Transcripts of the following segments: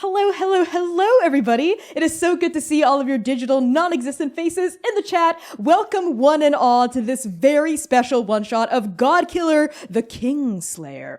Hello, hello, hello, everybody. It is so good to see all of your digital, non-existent faces in the chat. Welcome, one and all, to this very special one-shot of Godkiller, the Kingslayer.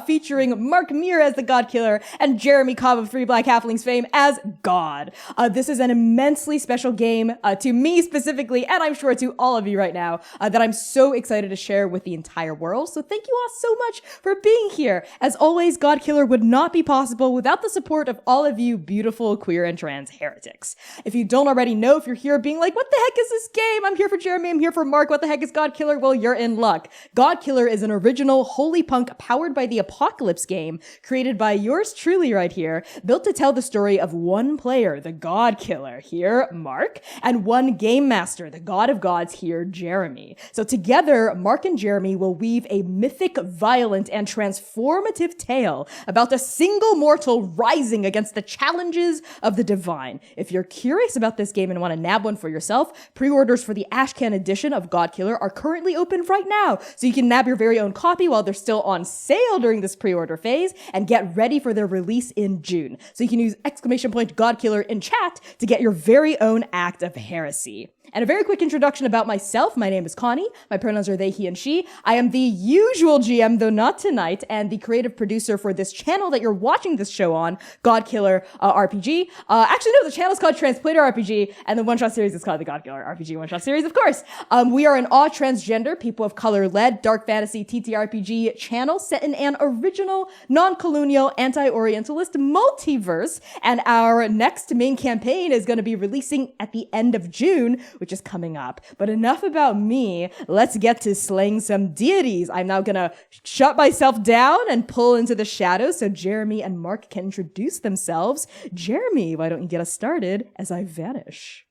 Featuring Mark Meer as the Godkiller and Jeremy Cobb of Three Black Halflings fame as God. This is an immensely special game to me specifically, and I'm sure to all of you right now, that I'm so excited to share with the entire world. So thank you all so much for being here. As always, Godkiller would not be possible without the support of all all of you beautiful queer and trans heretics. If you don't already know, if you're here being like, what the heck is this game? I'm here for Jeremy, I'm here for Mark, what the heck is Godkiller? Well, you're in luck. Godkiller is an original holy punk powered by the Apocalypse game, created by yours truly right here, built to tell the story of one player, the Godkiller, here, Mark, and one game master, the God of Gods, here, Jeremy. So together, Mark and Jeremy will weave a mythic, violent, and transformative tale about a single mortal rising against the challenges of the divine. If you're curious about this game and want to nab one for yourself, pre-orders for the Ashcan edition of Godkiller are currently open right now, so you can nab your very own copy while they're still on sale during this pre-order phase, and get ready for their release in June. So you can use !Godkiller in chat to get your very own act of heresy. And a very quick introduction about myself. My name is Connie. My pronouns are they, he, and she. I am the usual GM, though not tonight, and the creative producer for this channel that you're watching this show on, Godkiller RPG. Actually, no, the channel's called Translator RPG, and the one-shot series is called the Godkiller RPG one-shot series, of course. We are an all-transgender, people of color-led, dark fantasy TTRPG channel set in an original, non-colonial, anti-orientalist multiverse, and our next main campaign is going to be releasing at the end of June, which is coming up. But enough about me. Let's get to slaying some deities. I'm now gonna shut myself down and pull into the shadows so Jeremy and Mark can introduce themselves. Jeremy, why don't you get us started as I vanish?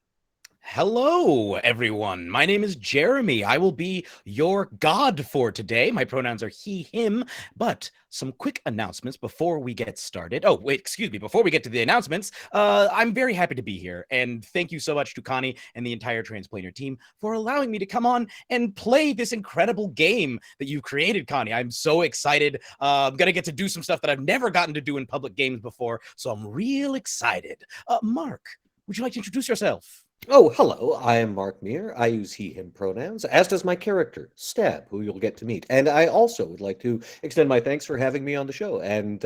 Hello, everyone. My name is Jeremy. I will be your god for today. My pronouns are he, him, but some quick announcements before we get started. Oh, wait, excuse me. Before we get to the announcements, I'm very happy to be here. And thank you so much to Connie and the entire Transplaner team for allowing me to come on and play this incredible game that you created, Connie. I'm so excited. I'm going to get to do some stuff that I've never gotten to do in public games before, so I'm real excited. Mark, would you like to introduce yourself? Oh, hello, I am Mark Meer. I use he, him pronouns, as does my character, Staab, who you'll get to meet. And I also would like to extend my thanks for having me on the show and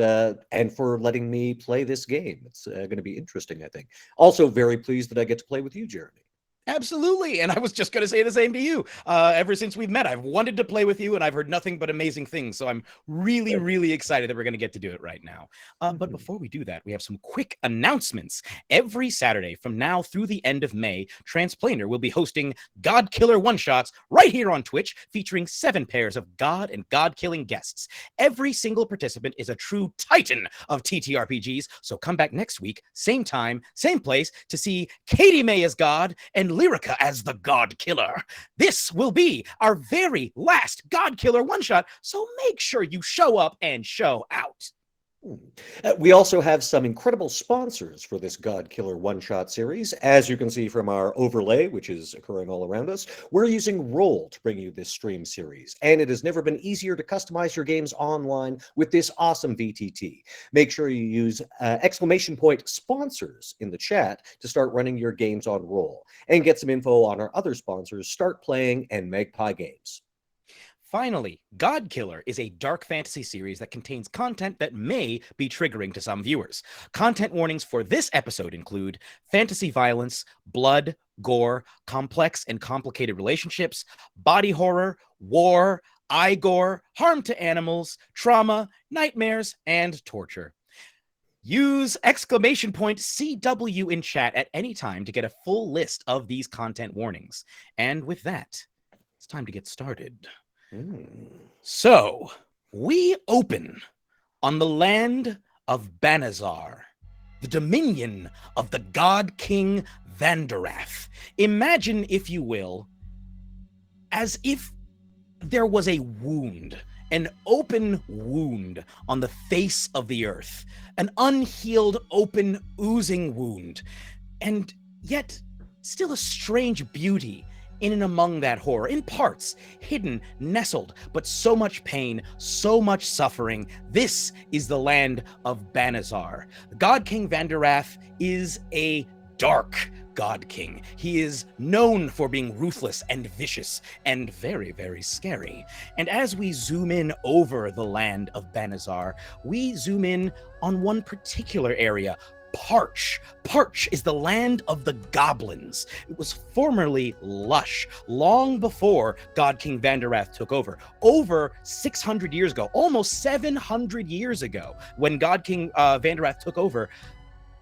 for letting me play this game. It's going to be interesting, I think. Also very pleased that I get to play with you, Jeremy. Absolutely. And I was just going to say the same to you. Ever since we've met, I've wanted to play with you and I've heard nothing but amazing things. So I'm really, really excited that we're going to get to do it right now. But before we do that, we have some quick announcements. Every Saturday from now through the end of May, Transplaner will be hosting Godkiller one-shots right here on Twitch, featuring 7 pairs of God and God-killing guests. Every single participant is a true titan of TTRPGs. So come back next week, same time, same place, to see Katie May as God and Lyrica as the Godkiller. This will be our very last Godkiller one-shot, so make sure you show up and show out. We also have some incredible sponsors for this Godkiller one-shot series. As you can see from our overlay, which is occurring all around us, we're using Roll to bring you this stream series, and it has never been easier to customize your games online with this awesome VTT. Make sure you use !sponsors in the chat to start running your games on Roll, and get some info on our other sponsors, Start Playing and Magpie Games. Finally, Godkiller is a dark fantasy series that contains content that may be triggering to some viewers. Content warnings for this episode include fantasy violence, blood, gore, complex and complicated relationships, body horror, war, eye gore, harm to animals, trauma, nightmares, and torture. Use !CW in chat at any time to get a full list of these content warnings. And with that, it's time to get started. So, we open on the land of Banazar, the dominion of the God King Vanderath. Imagine, if you will, as if there was a wound, an open wound on the face of the earth, an unhealed, open, oozing wound, and yet still a strange beauty in and among that horror, in parts, hidden, nestled, but so much pain, so much suffering. This is the land of Banazar. The God King Vanderath is a dark God King. He is known for being ruthless and vicious and very, very scary. And as we zoom in over the land of Banazar, we zoom in on one particular area, Parch. Parch is the land of the goblins. It was formerly lush, long before God King Vanderath took over 600 years ago, almost 700 years ago, when God King Vanderath took over.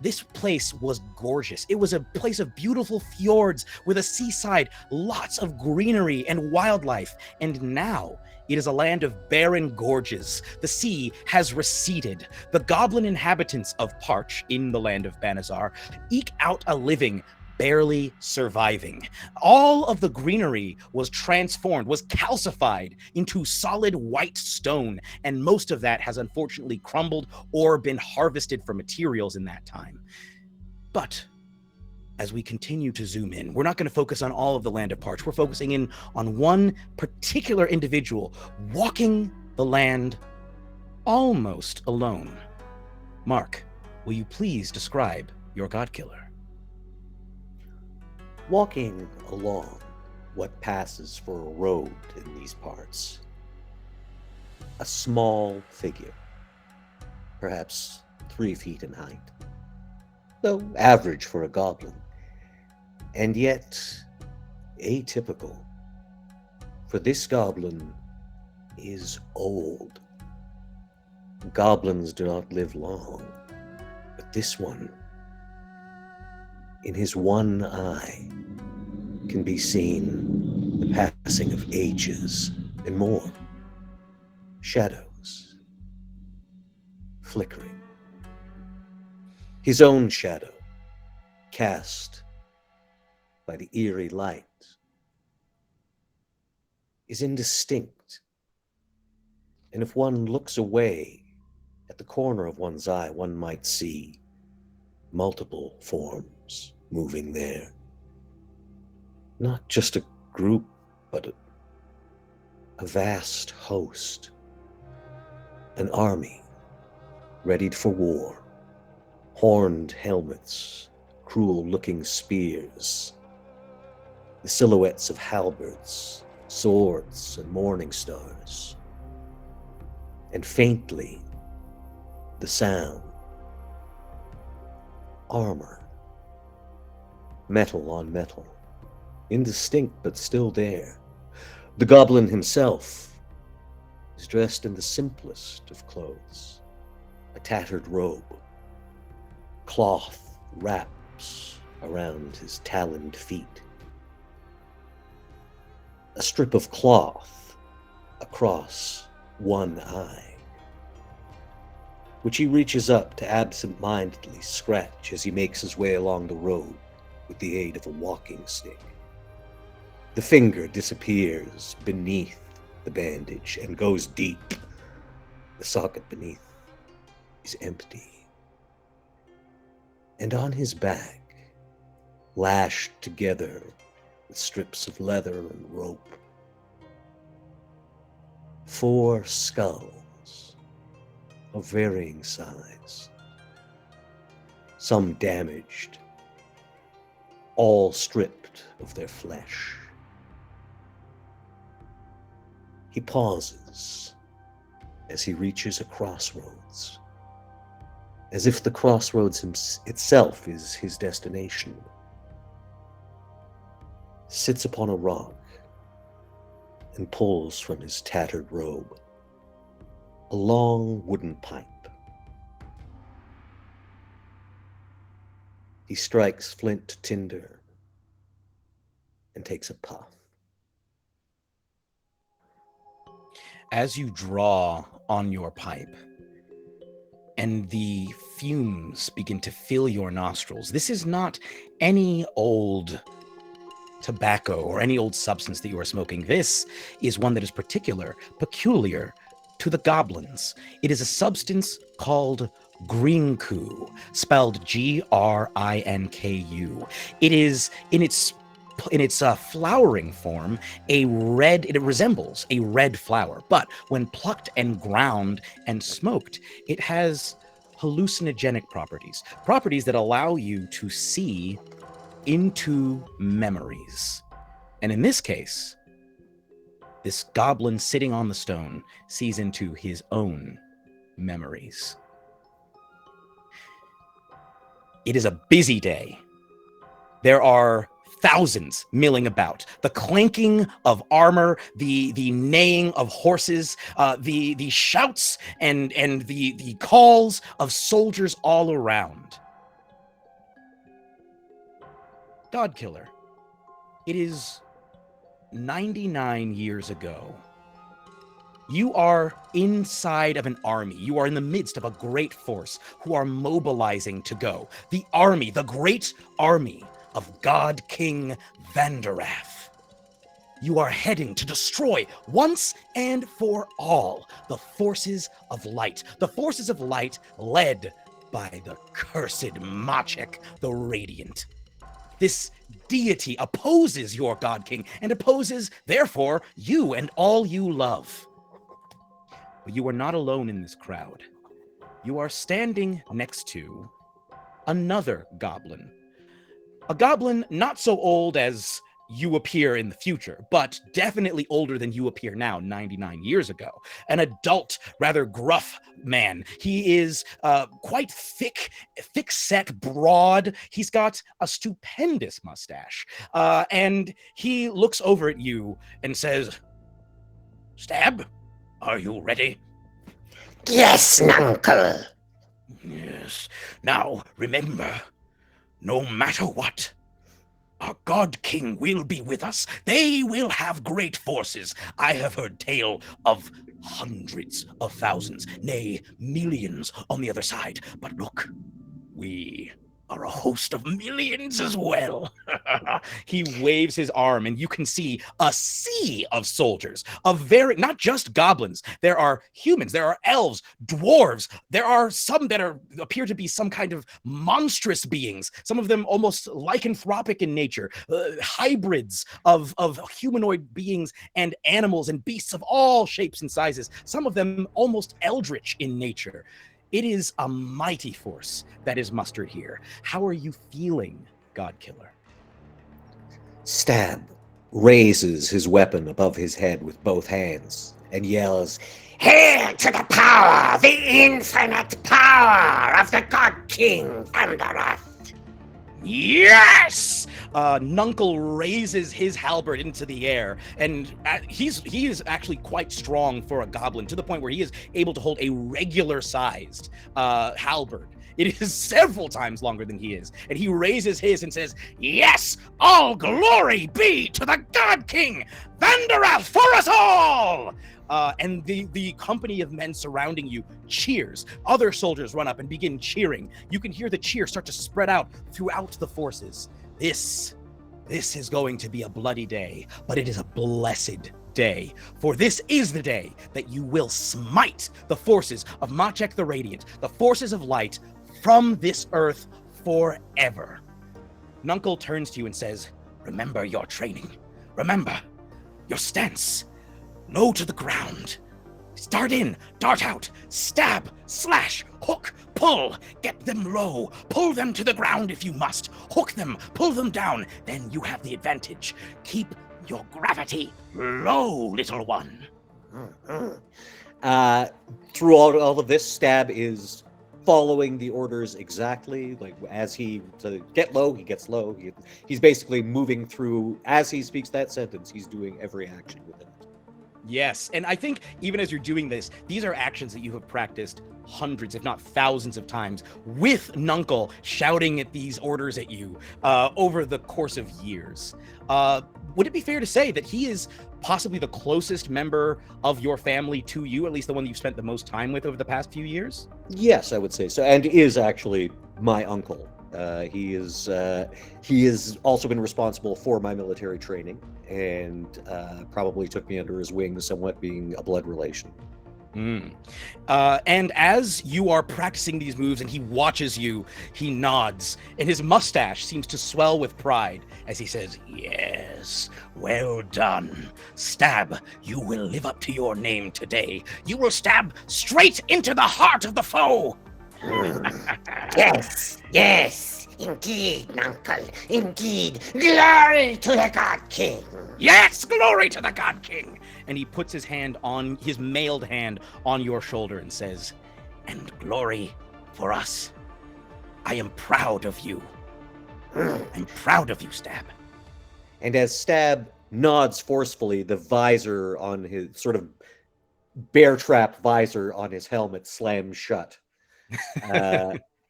This place was gorgeous. It was a place of beautiful fjords with a seaside, lots of greenery and wildlife. And now it is a land of barren gorges. The sea has receded. The goblin inhabitants of Parch in the land of Banazar eke out a living, barely surviving. All of the greenery was transformed, was calcified into solid white stone, and most of that has unfortunately crumbled or been harvested for materials in that time. But as we continue to zoom in, we're not going to focus on all of the land of Parch. We're focusing in on one particular individual walking the land almost alone. Mark, will you please describe your Godkiller? Walking along what passes for a road in these parts, a small figure, perhaps 3 feet in height, though average for a goblin, and yet atypical, for this goblin is old. Goblins do not live long, but this one, in his one eye, can be seen the passing of ages and more. Shadows, flickering. His own shadow, cast by the eerie light, is indistinct. And if one looks away at the corner of one's eye, one might see multiple forms moving there. Not just a group, but a vast host. An army readied for war. Horned helmets, cruel-looking spears. The silhouettes of halberds, swords, and morning stars. And faintly, the sound. Armor. Metal on metal. Indistinct, but still there. The goblin himself is dressed in the simplest of clothes. A tattered robe. Cloth wraps around his taloned feet. A strip of cloth across one eye, which he reaches up to absent-mindedly scratch as he makes his way along the road with the aid of a walking stick. The finger disappears beneath the bandage and goes deep. The socket beneath is empty. And on his back, lashed together with strips of leather and rope, 4 skulls of varying size, some damaged, all stripped of their flesh. He pauses as he reaches a crossroads, as if the crossroads itself is his destination. Sits upon a rock and pulls from his tattered robe a long wooden pipe. He strikes flint to tinder and takes a puff. As you draw on your pipe and the fumes begin to fill your nostrils, this is not any old tobacco or any old substance that you are smoking. This is one that is peculiar to the goblins. It is a substance called grinku, spelled Grinku. It is in its flowering form, it resembles a red flower, but when plucked and ground and smoked, it has hallucinogenic properties that allow you to see into memories. And in this case, this goblin sitting on the stone sees into his own memories. It is a busy day. There are thousands milling about. The clanking of armor, the neighing of horses, the shouts and the calls of soldiers all around. Godkiller, it is 99 years ago. You are inside of an army. You are in the midst of a great force who are mobilizing to go. The army, the great army of God King Vanderath. You are heading to destroy once and for all the forces of light. The forces of light led by the cursed Machek the Radiant. This deity opposes your God King and opposes, therefore, you and all you love. But you are not alone in this crowd. You are standing next to another goblin. A goblin not so old as you appear in the future, but definitely older than you appear now, 99 years ago. An adult, rather gruff man. He is quite thick-set, broad. He's got a stupendous mustache. And he looks over at you and says, Staab, are you ready? Yes, Uncle. Yes. Now, remember, no matter what, our God King will be with us. They will have great forces. I have heard tale of hundreds of thousands, nay, millions on the other side. But look, we are a host of millions as well. He waves his arm, and you can see a sea of soldiers, not just goblins. There are humans, there are elves, dwarves. There are some that appear to be some kind of monstrous beings. Some of them almost lycanthropic in nature, hybrids of humanoid beings and animals and beasts of all shapes and sizes. Some of them almost eldritch in nature. It is a mighty force that is mustered here. How are you feeling, Godkiller? Staab raises his weapon above his head with both hands and yells, Hail to the power, the infinite power of the God King Vanderath. Yes! Nuncle raises his halberd into the air, and he is actually quite strong for a goblin, to the point where he is able to hold a regular-sized halberd. It is several times longer than he is, and he raises his and says, Yes! All glory be to the God King Vanderath for us all! And the company of men surrounding you cheers. Other soldiers run up and begin cheering. You can hear the cheer start to spread out throughout the forces. This is going to be a bloody day, but it is a blessed day. For this is the day that you will smite the forces of Machek the Radiant, the forces of light, from this earth forever. Nuncle turns to you and says, Remember your training. Remember your stance. Low to the ground. Start in, dart out, stab, slash, hook, pull. Get them low. Pull them to the ground if you must. Hook them, pull them down. Then you have the advantage. Keep your gravity low, little one. Through all of this, Staab is following the orders exactly. Like, as to get low, he gets low. He's basically moving through, as he speaks that sentence, he's doing every action within it. Yes, and I think even as you're doing this, these are actions that you have practiced hundreds, if not thousands of times, with Nuncle shouting at these orders at you over the course of years. Would it be fair to say that he is possibly the closest member of your family to you, at least the one you've spent the most time with over the past few years? Yes, I would say so, and is actually my uncle. He has also been responsible for my military training, and probably took me under his wing, somewhat being a blood relation. And as you are practicing these moves and he watches you, he nods, and his mustache seems to swell with pride as he says, Yes, well done. Staab, you will live up to your name today. You will stab straight into the heart of the foe. Yes, indeed, Uncle, indeed. Glory to the God King. Yes, glory to the God King. And he puts his mailed hand on your shoulder and says, And glory for us. I am proud of you. I'm proud of you, Staab. And as Staab nods forcefully, the visor on his sort of bear trap visor on his helmet slams shut.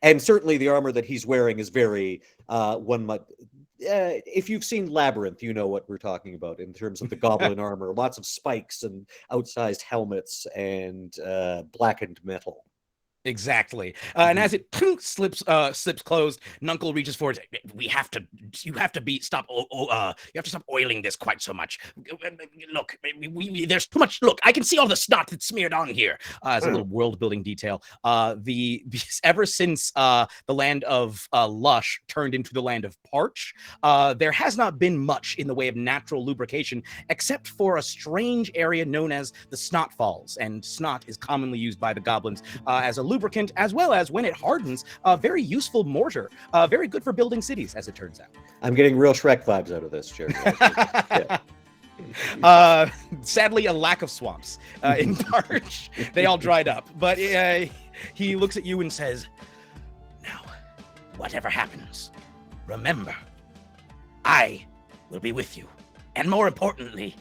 And certainly the armor that he's wearing is very if you've seen Labyrinth, you know what we're talking about in terms of the goblin armor. Lots of spikes and outsized helmets and blackened metal. Exactly. And as it slips closed, Nuncle reaches forward. You have to stop oiling this quite so much. Look, there's too much. Look, I can see all the snot that's smeared on here. As a little world building detail, ever since the land of Lush turned into the land of Parch, there has not been much in the way of natural lubrication, except for a strange area known as the Snot Falls. And snot is commonly used by the goblins as a lubricant, as well as when it hardens, a very useful mortar, very good for building cities, as it turns out. I'm getting real Shrek vibes out of this, Jeremy. Sadly, a lack of swamps in Parch. They all dried up. But he looks at you and says, "Now, whatever happens, remember, I will be with you. And more importantly,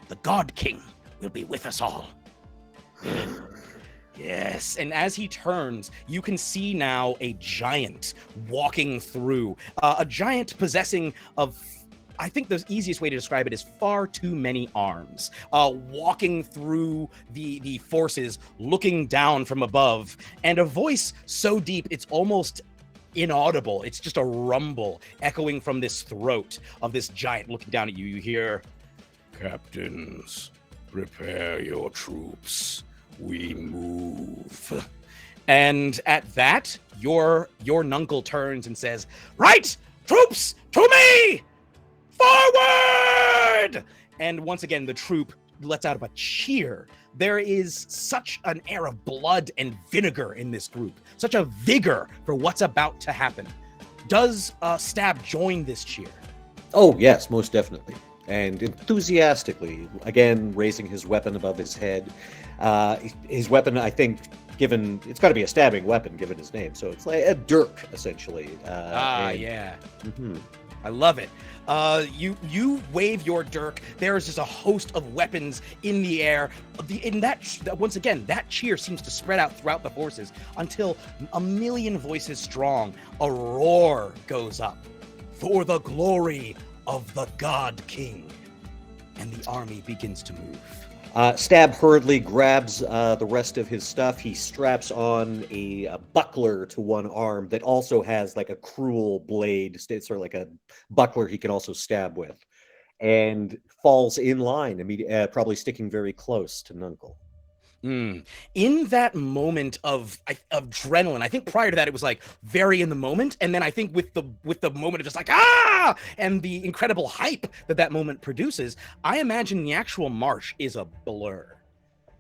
the God King will be with us all." Yes, and as he turns, you can see now a giant walking through. A giant possessing of, I think the easiest way to describe it is far too many arms. Walking through the forces, looking down from above, and a voice so deep it's almost inaudible. It's just a rumble echoing from this throat of this giant looking down at you. You hear, "Captains, prepare your troops. We move." And at that, your nuncle turns and says, "Right, troops, to me! Forward!" And once again, the troop lets out a cheer. There is such an air of blood and vinegar in this group, such a vigor for what's about to happen. Does Staab join this cheer? Oh, yes, most definitely. And enthusiastically, again, raising his weapon above his head. His weapon, I think, given, it's got to be a stabbing weapon given his name, so it's like a dirk, essentially. Yeah. I love it. You wave your dirk. There is just a host of weapons in the air. Once again, that cheer seems to spread out throughout the forces until a million voices strong, a roar goes up. For the glory of the God King. And the army begins to move. Staab hurriedly grabs the rest of his stuff. He straps on a buckler to one arm that also has like a cruel blade. It's sort of like a buckler he can also stab with. And falls in line, probably sticking very close to Nuncle. In that moment of adrenaline, I think prior to that it was like very in the moment, and then I think with the moment of just like and the incredible hype that moment produces, I imagine the actual march is a blur.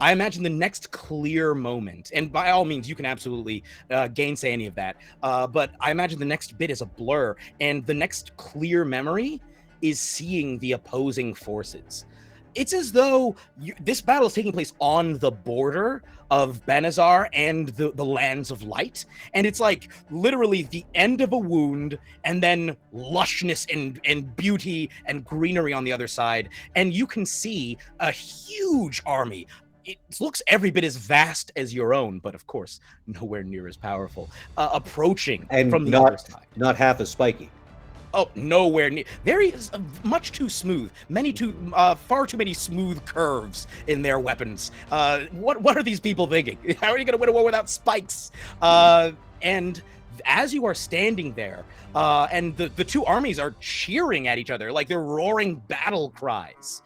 I imagine the next clear moment, and by all means you can absolutely gainsay any of that, but I imagine the next bit is a blur, and the next clear memory is seeing the opposing forces. It's as though this battle is taking place on the border of Benazar and the lands of light. And it's like literally the end of a wound and then lushness and beauty and greenery on the other side. And you can see a huge army. It looks every bit as vast as your own, but of course, nowhere near as powerful, approaching and from the other side. Not half as spiky. Oh, nowhere near. Very much too smooth. Far too many smooth curves in their weapons. What are these people thinking? How are you going to win a war without spikes? And as you are standing there, and the two armies are cheering at each other like they're roaring battle cries.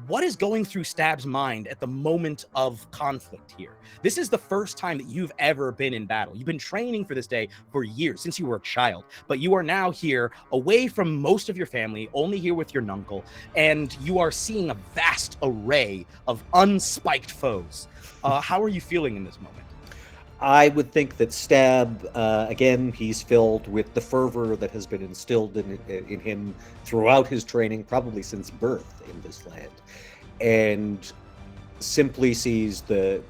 What is going through Staab's mind at the moment of conflict here? This is the first time that you've ever been in battle. You've been training for this day for years, since you were a child, but you are now here away from most of your family, only here with your nuncle, and you are seeing a vast array of unspiked foes. How are you feeling in this moment? I would think that Staab, again, he's filled with the fervor that has been instilled in him throughout his training, probably since birth in this land, and simply sees the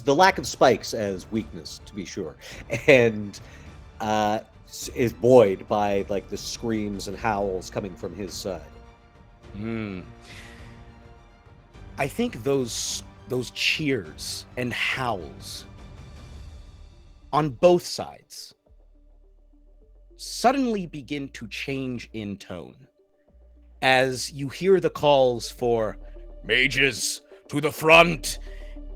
lack of spikes as weakness, to be sure, and is buoyed by like the screams and howls coming from his side. I think those cheers and howls on both sides suddenly begin to change in tone as you hear the calls for mages to the front,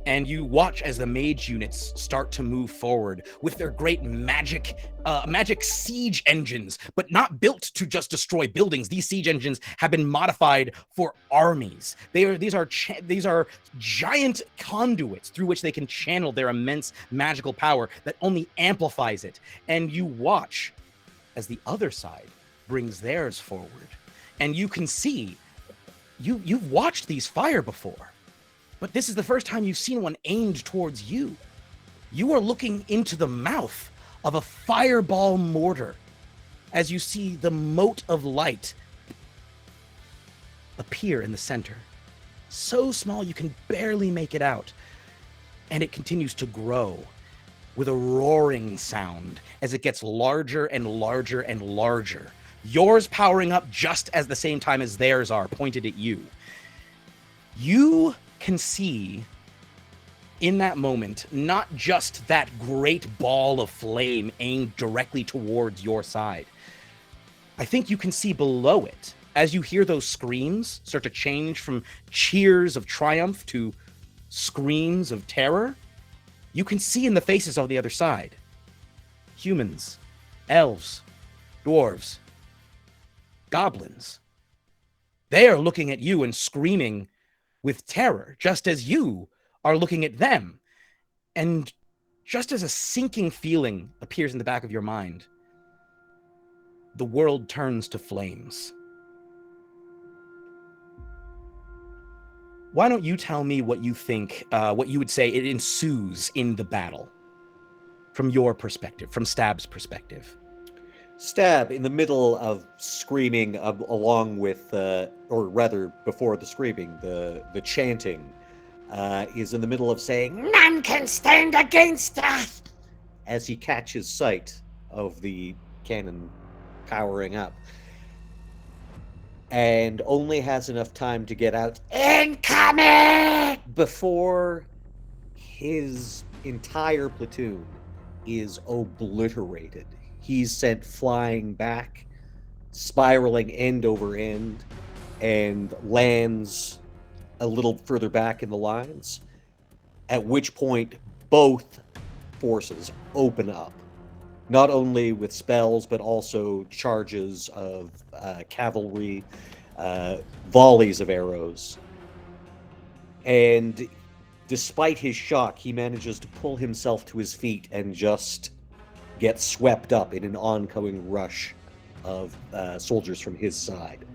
and you watch as the mage units start to move forward with their great magic siege engines, but not built to just destroy buildings. These siege engines have been modified for armies. These are giant conduits through which they can channel their immense magical power that only amplifies it. And you watch as the other side brings theirs forward, and you can see you've watched these fire before. But this is the first time you've seen one aimed towards you. You are looking into the mouth of a fireball mortar as you see the mote of light appear in the center. So small you can barely make it out. And it continues to grow with a roaring sound as it gets larger and larger and larger. Yours powering up just at the same time as theirs are, pointed at you. You can see in that moment not just that great ball of flame aimed directly towards your side. I think you can see below it, as you hear those screams start to change from cheers of triumph to screams of terror, you can see in the faces on the other side humans, elves, dwarves, goblins. They are looking at you and screaming with terror, just as you are looking at them. And just as a sinking feeling appears in the back of your mind, the world turns to flames. Why don't you tell me what you think, what you would say it ensues in the battle, from your perspective, from Staab's perspective? Staab, in the middle of screaming, along with, or rather, before the screaming, the chanting, is in the middle of saying, None can stand against us! as he catches sight of the cannon powering up, and only has enough time to get out Incoming! before his entire platoon is obliterated. He's sent flying back, spiraling end over end, and lands a little further back in the lines, at which point both forces open up, not only with spells, but also charges of cavalry, volleys of arrows. And despite his shock, he manages to pull himself to his feet and just get swept up in an ongoing rush of soldiers from his side.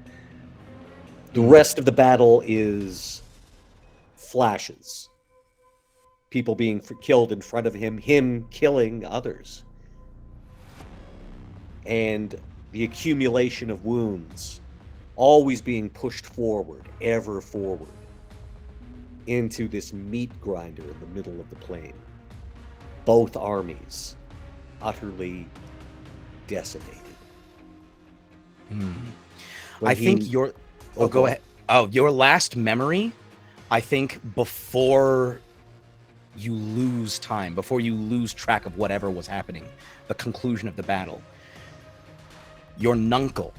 The rest of the battle is flashes. People being killed in front of him, him killing others. And the accumulation of wounds, always being pushed forward, ever forward, into this meat grinder in the middle of the plain. Both armies utterly decimated. I think your... Oh, go ahead. Oh, your last memory, I think, before you lose time, before you lose track of whatever was happening, the conclusion of the battle, your nuncle,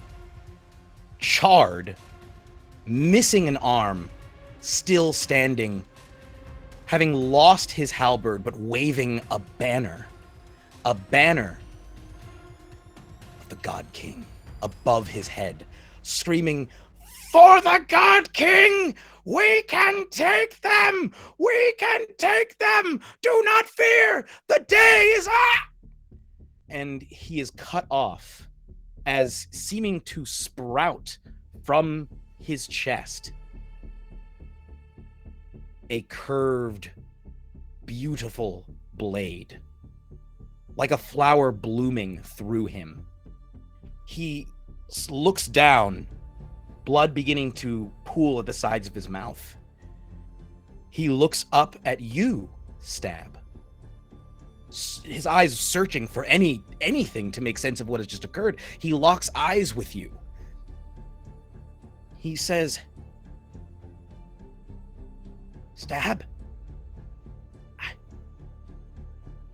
charred, missing an arm, still standing, having lost his halberd, but waving a banner of the God King above his head, screaming, "For the God King! We can take them! We can take them! Do not fear! The day is up!" And he is cut off, as seeming to sprout from his chest a curved, beautiful blade, like a flower blooming through him. He looks down, blood beginning to pool at the sides of his mouth. He looks up at you, Staab, his eyes searching for anything to make sense of what has just occurred. He locks eyes with you. He says, "Staab,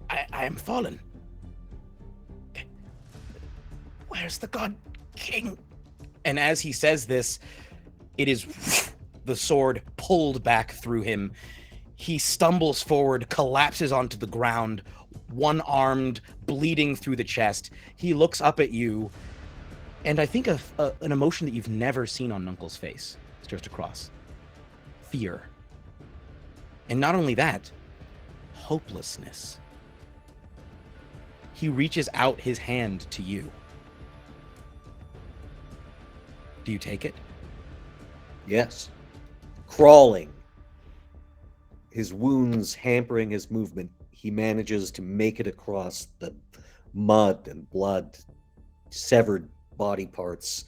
I am fallen. Where's the God King? And as he says this, it is the sword pulled back through him. He stumbles forward, collapses onto the ground, one-armed, bleeding through the chest. He looks up at you, and I think an emotion that you've never seen on Nunkle's face starts to cross. Fear. And not only that, hopelessness. He reaches out his hand to you. Do you take it? Yes. Crawling. His wounds hampering his movement, he manages to make it across the mud and blood, severed body parts,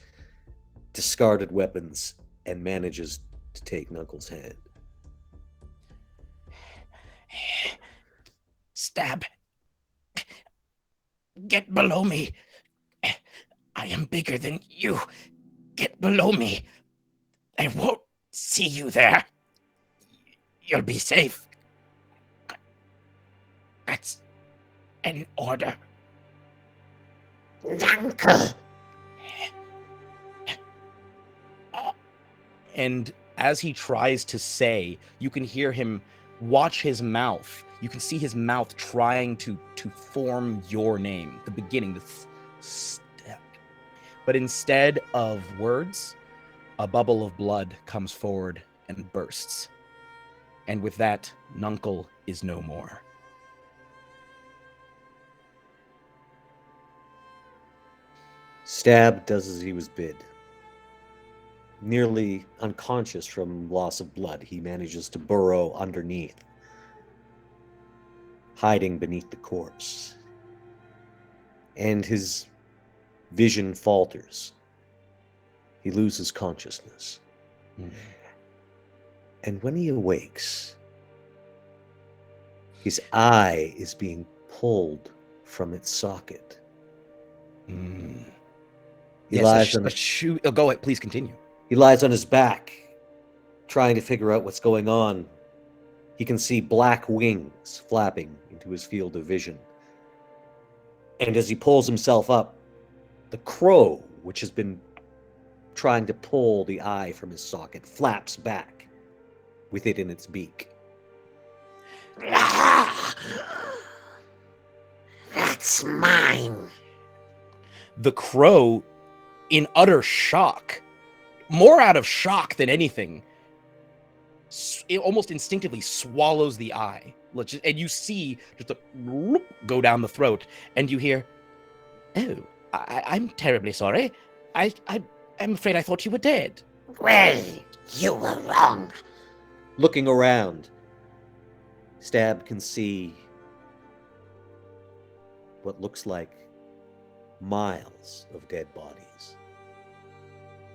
discarded weapons, and manages to take Knuckles' hand. Staab. Get below me. I am bigger than you. Get below me. I won't see you there. You'll be safe. That's an order. Uncle. And as he tries to say, you can hear him watch his mouth. You can see his mouth trying to form your name, the beginning, the step. But instead of words, a bubble of blood comes forward and bursts. And with that, Nuncle is no more. Staab does as he was bid. Nearly unconscious from loss of blood, he manages to burrow underneath, hiding beneath the corpse. And his vision falters. He loses consciousness. And when he awakes, his eye is being pulled from its socket. He lies on go ahead, please continue. He lies on his back, trying to figure out what's going on. He can see black wings flapping into his field of vision. And as he pulls himself up, the crow, which has been trying to pull the eye from his socket, flaps back with it in its beak. That's mine. The crow, in utter shock, more out of shock than anything, it almost instinctively swallows the eye. And you see just a go down the throat, and you hear, "Oh, I'm terribly sorry. I'm afraid I thought you were dead." Well, you were wrong. Looking around, Staab can see what looks like miles of dead bodies,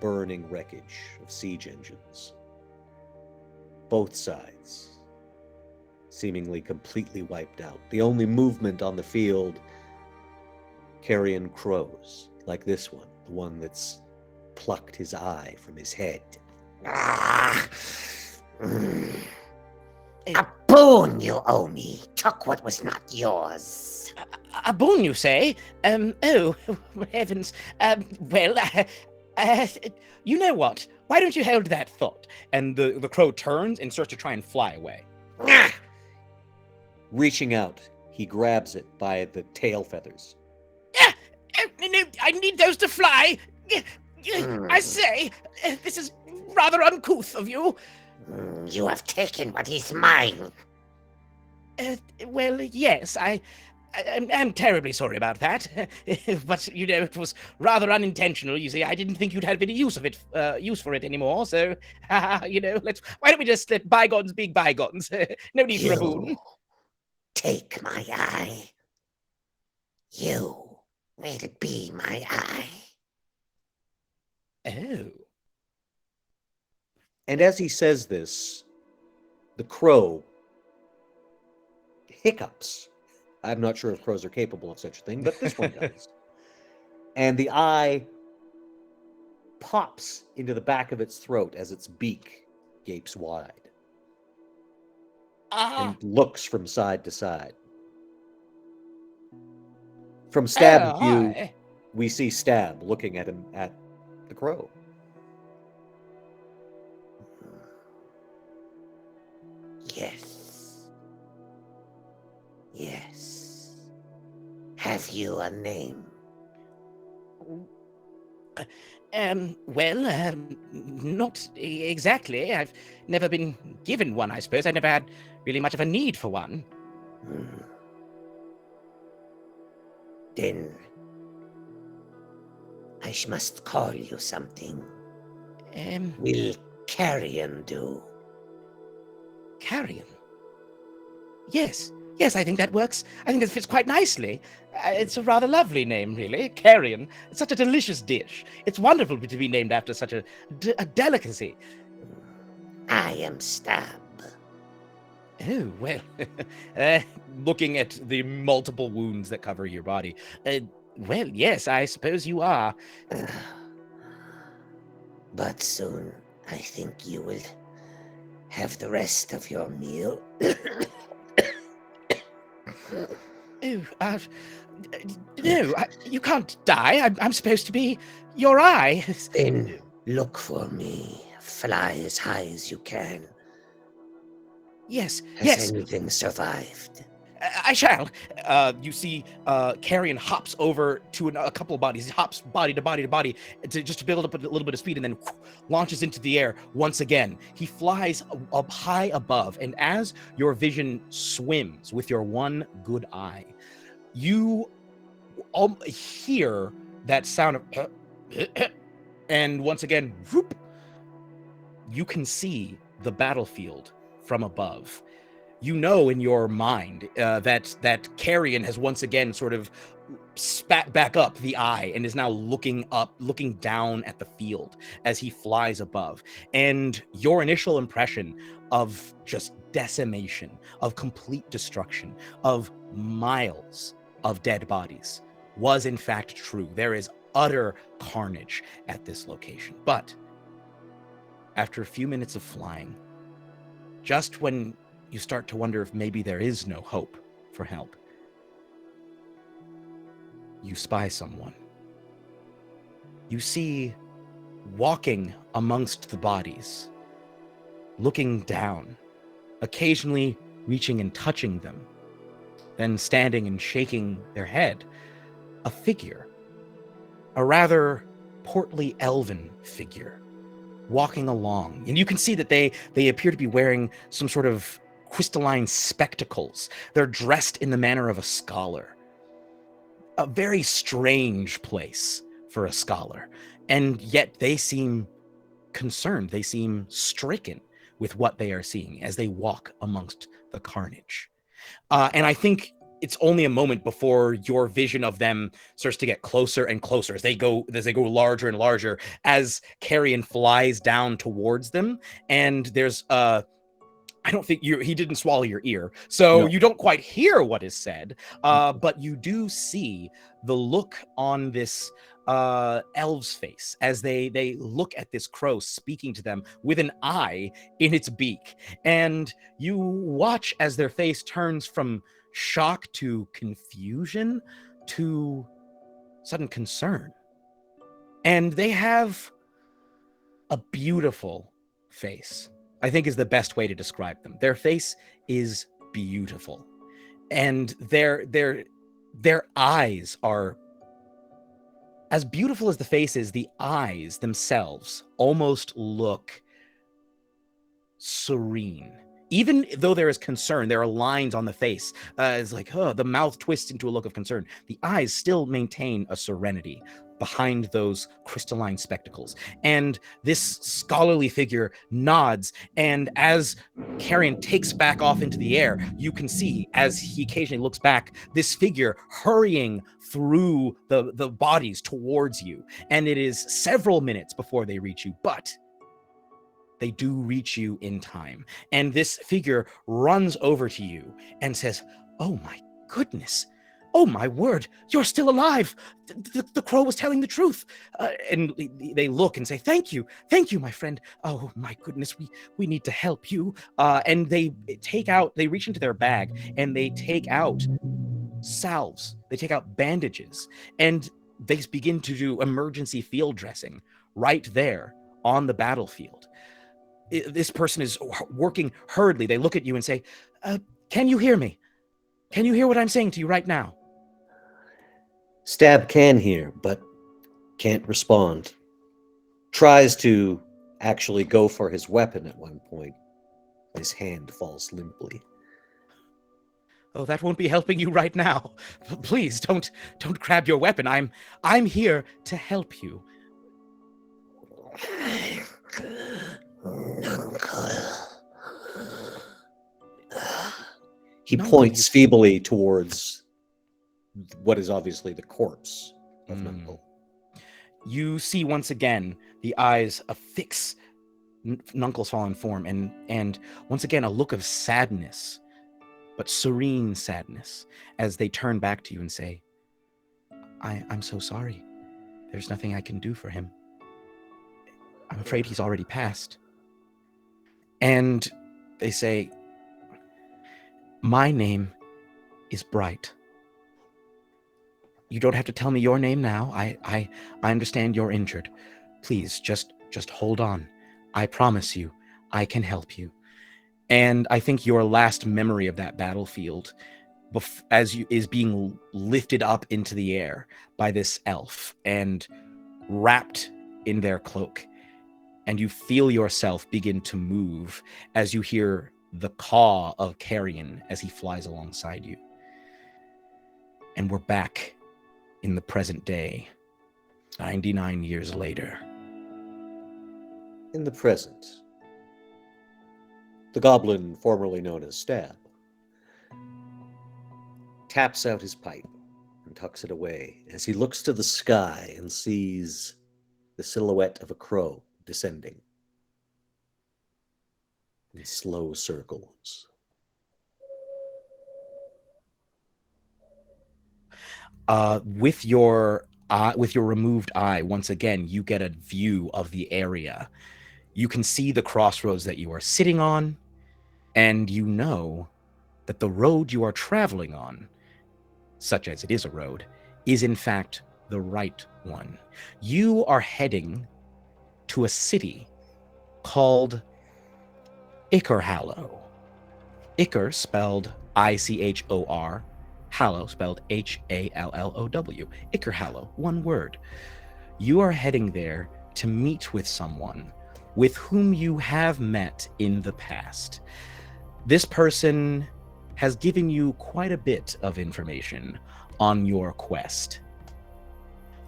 burning wreckage of siege engines. Both sides seemingly completely wiped out. The only movement on the field, carrion crows, like this one, the one that's plucked his eye from his head. A boon you owe me. Took what was not yours. A boon, you say? Oh, heavens. Well, you know what? Why don't you hold that thought? And the crow turns and starts to try and fly away. Reaching out, he grabs it by the tail feathers. No, I need those to fly. I say, this is rather uncouth of you. You have taken what is mine. Well, yes, I'm terribly sorry about that. But, you know, it was rather unintentional. You see, I didn't think you'd have any use for it anymore. So, you know, why don't we just let bygones be bygones? No need for a boon. Take my eye. You will be my eye. Oh. And as he says this, the crow hiccups. I'm not sure if crows are capable of such a thing, but this one does. And the eye pops into the back of its throat as its beak gapes wide and looks from side to side. From Staab view, hi. We see Staab looking at him at the crow. Yes. Yes. Have you a name? Well, not exactly. I've never been given one, I suppose. I never had really much of a need for one. Then I must call you something. Will Carrion do? Carrion? Yes, I think that works. I think it fits quite nicely. It's a rather lovely name, really. Carrion. It's such a delicious dish. It's wonderful to be named after such a delicacy. I am Staab. Oh, well, looking at the multiple wounds that cover your body. Well, yes, I suppose you are. But soon, I think you will have the rest of your meal. Oh, no, you can't die. I'm supposed to be your eye. Then look for me. Fly as high as you can. Yes, Has anything survived? I shall. You see, Carrion hops over to a couple of bodies. He hops body to body to body just to build up a little bit of speed, and then launches into the air once again. He flies up high above, and as your vision swims with your one good eye, you hear that sound of and once again, whoop, you can see the battlefield from above. You know in your mind that Carrion has once again sort of spat back up the eye and is now looking down at the field as he flies above. And your initial impression of just decimation, of complete destruction, of miles of dead bodies was in fact true. There is utter carnage at this location. But after a few minutes of flying, just when you start to wonder if maybe there is no hope for help, you spy someone. You see, walking amongst the bodies, looking down, occasionally reaching and touching them, then standing and shaking their head, a figure, a rather portly elven figure, walking along. And you can see that they appear to be wearing some sort of crystalline spectacles. They're dressed in the manner of a scholar. A very strange place for a scholar. And yet they seem concerned. They seem stricken with what they are seeing as they walk amongst the carnage. And I think it's only a moment before your vision of them starts to get closer and closer as they go larger and larger as Carrion flies down towards them. And there's I don't think he didn't swallow your ear, so you don't quite hear what is said, but you do see the look on this elf's face as they look at this crow speaking to them with an eye in its beak. And you watch as their face turns from shock to confusion to sudden concern. And they have a beautiful face, I think is the best way to describe them. Their face is beautiful. And their eyes are as beautiful as the face is. The eyes themselves almost look serene. Even though there is concern, there are lines on the face. It's like, the mouth twists into a look of concern. The eyes still maintain a serenity behind those crystalline spectacles. And this scholarly figure nods, and as Carrion takes back off into the air, you can see, as he occasionally looks back, this figure hurrying through the bodies towards you. And it is several minutes before they reach you, but they do reach you in time. And this figure runs over to you and says, "Oh my goodness. Oh my word, you're still alive. The crow was telling the truth." And they look and say, thank you, my friend. Oh my goodness, we need to help you." And they reach into their bag and they take out salves. They take out bandages. And they begin to do emergency field dressing right there on the battlefield. This person is working hurriedly. They look at you and say, can you hear me? Can you hear what I'm saying to you right now? Staab can hear, but can't respond. Tries to actually go for his weapon at one point. His hand falls limply. Oh, that won't be helping you right now. Please don't grab your weapon. I'm here to help you. He No, points feebly towards what is obviously the corpse of Nuncle. You see once again the eyes affix Nuncle's fallen form, and once again a look of sadness, but serene sadness, as they turn back to you and say, I'm so sorry. There's nothing I can do for him. I'm afraid he's already passed. And they say, my name is Bright. You don't have to tell me your name now. I understand you're injured. Please, just hold on. I promise you, I can help you. And I think your last memory of that battlefield is being lifted up into the air by this elf and wrapped in their cloak. And you feel yourself begin to move as you hear the caw of carrion as he flies alongside you. And we're back in the present day, 99 years later. In the present, the goblin formerly known as Staab taps out his pipe and tucks it away as he looks to the sky and sees the silhouette of a crow descending in slow circles. With your removed eye, once again, you get a view of the area. You can see the crossroads that you are sitting on, and you know that the road you are traveling on, such as it is a road, is in fact the right one. You are heading to a city called Ichorhallow. Ichor spelled Ichor, Hallow spelled Hallow. Ichorhallow, one word. You are heading there to meet with someone with whom you have met in the past. This person has given you quite a bit of information on your quest.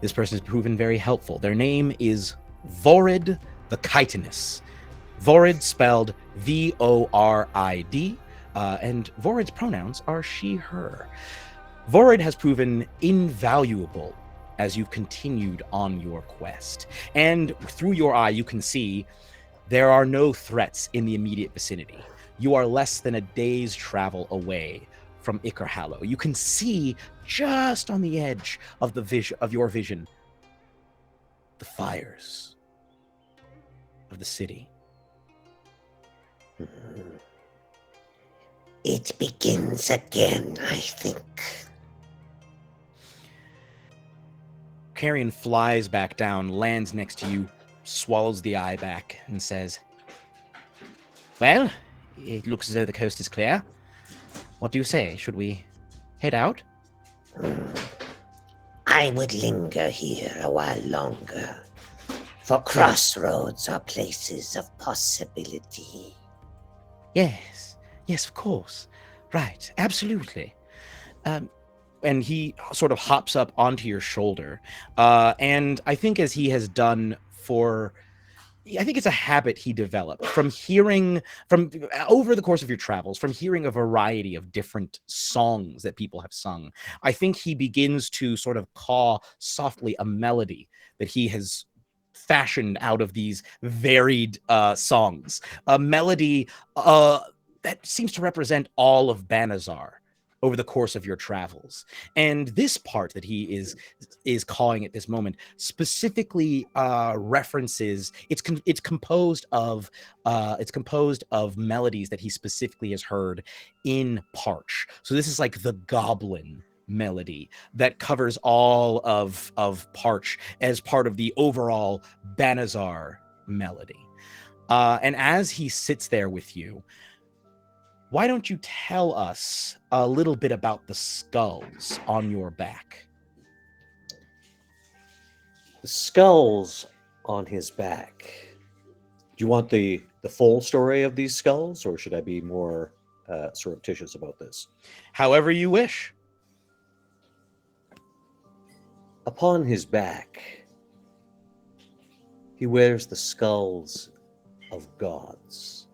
This person has proven very helpful. Their name is Vorid the Chitinous. Vorid spelled Vorid, and Vorid's pronouns are she, her. Vorid has proven invaluable as you've continued on your quest. And through your eye, you can see there are no threats in the immediate vicinity. You are less than a day's travel away from Ichorhallow. You can see just on the edge of your vision the fires of the city. It begins again, I think. Carrion flies back down, lands next to you, swallows the eye back, and says, well, it looks as though the coast is clear. What do you say? Should we head out? I would linger here a while longer, for crossroads are places of possibility. Yes, of course. Right, absolutely. And he sort of hops up onto your shoulder. And I think as he has done I think it's a habit he developed from over the course of your travels, from hearing a variety of different songs that people have sung. I think he begins to sort of caw softly a melody that he has fashioned out of these varied songs. A melody that seems to represent all of Banazar over the course of your travels. And this part that he is calling at this moment specifically references, it's composed of melodies that he specifically has heard in Parch. So this is like the goblin melody that covers all of Parch as part of the overall Banazar melody. And as he sits there with you, why don't you tell us a little bit about the skulls on your back? The skulls on his back. Do you want the full story of these skulls, or should I be more surreptitious about this? However you wish. Upon his back, he wears the skulls of gods.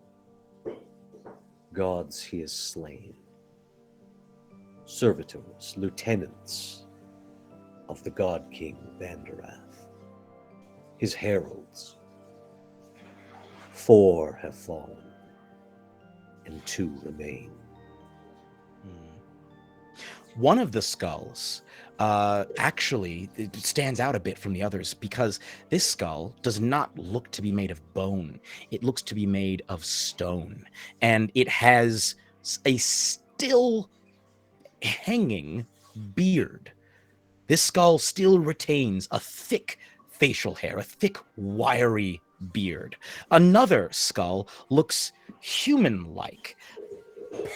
Gods he has slain. Servitors, lieutenants of the god king Vanderath. His heralds. 4 have fallen, and 2 remain. One of the skulls actually it stands out a bit from the others because this skull does not look to be made of bone. It looks to be made of stone, and it has a still hanging beard. This skull still retains a thick facial hair, a thick, wiry beard. Another skull looks human-like,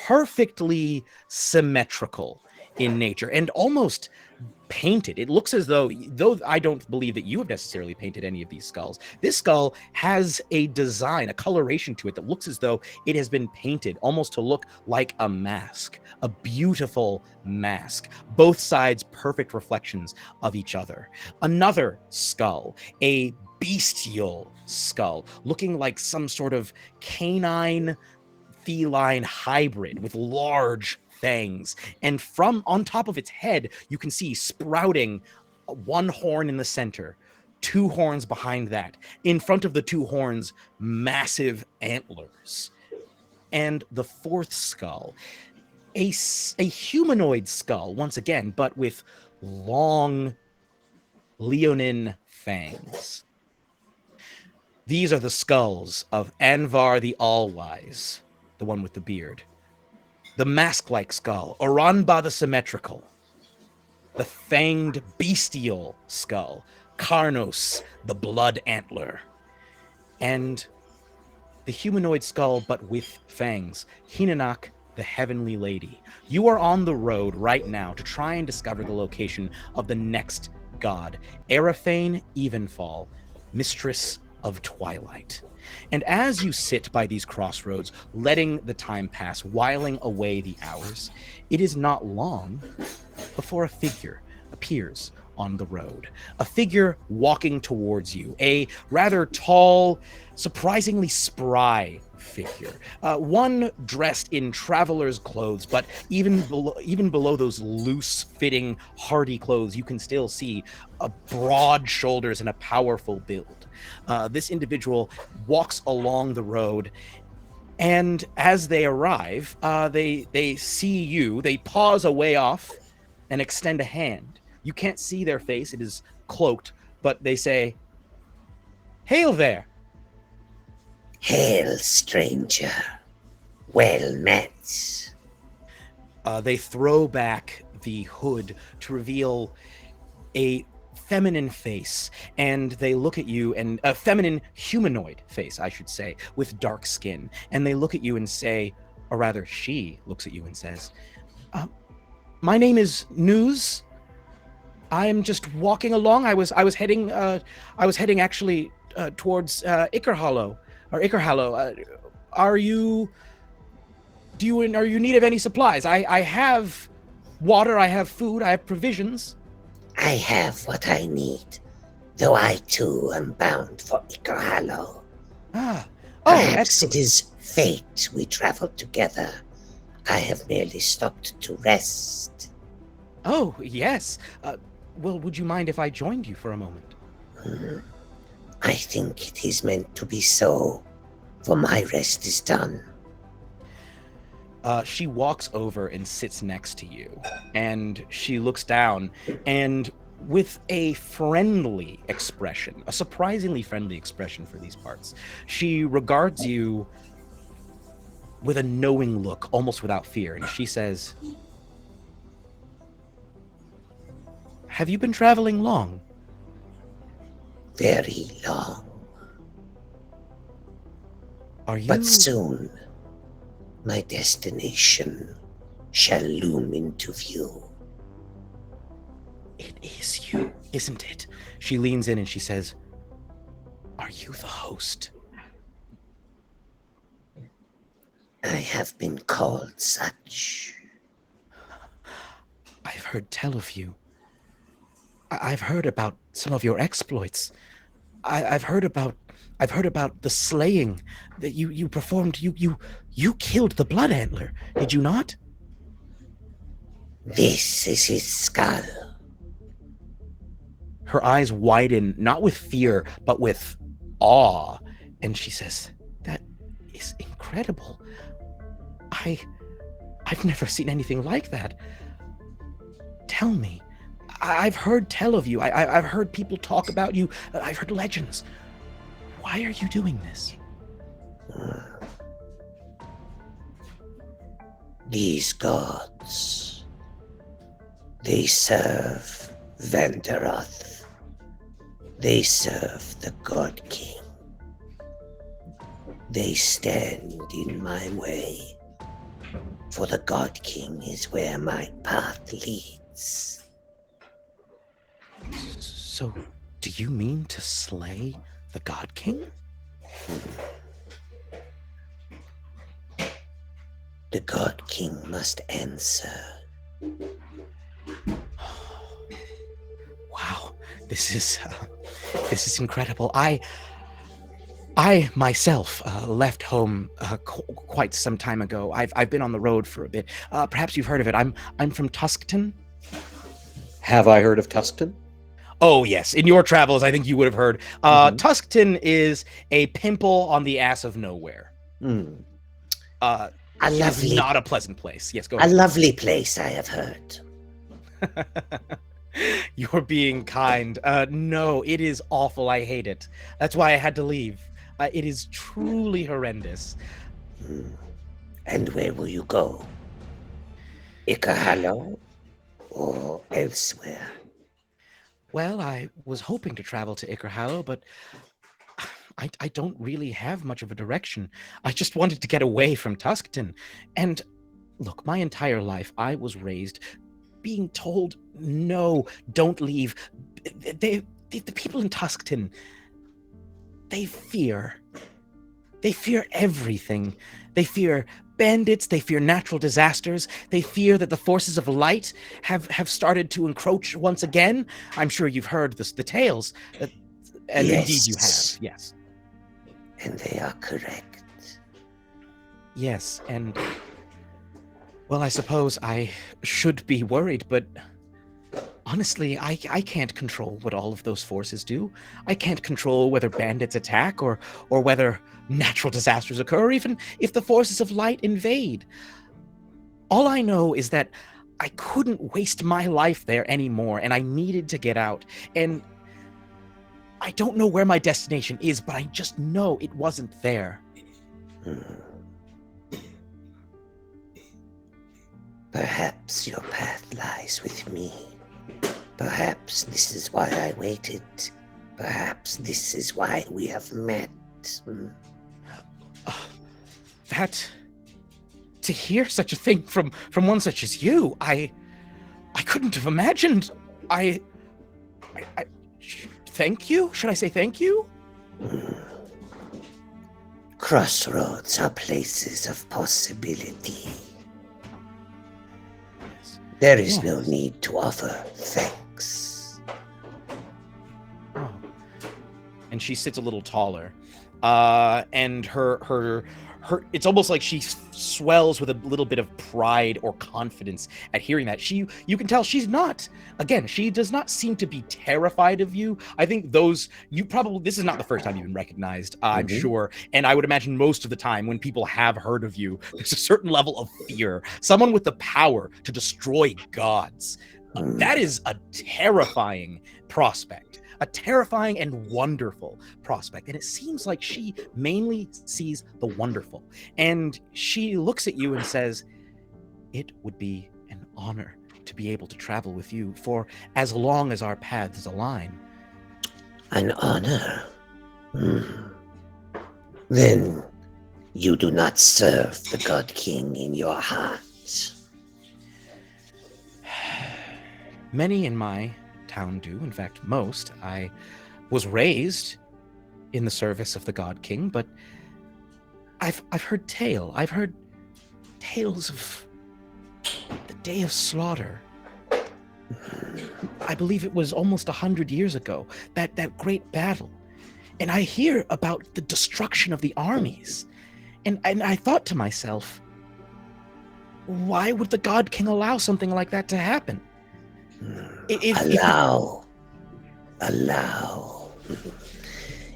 perfectly symmetrical in nature, and almost painted. It looks as though I don't believe that you have necessarily painted any of these skulls, this skull has a design, a coloration to it that looks as though it has been painted almost to look like a mask, a beautiful mask. Both sides perfect reflections of each other. Another skull, a bestial skull, looking like some sort of canine feline hybrid with large fangs, and from on top of its head you can see sprouting 1 horn in the center, 2 horns behind that, in front of the 2 horns massive antlers. And the 4th skull, a humanoid skull once again, but with long leonine fangs. These are the skulls of Anvar the All-Wise, the one with the beard. The mask-like skull, Oranba the Symmetrical. The fanged bestial skull, Karnos the Blood Antler. And the humanoid skull, but with fangs, Hinanak the Heavenly Lady. You are on the road right now to try and discover the location of the next god, Araphane Evenfall, Mistress of Twilight. And as you sit by these crossroads, letting the time pass, whiling away the hours, it is not long before a figure appears on the road. A figure walking towards you, a rather tall, surprisingly spry figure. One dressed in traveler's clothes, but even below those loose-fitting, hardy clothes, you can still see broad shoulders and a powerful build. This individual walks along the road, and as they arrive, they see you. They pause a way off and extend a hand. You can't see their face; it is cloaked, but they say, "Hail there!" Hail, stranger. Well met. They throw back the hood to reveal a feminine face, and they look at you, and a feminine humanoid face, I should say, with dark skin. And they look at you and say, or rather, she looks at you and says, "My name is News. I'm just walking along. I was heading actually towards Ikerhallow. Are you in need of any supplies? I have water, I have food, I have provisions." I have what I need, though I too am bound for Ikerhallow. Perhaps Excellent. it is fate we travel together. I have merely stopped to rest. Oh, yes. Well, would you mind if I joined you for a moment? I think it is meant to be so, for my rest is done. She walks over and sits next to you, and she looks down, and with a friendly expression, a surprisingly friendly expression for these parts, she regards you with a knowing look, almost without fear, and she says, Have you been traveling long? Very long. Are you... But soon, my destination shall loom into view. It is you, isn't it? She leans in and she says, are you the host? I have been called such. I've heard tell of you. I've heard about some of your exploits. I've heard about the slaying that you performed. You killed the Blood Antler, did you not? This is his skull. Her eyes widen, not with fear, but with awe, and she says, that is incredible. I've never seen anything like that. Tell me. I've heard tell of you. I've heard people talk about you. I've heard legends. Why are you doing this? These gods, they serve Vandaroth. They serve the God King. They stand in my way, for the God King is where my path leads. So, do you mean to slay the God King? The God King must answer. Wow, this is incredible. I myself left home quite some time ago. I've been on the road for a bit. Perhaps you've heard of it. I'm from Tuskton. Have I heard of Tuskton? Oh yes, in your travels, I think you would have heard. Tuskton is a pimple on the ass of nowhere. A lovely, not a pleasant place. Yes, go a ahead. lovely place, I have heard. You're being kind. No, it is awful. I hate it. That's why I had to leave. It is truly horrendous. And where will you go? Ikahalo or elsewhere? Well, I was hoping to travel to Ikerhallow, but I don't really have much of a direction. I just wanted to get away from Tuskton. And look, my entire life, I was raised being told, no, don't leave. The people in Tuskton, they fear everything. They fear bandits, they fear natural disasters, they fear that the forces of light have started to encroach once again. I'm sure you've heard the tales, and Yes. indeed you have, yes. And they are correct. Yes, and, well, I suppose I should be worried, but honestly, I can't control what all of those forces do. I can't control whether bandits attack or whether natural disasters occur, or even if the forces of light invade. All I know is that I couldn't waste my life there anymore, and I needed to get out. And I don't know where my destination is, but I just know it wasn't there. Perhaps your path lies with me. Perhaps this is why I waited. Perhaps this is why we have met. To hear such a thing from one such as you, I couldn't have imagined. Thank you? Should I say thank you? Crossroads are places of possibility. There is no need to offer thanks. Oh. And she sits a little taller, and her it's almost like she swells with a little bit of pride or confidence at hearing that. You can tell she's not. Again, she does not seem to be terrified of you. I think this is not the first time you've been recognized, I'm sure. And I would imagine most of the time when people have heard of you, there's a certain level of fear. Someone with the power to destroy gods. That is a terrifying prospect. A terrifying and wonderful prospect. And it seems like she mainly sees the wonderful. And she looks at you and says, it would be an honor to be able to travel with you for as long as our paths align. An honor? Then you do not serve the God King in your heart. Many in my town do, in fact, most. I was raised in the service of the God King, but I've heard tales of the Day of Slaughter. I believe it was almost 100 years ago, that great battle. And I hear about the destruction of the armies. And I thought to myself, why would the God King allow something like that to happen? Allow.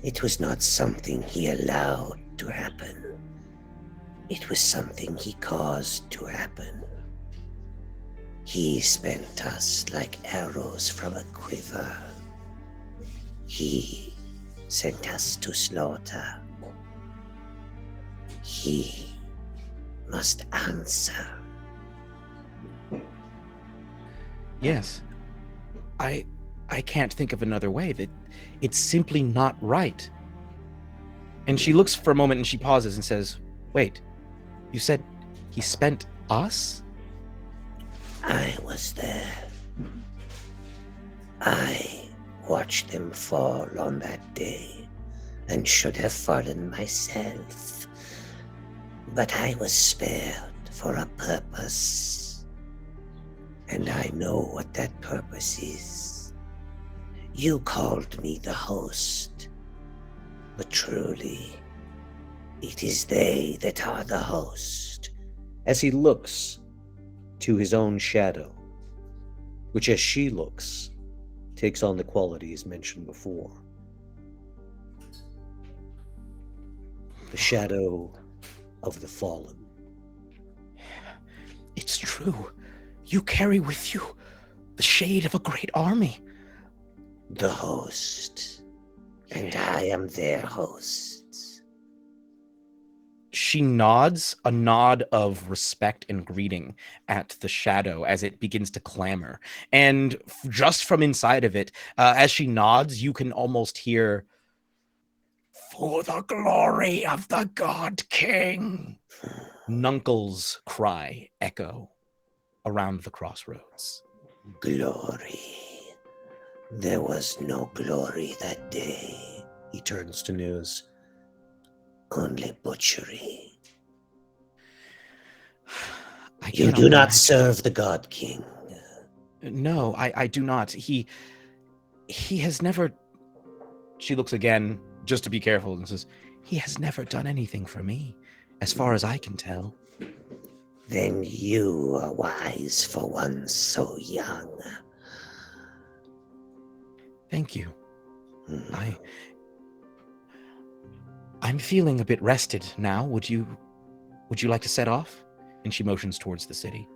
It was not something he allowed to happen. It was something he caused to happen. He spent us like arrows from a quiver. He sent us to slaughter. He must answer. Yes. I can't think of another way. That it's simply not right. And she looks for a moment and she pauses and says, wait, you said he spent us? I was there. I watched them fall on that day and should have fallen myself. But I was spared for a purpose. And I know what that purpose is. You called me the host, but truly, it is they that are the host. As he looks to his own shadow, which as she looks, takes on the qualities mentioned before. The shadow of the fallen. It's true. You carry with you the shade of a great army. The host. And I am their host. She nods, a nod of respect and greeting at the shadow as it begins to clamor. And just from inside of it, as she nods, you can almost hear, "For the glory of the God King," Nunkle's cry echo around the crossroads. Glory. There was no glory that day. He turns to News. Only butchery. I You cannot do not imagine. serve the God King. No, I do not. He has never... She looks again, just to be careful, and says, he has never done anything for me, as far as I can tell. Then you are wise for one so young. Thank you. I'm feeling a bit rested now. Would you like to set off? And she motions towards the city.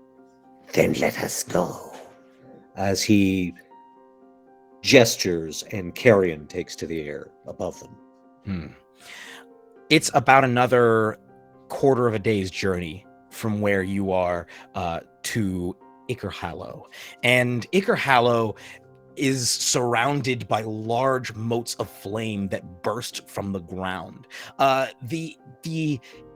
Then let us go. As he gestures and carrion takes to the air above them. It's about another quarter of a day's journey from where you are to Ickerhallow. And Ickerhallow is surrounded by large motes of flame that burst from the ground. The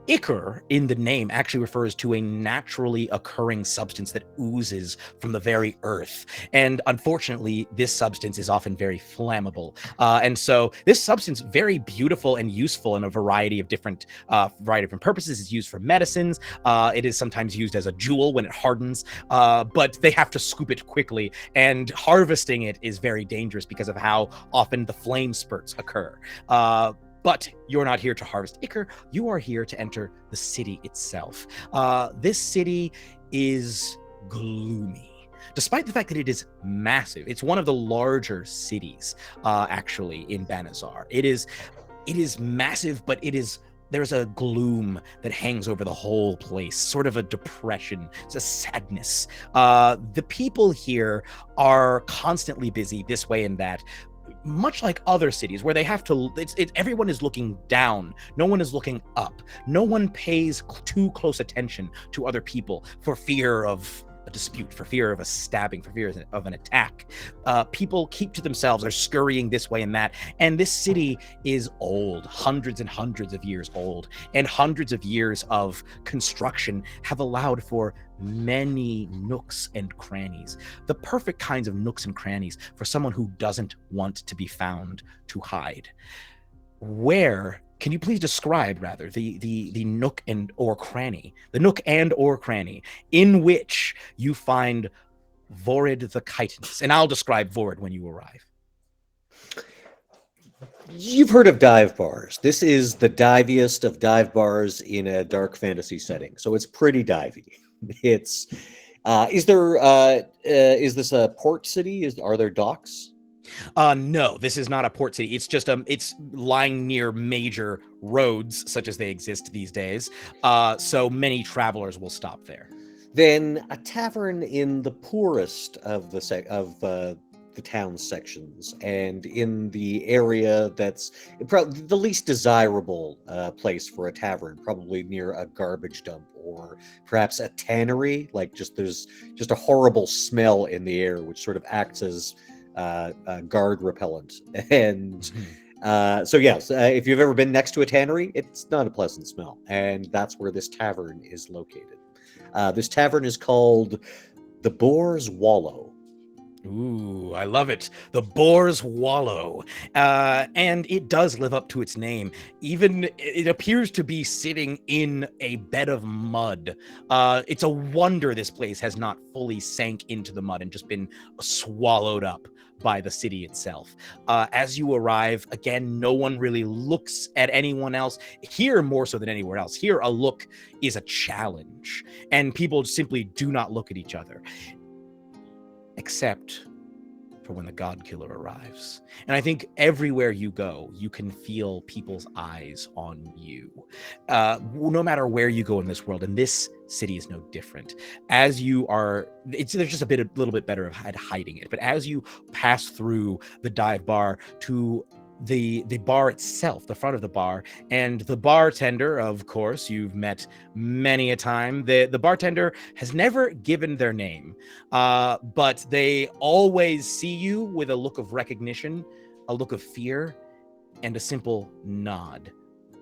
Ichor in the name actually refers to a naturally occurring substance that oozes from the very earth. And unfortunately, this substance is often very flammable. And so this substance, very beautiful and useful in a variety of different purposes. It's used for medicines. It is sometimes used as a jewel when it hardens, but they have to scoop it quickly. And harvesting it is very dangerous because of how often the flame spurts occur. But you're not here to harvest Ichor. You are here to enter the city itself. This city is gloomy, despite the fact that it is massive. It's one of the larger cities, actually, in Banazar. It is massive, but there's a gloom that hangs over the whole place, sort of a depression. It's a sadness. The people here are constantly busy this way and that, much like other cities where they have to, everyone is looking down. No one is looking up. No one pays too close attention to other people for fear of a dispute, for fear of a stabbing, for fear of an attack. People keep to themselves, are scurrying this way and that. And this city is old, hundreds and hundreds of years old, and hundreds of years of construction have allowed for many nooks and crannies, the perfect kinds of nooks and crannies for someone who doesn't want to be found to hide. Where can you please describe, rather, the nook and or cranny in which you find Vorid the Chitinous? And I'll describe Vorid when you arrive. You've heard of dive bars. This is the diviest of dive bars in a dark fantasy setting, so it's pretty divey. It's is this a port city? Are there docks? No, this is not a port city. It's just it's lying near major roads, such as they exist these days. So many travelers will stop there. Then a tavern in the poorest of the town sections, and in the area that's the least desirable place for a tavern, probably near a garbage dump or perhaps a tannery. Like there's just a horrible smell in the air, which sort of acts as guard repellent. And so yes, if you've ever been next to a tannery, it's not a pleasant smell, and that's where this tavern is located. This tavern is called the Boar's Wallow. Ooh, I love it. The Boar's Wallow. And it does live up to its name. Even it appears to be sitting in a bed of mud. It's a wonder this place has not fully sank into the mud and just been swallowed up by the city itself. As you arrive, again, no one really looks at anyone else. Here, more so than anywhere else, here a look is a challenge, and people simply do not look at each other. Except for when the Godkiller arrives. And I think everywhere you go, you can feel people's eyes on you. No matter where you go in this world, and this city is no different. As you are, there's just a little bit better at hiding it. But as you pass through the dive bar to the bar itself, the front of the bar, and the bartender, of course, you've met many a time. The bartender has never given their name, but they always see you with a look of recognition, a look of fear, and a simple nod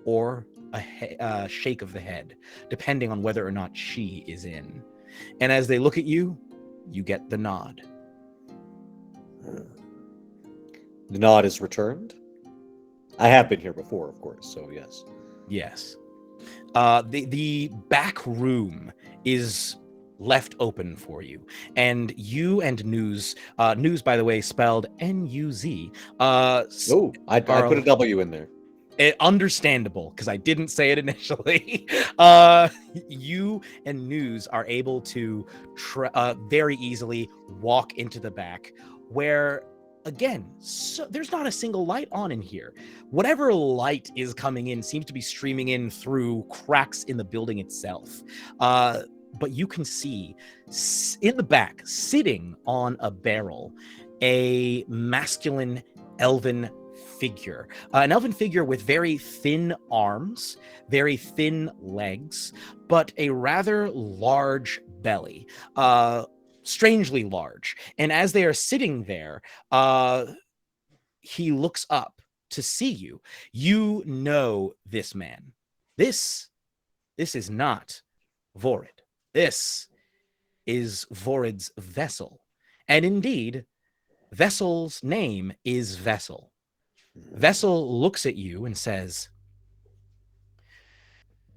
or a shake of the head, depending on whether or not she is in. And as they look at you, you get the nod. The nod is returned. I have been here before, of course, so yes. Yes. The back room is left open for you, and you and News, News, by the way, spelled N-U-Z. I put a W in there. Understandable, because I didn't say it initially. You and News are able to very easily walk into the back, where again, there's not a single light on in here. Whatever light is coming in seems to be streaming in through cracks in the building itself. But you can see in the back, sitting on a barrel, a masculine elven figure. An elven figure with very thin arms, very thin legs, but a rather large belly. Strangely large. And as they are sitting there, he looks up to see you. You know this man. This is not Vorid. This is Vorid's vessel. And indeed, Vessel's name is Vessel. Vessel looks at you and says,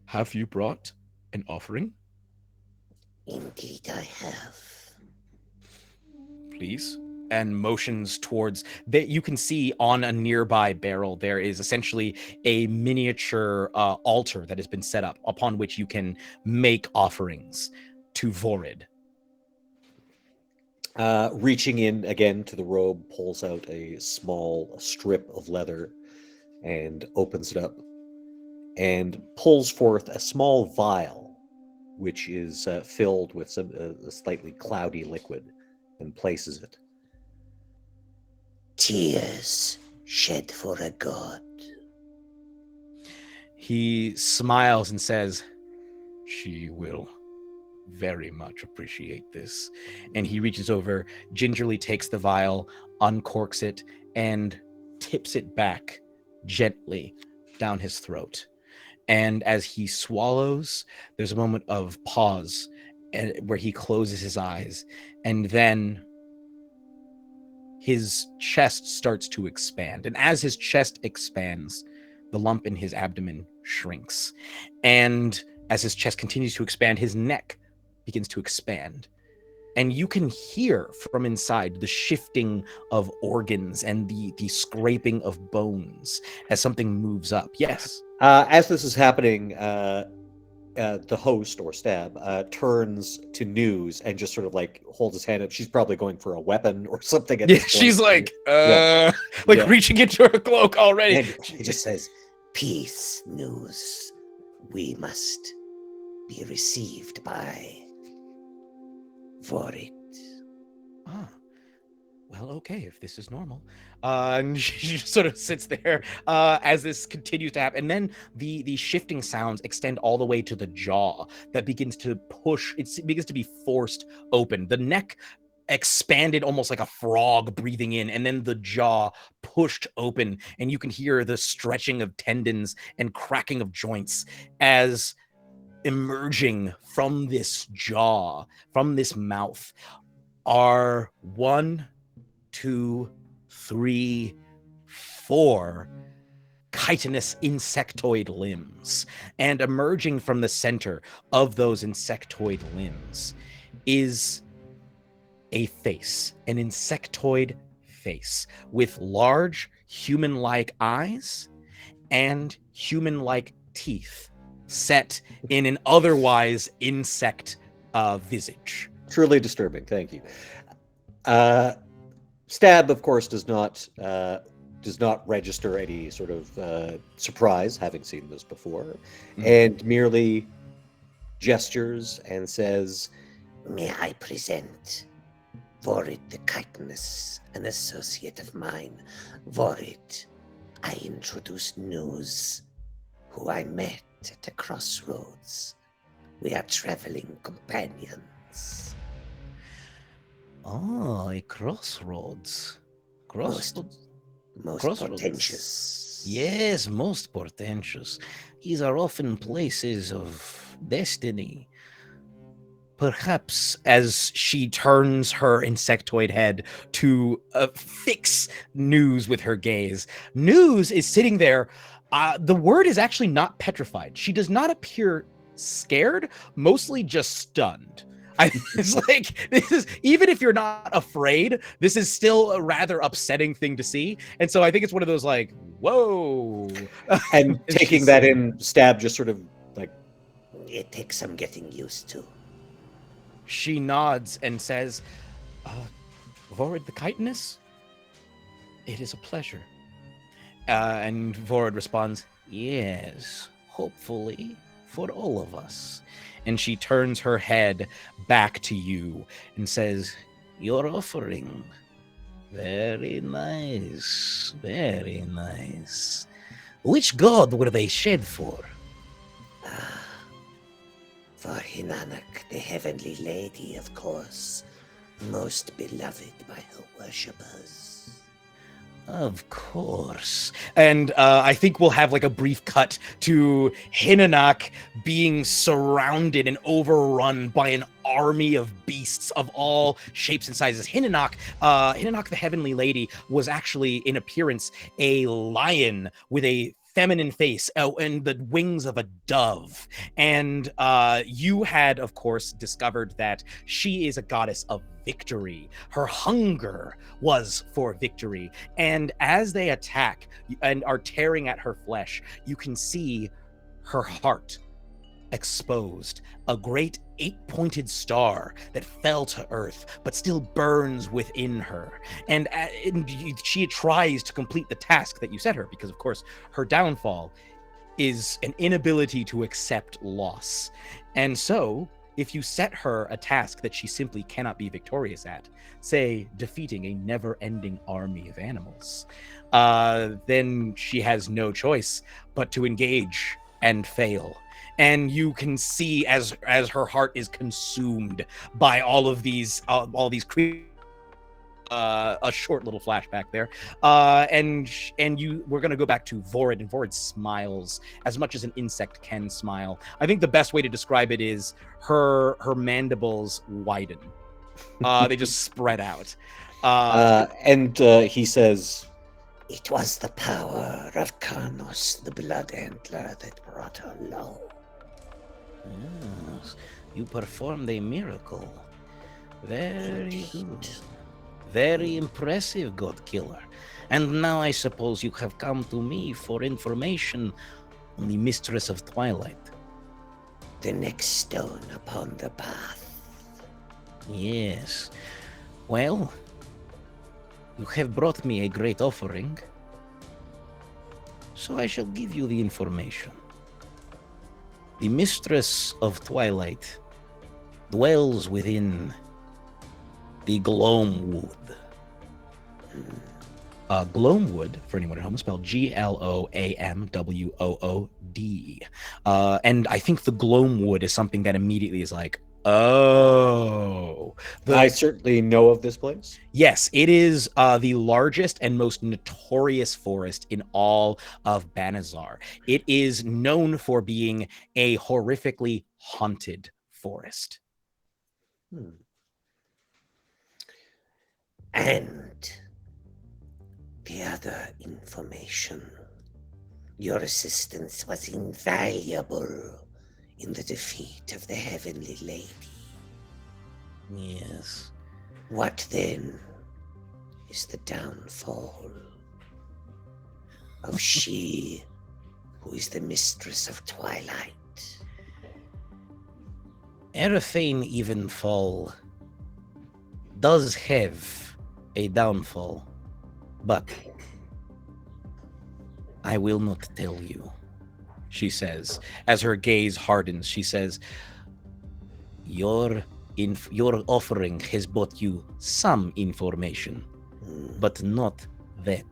"Have you brought an offering?" Indeed I have. Please. And motions towards that. You can see on a nearby barrel there is essentially a miniature altar that has been set up upon which you can make offerings to Vorid. Reaching in again to the robe, pulls out a small strip of leather and opens it up and pulls forth a small vial, which is filled with some a slightly cloudy liquid, and places it. Tears shed for a god. He smiles and says, "She will very much appreciate this. And he reaches over, gingerly takes the vial, uncorks it, and tips it back gently down his throat. And as he swallows, there's a moment of pause where he closes his eyes, and then his chest starts to expand. And as his chest expands, the lump in his abdomen shrinks. And as his chest continues to expand, his neck begins to expand. And you can hear from inside the shifting of organs and the scraping of bones as something moves up. Yes. As this is happening, the host, or Staab, turns to News and just sort of like holds his hand up. She's probably going for a weapon or something. At Yeah, this point. she's like, Yeah. reaching into her cloak already. And he just says, "Peace, News. We must be received by Vorit." Ah, well, okay, if this is normal. And she just sort of sits there as this continues to happen. And then the shifting sounds extend all the way to the jaw that begins to push. It begins to be forced open. The neck expanded almost like a frog breathing in, and then the jaw pushed open. And you can hear the stretching of tendons and cracking of joints as emerging from this jaw, from this mouth, are 1, 2, 3, 4 chitinous insectoid limbs. And emerging from the center of those insectoid limbs is a face, an insectoid face with large human-like eyes and human-like teeth set in an otherwise insect visage. Truly disturbing. Thank you. Staab, of course, does not register any sort of surprise, having seen this before, and merely gestures and says, "May I present Vorit the chitinous, an associate of mine. Vorit, I introduce News, who I met at a crossroads. We are traveling companions." Oh, a crossroads. Most portentous. Yes, most portentous. These are often places of destiny. Perhaps, as she turns her insectoid head to fix News with her gaze, News is sitting there. The word is actually not petrified. She does not appear scared, mostly just stunned. It's like, this is, even if you're not afraid, this is still a rather upsetting thing to see. And so I think it's one of those like, whoa. and taking that in, Staab just sort of like, "It takes some getting used to." She nods and says, Vorid the chitinous? It is a pleasure. And Vorid responds, "Yes, hopefully for all of us." And she turns her head back to you and says, "Your offering. Very nice. Very nice. Which god were they shed for?" For Hinanak, the heavenly lady, of course, most beloved by her worshippers. Of course. And I think we'll have like a brief cut to Hinanak being surrounded and overrun by an army of beasts of all shapes and sizes. Hinanak, the heavenly lady, was actually in appearance a lion with a feminine face and the wings of a dove. And you had, of course, discovered that she is a goddess of victory. Her hunger was for victory. And as they attack and are tearing at her flesh, you can see her heart exposed, a great 8-pointed star that fell to earth but still burns within her. And she tries to complete the task that you set her, because of course her downfall is an inability to accept loss. And so if you set her a task that she simply cannot be victorious at, say defeating a never-ending army of animals, then she has no choice but to engage and fail. and you can see as her heart is consumed by all these creatures. A short little flashback there, and we're gonna go back to Vorid, and Vorid smiles as much as an insect can smile. I think the best way to describe it is her mandibles widen. They just spread out. And he says, It was the power of Karnos, the Blood Antler, that brought her low. Yes, you performed a miracle. Very good. Very impressive, Godkiller. And now I suppose you have come to me for information on the Mistress of Twilight. The next stone upon the path. Yes. Well, you have brought me a great offering, so I shall give you the information. The Mistress of Twilight dwells within the Gloamwood. Gloamwood, for anyone at home, is spelled Gloamwood. And I think the Gloamwood is something that immediately is like, oh. I certainly know of this place. Yes, it is the largest and most notorious forest in all of Banazar. It is known for being a horrifically haunted forest. And the other information. Your assistance was invaluable in the defeat of the Heavenly Lady. Yes. What then is the downfall of she who is the Mistress of Twilight? Erefane Evenfall does have a downfall, but I will not tell you, she says. As her gaze hardens, she says, Your offering has brought you some information, but not that.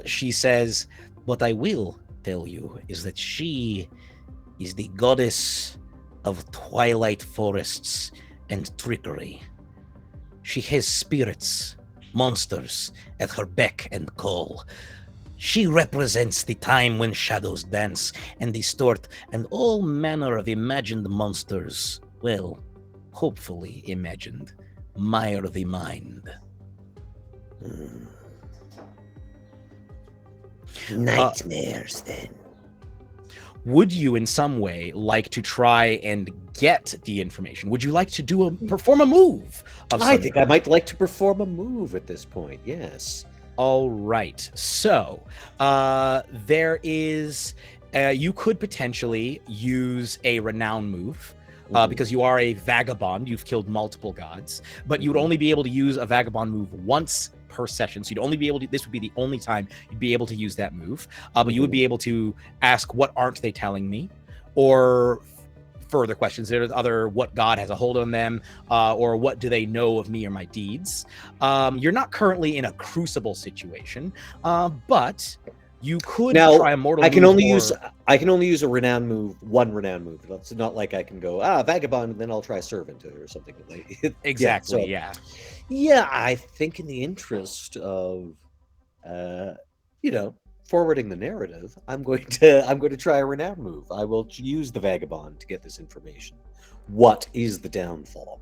She says, What I will tell you is that she is the goddess of twilight forests and trickery. She has spirits, monsters at her beck and call. She represents the time when shadows dance and distort, and all manner of imagined monsters, well, hopefully imagined, mire the mind. Nightmares, then. Would you in some way like to try and get the information? Would you like to perform a move? I think I might like to perform a move at this point, yes. All right. So there is, you could potentially use a renown move because you are a vagabond. You've killed multiple gods, but you would only be able to use a vagabond move once per session. So you'd only be able to, this would be the only time you'd be able to use that move. But you would be able to ask, what aren't they telling me? Or further questions. There's other, what god has a hold on them, or what do they know of me or my deeds? You're not currently in a crucible situation, but you could try a mortal. I can only use a renown move, one renown move. It's not like I can go vagabond and then I'll try servant or something. Exactly. Yeah, I think in the interest of forwarding the narrative, I'm going to try a renown move. I will use the vagabond to get this information. What is the downfall?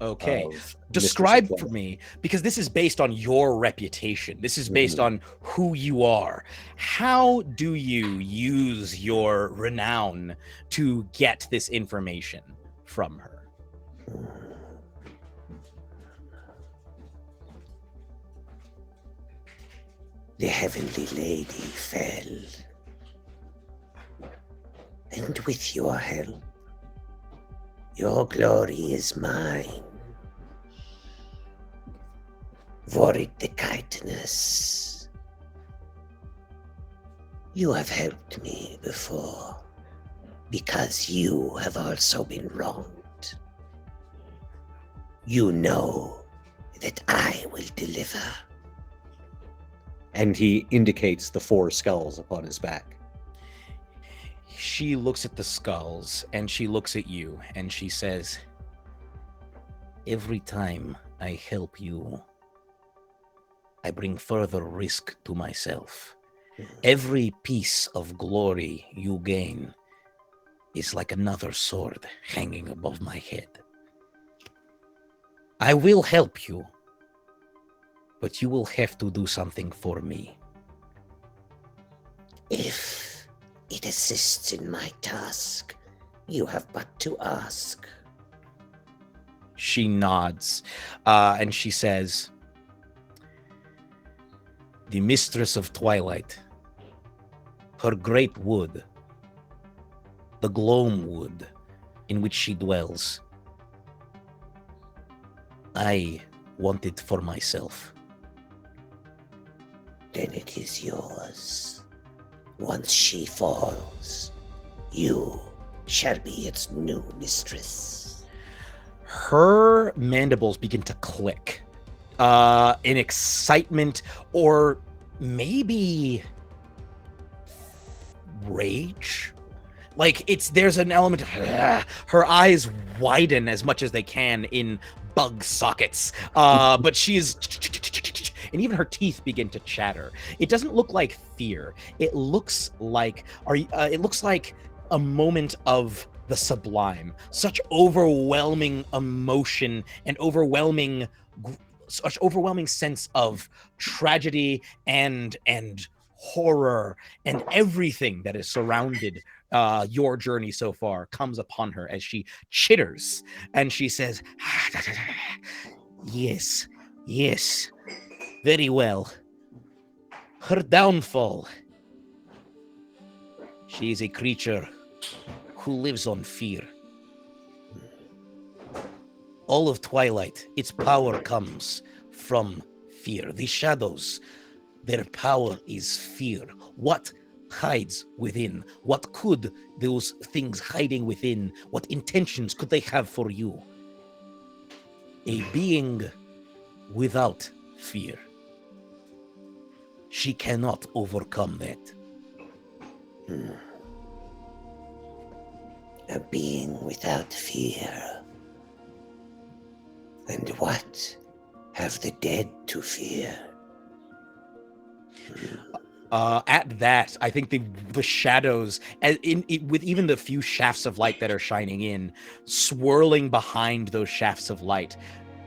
Okay, describe for me, because this is based on your reputation. This is based on who you are. How do you use your renown to get this information from her? The Heavenly Lady fell, and with your help, your glory is mine. Vorid the Chitinous, you have helped me before, because you have also been wronged. You know that I will deliver. And he indicates the 4 skulls upon his back. She looks at the skulls, and she looks at you, and she says, Every time I help you, I bring further risk to myself. Every piece of glory you gain is like another sword hanging above my head. I will help you, but you will have to do something for me. If it assists in my task, you have but to ask. she nods, and she says, The mistress of twilight, her great wood, the gloam wood in which she dwells, I want it for myself. Then it is yours. Once she falls, you shall be its new mistress. her mandibles begin to click in excitement, or maybe rage. Like there's an element of her eyes widen as much as they can in bug sockets, but she's, and even her teeth begin to chatter. It doesn't look like fear. It looks like a moment of the sublime, such overwhelming emotion and such overwhelming sense of tragedy and horror, and everything that has surrounded your journey so far comes upon her as she chitters, and she says, Yes, very well. Her downfall. She is a creature who lives on fear. All of Twilight, its power comes from fear. The shadows, their power is fear. What hides within? What could those things hiding within, what intentions could they have for you? A being without fear. She cannot overcome that. A being without fear. And what have the dead to fear? At that, I think the shadows, with even the few shafts of light that are shining in, swirling behind those shafts of light,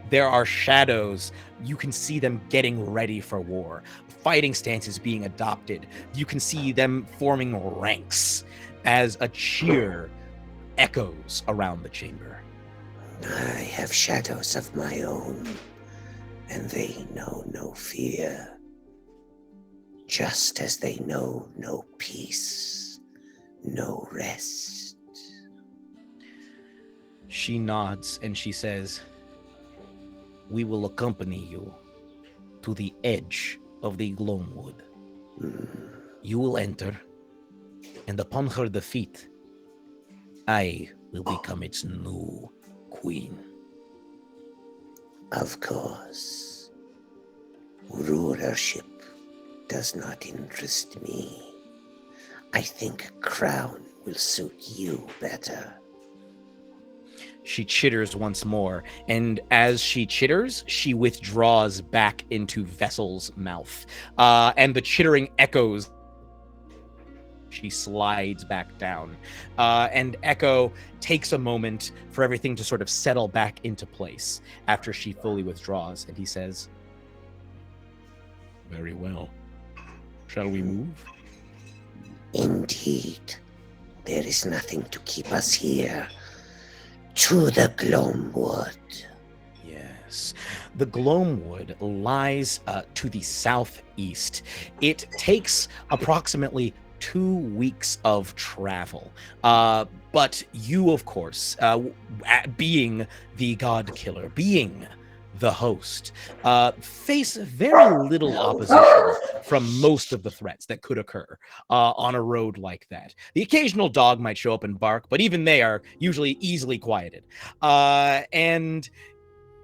there are shadows. You can see them getting ready for war. Fighting stances being adopted. You can see them forming ranks as a cheer echoes around the chamber. I have shadows of my own, and they know no fear. Just as they know no peace, no rest. She nods and she says, We will accompany you to the edge of the Gloamwood. You will enter, and upon her defeat, I will become its new queen. Of course, rulership does not interest me. I think a crown will suit you better. She chitters once more, and as she chitters, she withdraws back into Vessel's mouth. And the chittering echoes. She slides back down. And Echo takes a moment for everything to sort of settle back into place after she fully withdraws. And he says, "Very well. Shall we move?" Indeed, there is nothing to keep us here. To the Gloamwood. Yes. The Gloamwood lies to the southeast. It takes approximately 2 weeks of travel. But you, of course, being the Godkiller, being the host, face very little opposition from most of the threats that could occur on a road like that. The occasional dog might show up and bark, but even they are usually easily quieted. And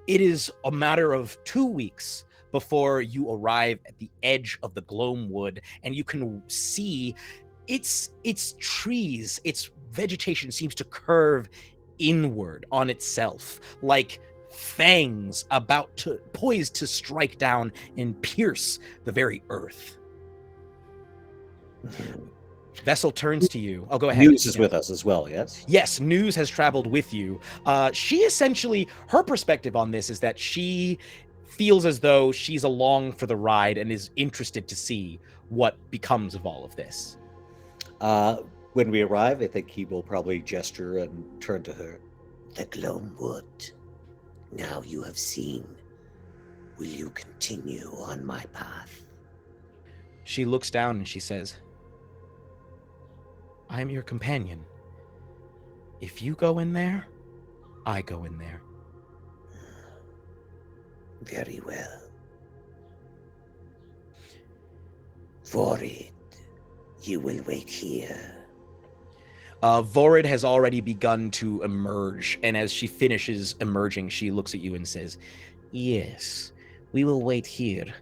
it is a matter of 2 weeks before you arrive at the edge of the Gloamwood, and you can see its trees, its vegetation seems to curve inward on itself, like fangs poised to strike down and pierce the very earth. Vessel turns to you. Oh, go ahead. News is with us as well, yes? Yes, News has traveled with you. She essentially, her perspective on this is that she feels as though she's along for the ride and is interested to see what becomes of all of this. When we arrive, I think he will probably gesture and turn to her. The Gloamwood. Now you have seen. Will you continue on my path? She looks down and she says, I am your companion. If you go in there, I go in there. Very well. Vorid, you will wait here. Vorid has already begun to emerge, and as she finishes emerging, she looks at you and says, Yes, we will wait here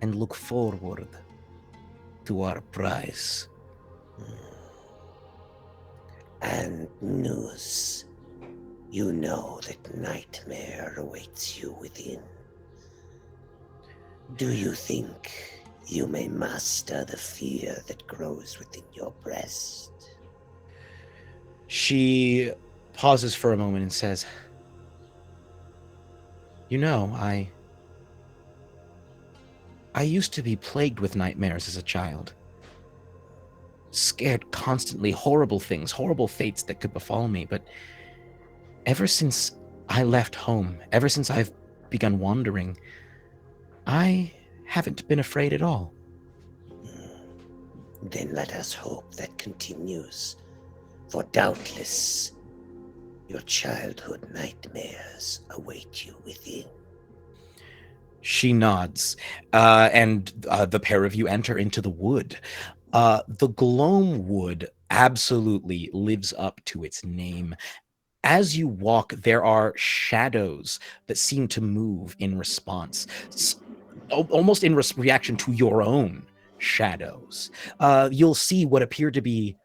and look forward to our prize. And News, you know that nightmare awaits you within. Do you think you may master the fear that grows within your breast? She pauses for a moment and says, You know, I used to be plagued with nightmares as a child. Scared constantly, horrible things, horrible fates that could befall me, but ever since I left home, ever since I've begun wandering, I haven't been afraid at all. Then let us hope that continues, for doubtless your childhood nightmares await you within. She nods, and the pair of you enter into the wood. The Gloamwood absolutely lives up to its name. As you walk, there are shadows that seem to move in response, almost in reaction to your own shadows. You'll see what appear to be,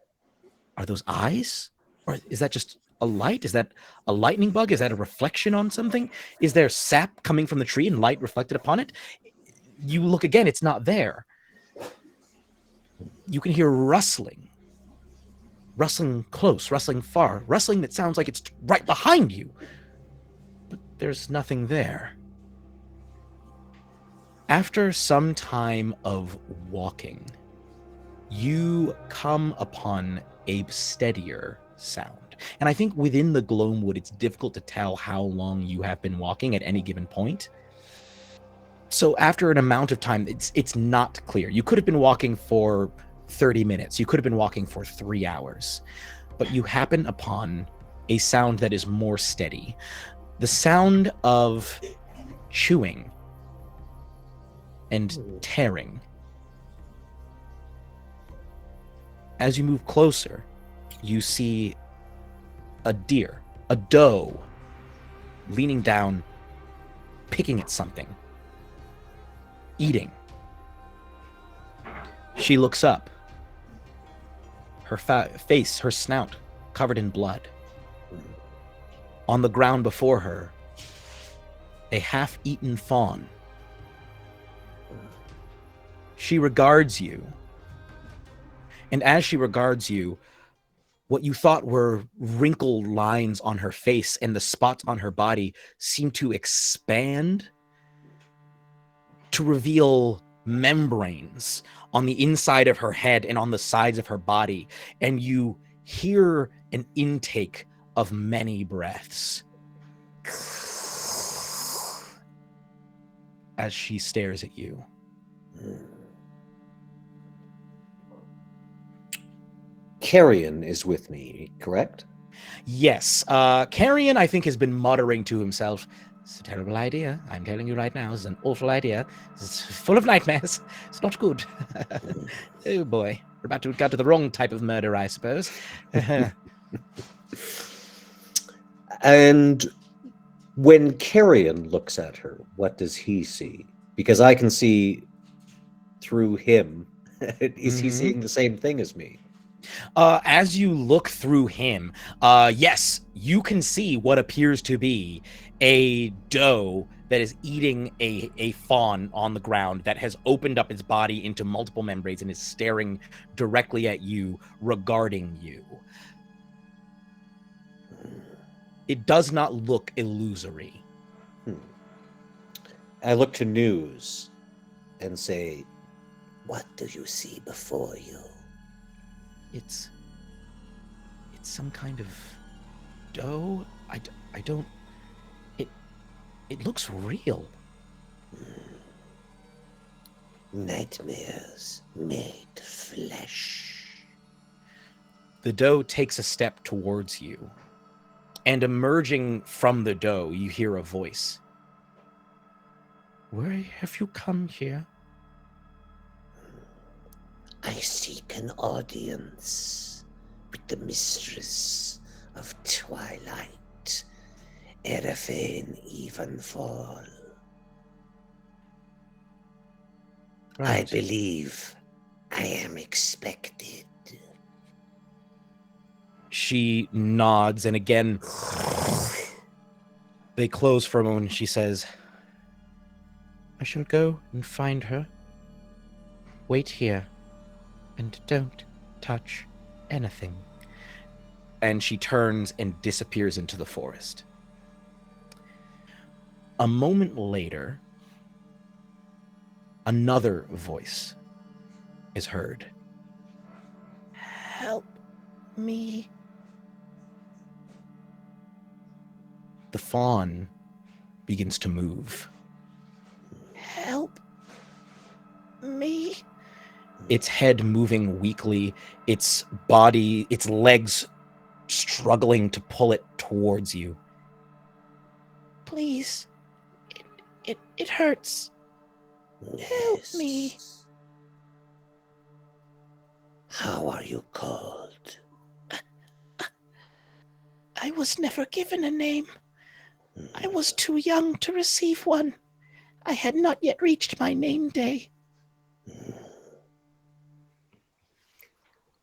are those eyes? Or is that just a light? Is that a lightning bug? Is that a reflection on something? Is there sap coming from the tree and light reflected upon it? You look again, it's not there. You can hear rustling close, rustling far, rustling that sounds like it's right behind you, but there's nothing there. After some time of walking, you come upon a steadier sound. And I think within the Gloamwood, it's difficult to tell how long you have been walking at any given point. So after an amount of time, it's not clear. You could have been walking for 30 minutes. You could have been walking for 3 hours. But you happen upon a sound that is more steady. The sound of chewing and tearing. As you move closer, you see a deer, a doe, leaning down, picking at something, eating. She looks up. Her face, her snout, covered in blood. On the ground before her, a half-eaten fawn. She regards you. And as she regards you, what you thought were wrinkled lines on her face and the spots on her body seem to expand to reveal membranes on the inside of her head and on the sides of her body. And you hear an intake of many breaths as she stares at you. Carrion is with me, correct? Yes. Carrion, I think, has been muttering to himself, "It's a terrible idea. I'm telling you right now, it's an awful idea. It's full of nightmares. It's not good." Oh boy. We're about to get to the wrong type of murder, I suppose. And when Carrion looks at her, what does he see? Because I can see through him. Is he seeing the same thing as me? As you look through him, yes, you can see what appears to be a doe that is eating a fawn on the ground that has opened up its body into multiple membranes and is staring directly at you, regarding you. It does not look illusory. I look to News and say, What do you see before you? It's some kind of doe. I don't. It looks real. Nightmares made flesh. The doe takes a step towards you, and emerging from the doe, you hear a voice. Why have you come here? I seek an audience with the mistress of twilight, Erefane Evenfall. I believe I am expected. She nods, and again, they close for a moment, and she says, I shall go and find her. Wait here, and don't touch anything. And she turns and disappears into the forest. A moment later, another voice is heard. Help me. The fawn begins to move. Help me. Its head moving weakly, its body, its legs struggling to pull it towards you. Please. It hurts. Help me. How are you called? I was never given a name. I was too young to receive one. I had not yet reached my name day.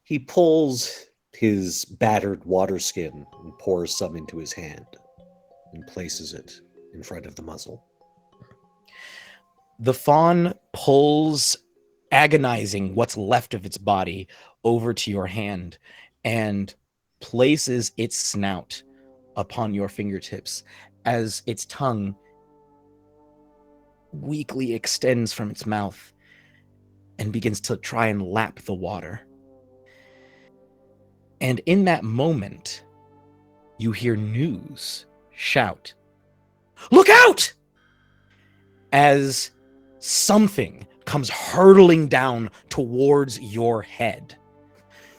He pulls his battered water skin and pours some into his hand and places it in front of the muzzle. The fawn pulls, agonizing what's left of its body, over to your hand and places its snout upon your fingertips as its tongue weakly extends from its mouth and begins to try and lap the water. And in that moment, you hear News shout, "Look out!" as something comes hurtling down towards your head.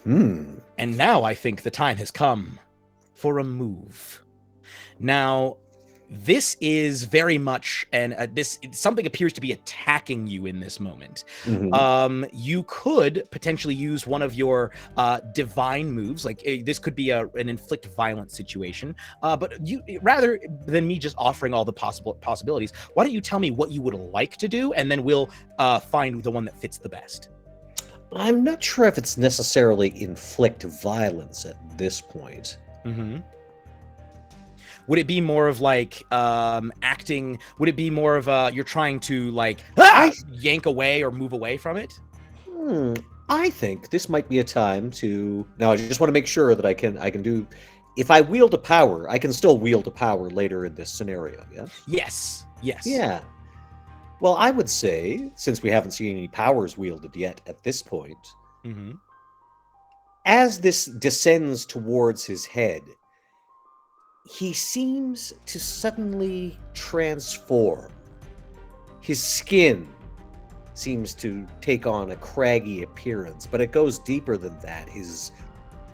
And now I think the time has come for a move. Now, this is very much something appears to be attacking you in this moment. You could potentially use one of your divine moves, like this could be an inflict violence situation. But you, rather than me just offering all the possibilities, why don't you tell me what you would like to do, and then we'll find the one that fits the best. I'm not sure if it's necessarily inflict violence at this point. Would it be more of like acting? Would it be more of you're trying to like yank away or move away from it? I think this might be a time to. Now, I just want to make sure that I can do. If I wield a power, I can still wield a power later in this scenario. Yes. Yes. Yeah. Well, I would say, since we haven't seen any powers wielded yet at this point, as this descends towards his head, he seems to suddenly transform. His skin seems to take on a craggy appearance, but it goes deeper than that. His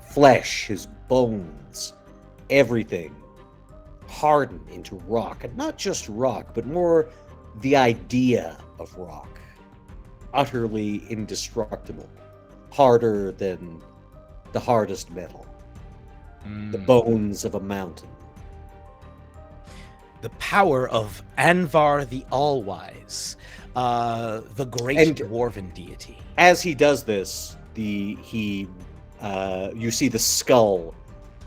flesh, his bones, everything harden into rock. And not just rock, but more the idea of rock. Utterly indestructible. Harder than the hardest metal. The bones of a mountain. The power of Anvar the All-Wise, the great dwarven deity. As he does this, he You see the skull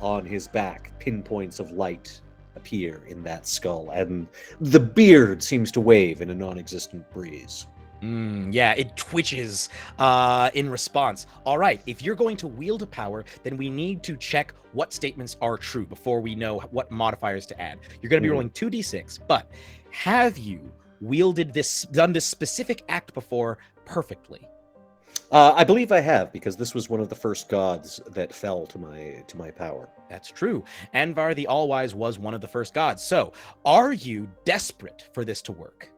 on his back, pinpoints of light appear in that skull, and the beard seems to wave in a non-existent breeze. Yeah, it twitches in response. All right, if you're going to wield a power, then we need to check what statements are true before we know what modifiers to add. You're going to be rolling 2d6, but have you done this specific act before perfectly? I believe I have, because this was one of the first gods that fell to my power. That's true. Anvar the All-Wise was one of the first gods. So, are you desperate for this to work?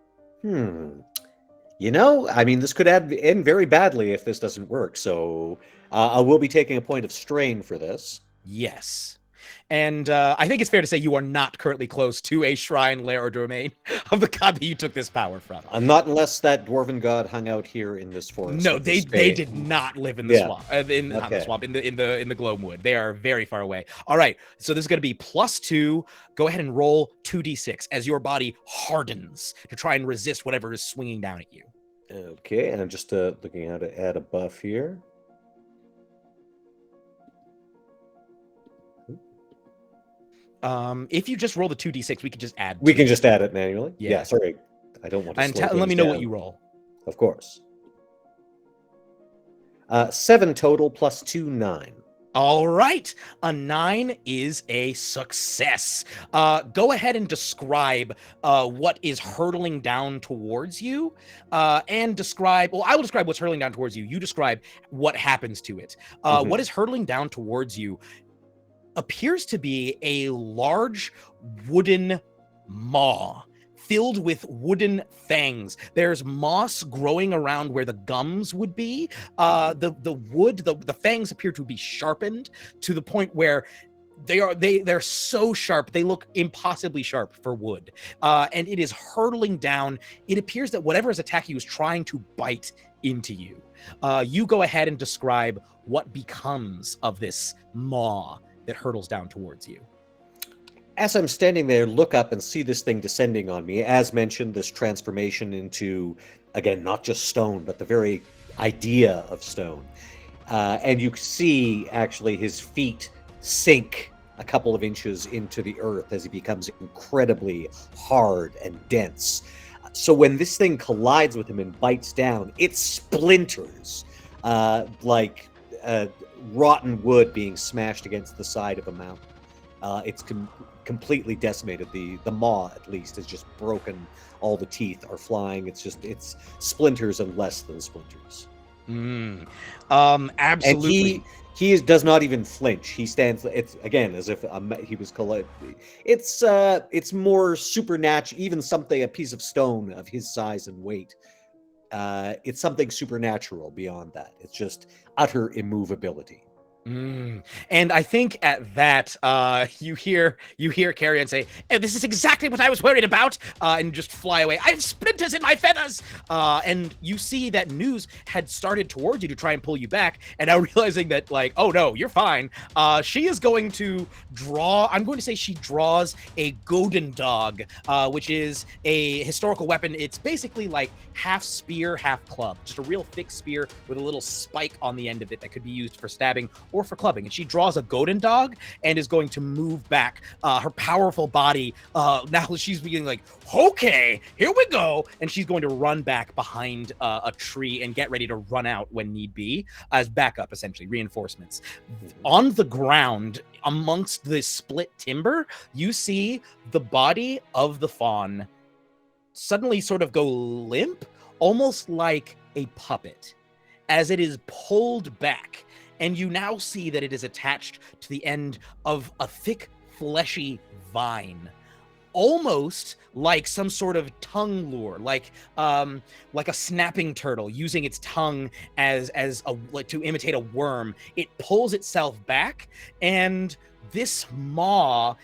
You know, I mean, this could end very badly if this doesn't work, so I will be taking a point of strain for this. Yes. And I think it's fair to say you are not currently close to a shrine, lair, or domain of the god that you took this power from. Not unless that dwarven god hung out here in this forest. No, they did not live in the swamp. Not the swamp, in the Gloamwood. They are very far away. All right, so this is going to be +2. Go ahead and roll 2d6 as your body hardens to try and resist whatever is swinging down at you. Okay, and I'm just looking how to add a buff here. If you just roll the 2d6, we can just add. We can just add it manually. Yeah. Yeah, sorry, I don't want to. And let me know what you roll. Of course. 7 total plus 2, 9. All right, a 9 is a success. Go ahead and describe what is hurtling down towards you, and describe. Well, I will describe what's hurtling down towards you. You describe what happens to it. What is hurtling down towards you appears to be a large wooden maw filled with wooden fangs. There's moss growing around where the gums would be. The fangs appear to be sharpened to the point where they're so sharp they look impossibly sharp for wood, and it is hurtling down. It appears that whatever is attacking you is trying to bite into you. You go ahead and describe what becomes of this maw that hurtles down towards you. As I'm standing there, look up and see this thing descending on me. As mentioned, this transformation into, again, not just stone, but the very idea of stone. And you see, actually, his feet sink a couple of inches into the earth as he becomes incredibly hard and dense. So when this thing collides with him and bites down, it splinters like rotten wood being smashed against the side of a mountain. It's completely decimated. The maw, at least, is just broken. All the teeth are flying. It's splinters and less than splinters. Absolutely. And he does not even flinch. He stands. It's again as if he was collided. It's more supernatural. Even a piece of stone of his size and weight. It's something supernatural beyond that. It's just utter immovability. And I think at that, you hear Carrion say, "Oh, this is exactly what I was worried about," and just fly away. "I have splinters in my feathers." And you see that News had started towards you to try and pull you back, and now realizing that, like, oh no, you're fine. She is going to draw. I'm going to say she draws a Godin dog, which is a historical weapon. It's basically like half spear, half club, just a real thick spear with a little spike on the end of it that could be used for stabbing or for clubbing. And she draws a Godin dog and is going to move back her powerful body. Now she's being like, okay, here we go. And she's going to run back behind a tree and get ready to run out when need be as backup, essentially, reinforcements. On the ground, amongst the split timber, you see the body of the fawn suddenly sort of go limp, almost like a puppet, as it is pulled back. And you now see that it is attached to the end of a thick, fleshy vine, almost like some sort of tongue lure, like a snapping turtle using its tongue as to imitate a worm. It pulls itself back, and this maw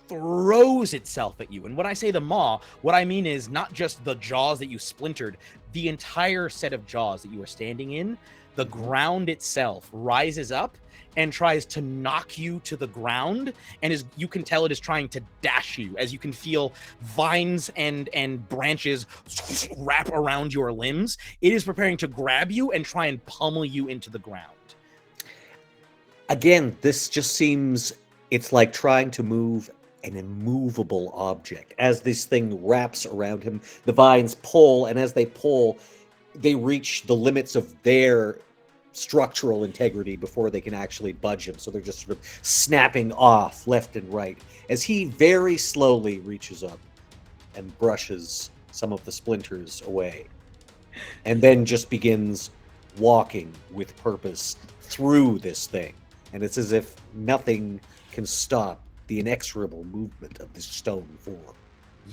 throws itself at you. And when I say the maw, what I mean is not just the jaws that you splintered, the entire set of jaws that you are standing in. The ground itself rises up and tries to knock you to the ground, and you can tell it is trying to dash you, as you can feel vines and branches wrap around your limbs. It is preparing to grab you and try and pummel you into the ground. Again, this just seems, it's like trying to move an immovable object. As this thing wraps around him, the vines pull, and as they pull, they reach the limits of their structural integrity before they can actually budge him. So they're just sort of snapping off left and right as he very slowly reaches up and brushes some of the splinters away, and then just begins walking with purpose through this thing. And it's as if nothing can stop the inexorable movement of this stone form.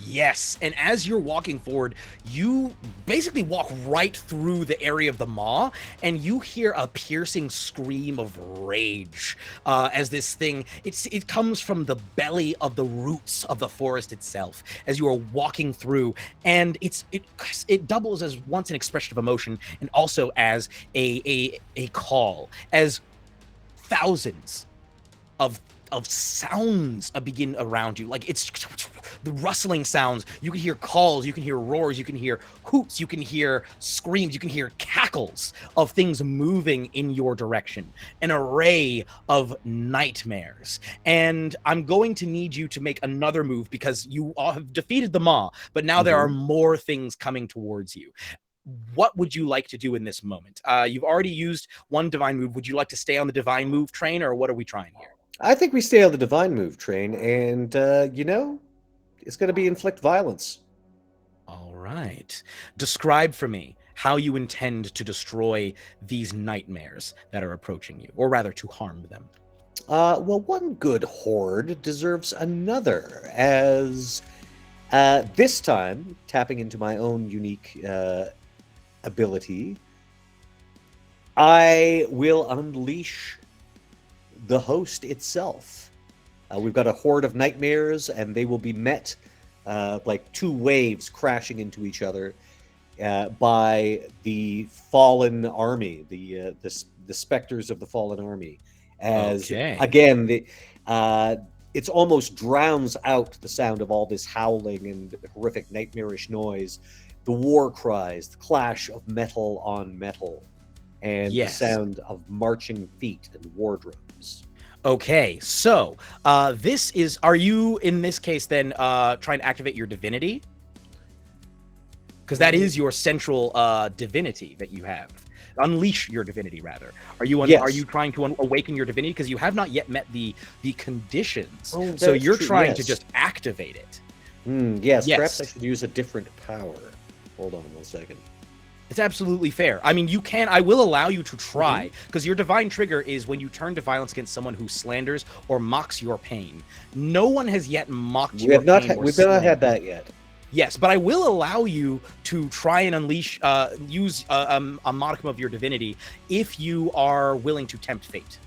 Yes, and as you're walking forward, you basically walk right through the area of the maw, and you hear a piercing scream of rage as this thing, it comes from the belly of the roots of the forest itself as you are walking through, and it doubles as once an expression of emotion and also as a call, as thousands of sounds begin around you. Like, it's the rustling sounds. You can hear calls, you can hear roars, you can hear hoots, you can hear screams, you can hear cackles of things moving in your direction. An array of nightmares. And I'm going to need you to make another move because you all have defeated the maw, but now there are more things coming towards you. What would you like to do in this moment? You've already used one divine move. Would you like to stay on the divine move train, or what are we trying here? I think we stay on the divine move train, and, it's going to be inflict violence. All right. Describe for me how you intend to destroy these nightmares that are approaching you, or rather to harm them. Well, one good horde deserves another, as this time, tapping into my own unique ability, I will unleash the host itself. We've got a horde of nightmares, and they will be met like two waves crashing into each other by the fallen army, the specters of the fallen army. As again, it's almost drowns out the sound of all this howling and horrific nightmarish noise, the war cries, the clash of metal on metal, and the sound of marching feet and war drums. Okay, so are you in this case then trying to activate your divinity? Because that is your central divinity that you have. Unleash your divinity, rather. Are you trying to awaken your divinity? Because you have not yet met the conditions. Oh, so you're trying to yes. just activate it. Yes, perhaps I should use a different power. Hold on 1 second. It's absolutely fair. I mean, I will allow you to try, because your divine trigger is when you turn to violence against someone who slanders or mocks your pain. No one has yet mocked your pain. We've not had that yet. Yes, but I will allow you to try and unleash, use a modicum of your divinity if you are willing to tempt fate.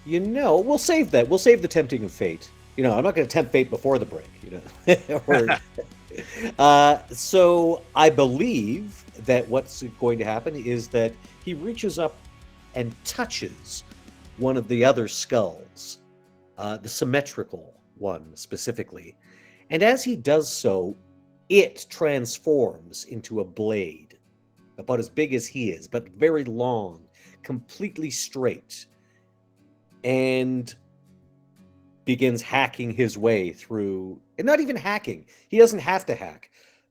We'll save that. We'll save the tempting of fate. I'm not going to tempt fate before the break, So I believe that what's going to happen is that he reaches up and touches one of the other skulls, the symmetrical one specifically. And as he does so, it transforms into a blade, about as big as he is, but very long, completely straight, and begins hacking his way through, and not even hacking. He doesn't have to hack.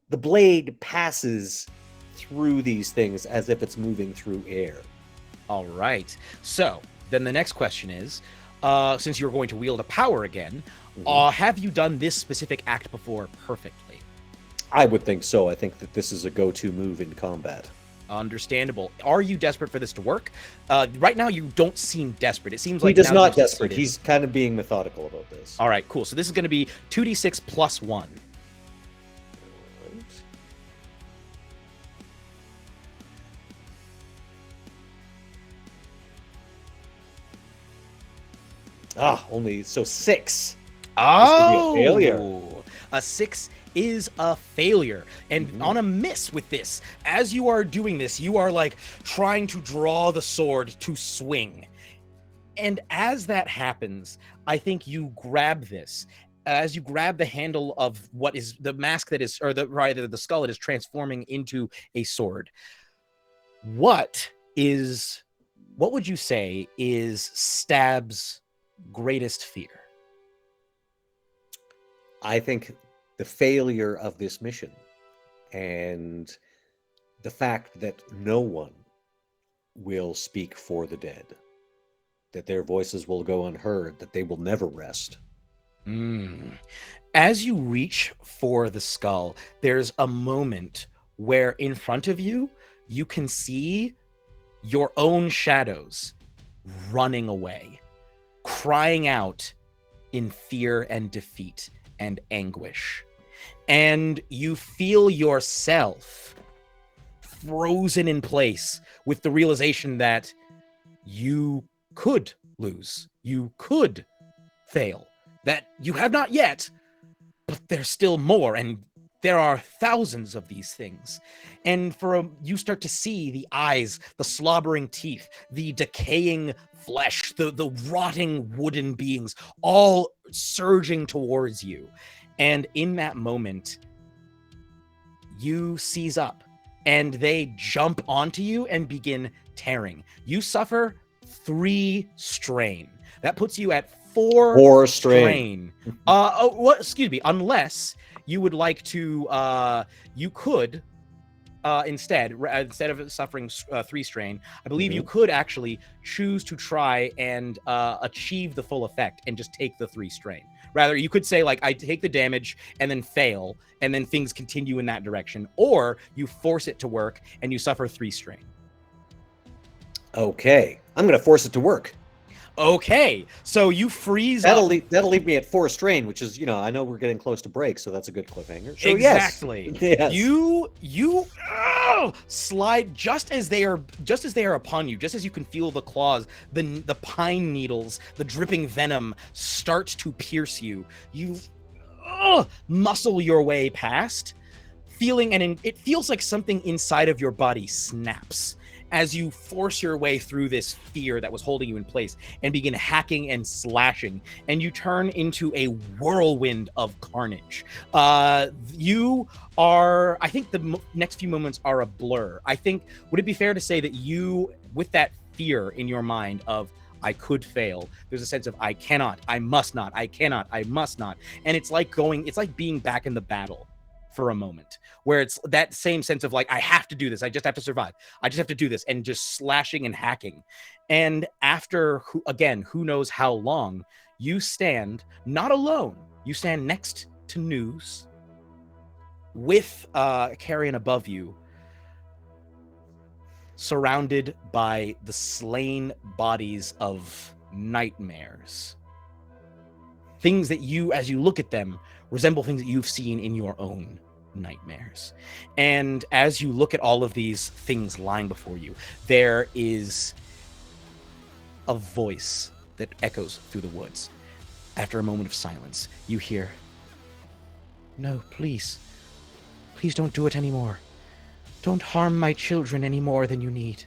The blade passes through these things as if it's moving through air. All right. So then the next question is, since you're going to wield a power again, have you done this specific act before perfectly? I would think so. I think that this is a go-to move in combat. Understandable. Are you desperate for this to work? Right now, you don't seem desperate. It seems like he does not desperate. He's kind of being methodical about this. All right, cool. So this is going to be 2d6 plus 1. Only so 6. Oh, this could be a failure. A 6 is a failure. And on a miss with this, as you are doing this, you are like trying to draw the sword to swing. And as that happens, I think you grab this. As you grab the handle of what is the mask that is, or the skull that is transforming into a sword. What what would you say is Staab's greatest fear? I think the failure of this mission and the fact that no one will speak for the dead, that their voices will go unheard, that they will never rest. As you reach for the skull, there's a moment where in front of you, you can see your own shadows running away, crying out in fear and defeat and anguish. And you feel yourself frozen in place with the realization that you could lose, you could fail, that you have not yet, but there's still more, and there are thousands of these things. And you start to see the eyes, the slobbering teeth, the decaying flesh, the rotting wooden beings, all surging towards you. And in that moment, you seize up, and they jump onto you and begin tearing. You suffer 3 strain. That puts you at 4 strain. Excuse me, unless you would like to, you could, instead of suffering 3 strain, I believe you could actually choose to try and achieve the full effect and just take the 3 strain. Rather, you could say, like, I take the damage and then fail, and then things continue in that direction. Or you force it to work and you suffer 3 strain. Okay, I'm going to force it to work. Okay, so you freeze that'll up. That'll leave me at 4 strain, which is, I know we're getting close to break, so that's a good cliffhanger. So Exactly. Yes. You slide just as they are upon you, just as you can feel the claws, the pine needles, the dripping venom start to pierce you. You muscle your way past, feeling, and it feels like something inside of your body snaps as you force your way through this fear that was holding you in place and begin hacking and slashing, and you turn into a whirlwind of carnage. You are, I think the next few moments are a blur. I think, would it be fair to say that you, with that fear in your mind of, I could fail, there's a sense of, I cannot, I must not, I cannot, I must not. And it's like being back in the battle for a moment, where it's that same sense of, like, I have to do this, I just have to survive, I just have to do this, and just slashing and hacking. And after, who knows how long, you stand not alone, you stand next to News with Carrion above you, surrounded by the slain bodies of nightmares. Things that you, as you look at them, resemble things that you've seen in your own nightmares. And as you look at all of these things lying before you, there is a voice that echoes through the woods. After a moment of silence, you hear, "No, please. Please don't do it anymore. Don't harm my children any more than you need."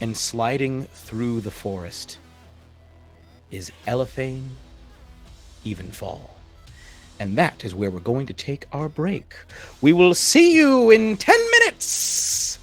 And sliding through the forest is Elephane Evenfall. And that is where we're going to take our break. We will see you in 10 minutes!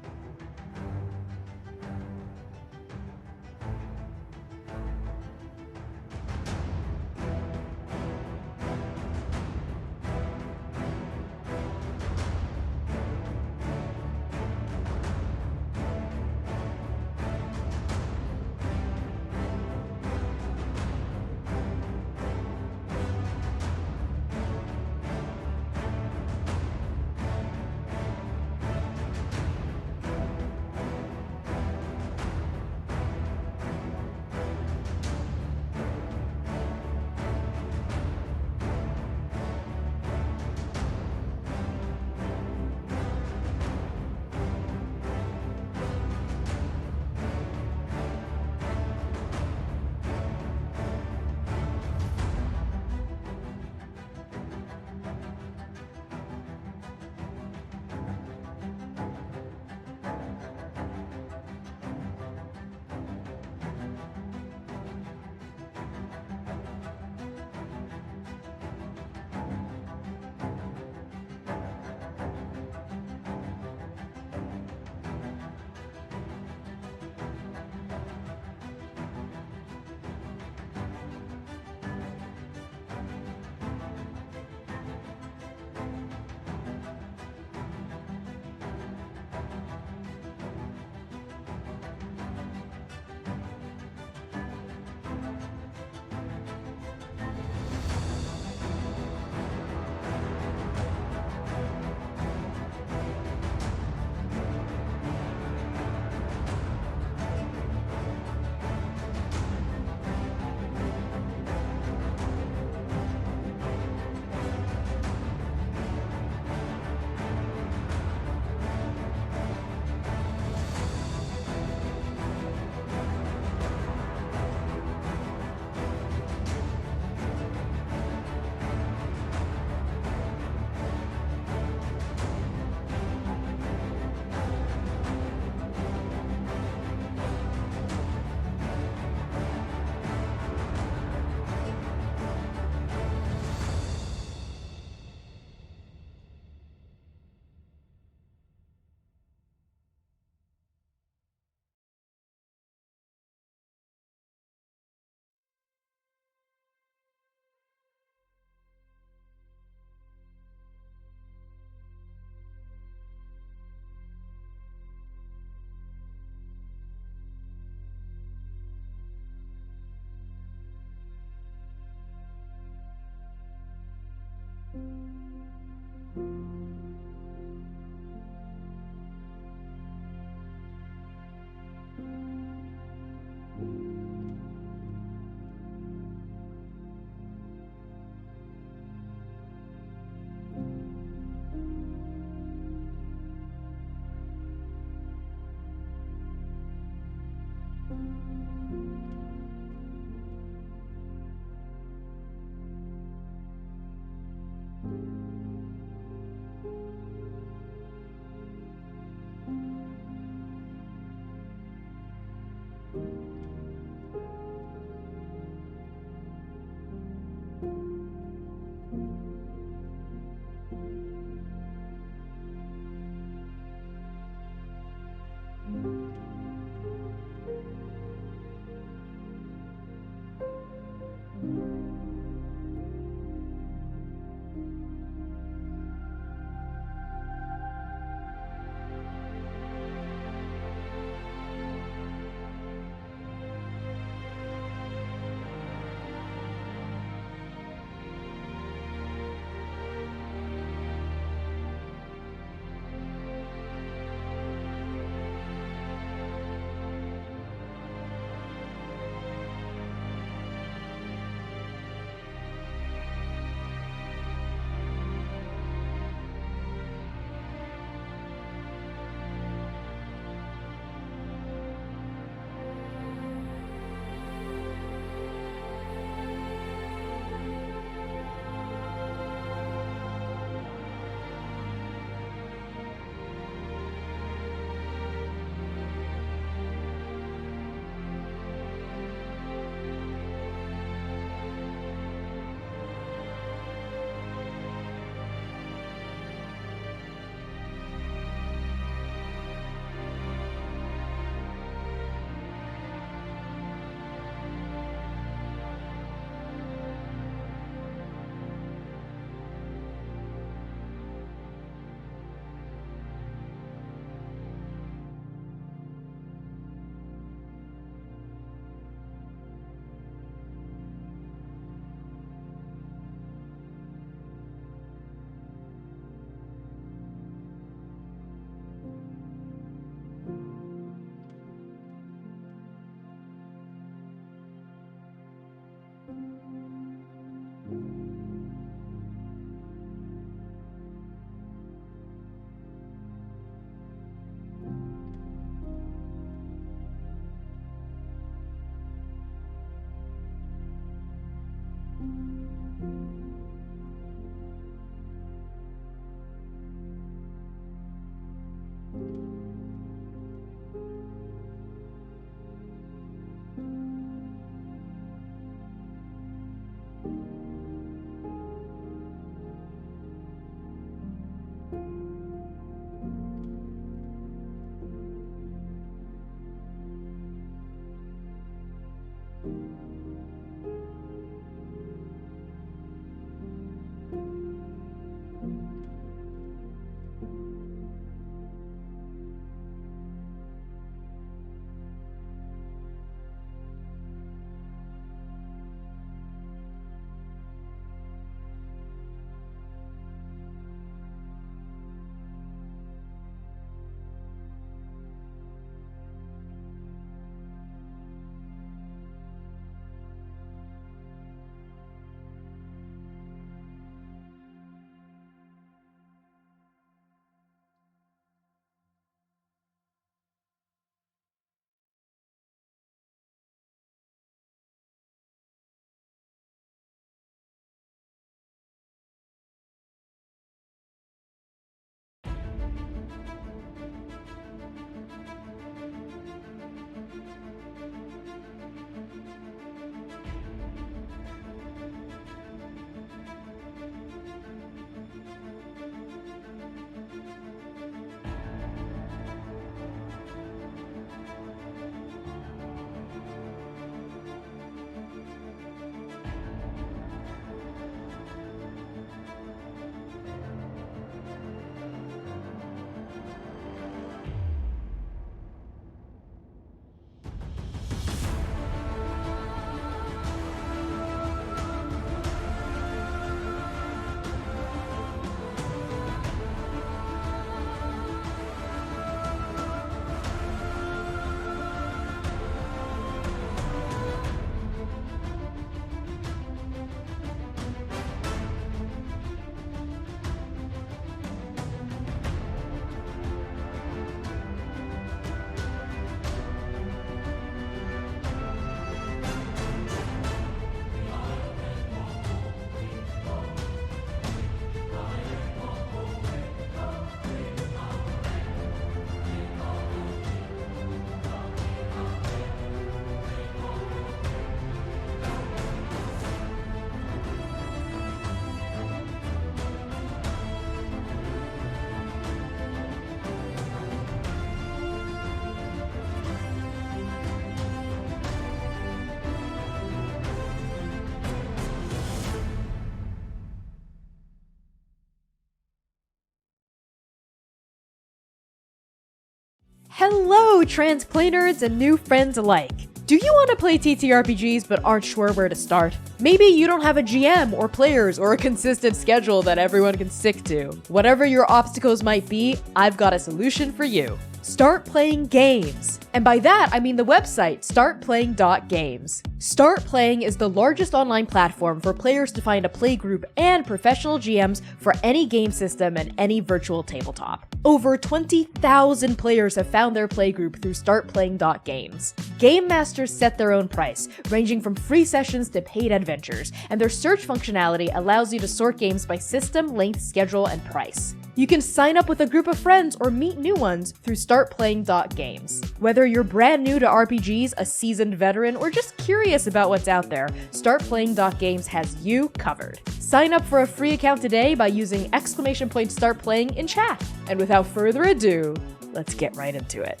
Hello, transplay nerds and new friends alike. Do you want to play TTRPGs but aren't sure where to start? Maybe you don't have a GM or players or a consistent schedule that everyone can stick to. Whatever your obstacles might be, I've got a solution for you. Start playing games. And by that, I mean the website, startplaying.games. Start Playing is the largest online platform for players to find a playgroup and professional GMs for any game system and any virtual tabletop. Over 20,000 players have found their playgroup through startplaying.games. Game masters set their own price, ranging from free sessions to paid adventures, and their search functionality allows you to sort games by system, length, schedule, and price. You can sign up with a group of friends or meet new ones through startplaying.games. Whether you're brand new to RPGs, a seasoned veteran, or just curious about what's out there, startplaying.games has you covered. Sign up for a free account today by using !startplaying in chat. And without further ado, let's get right into it.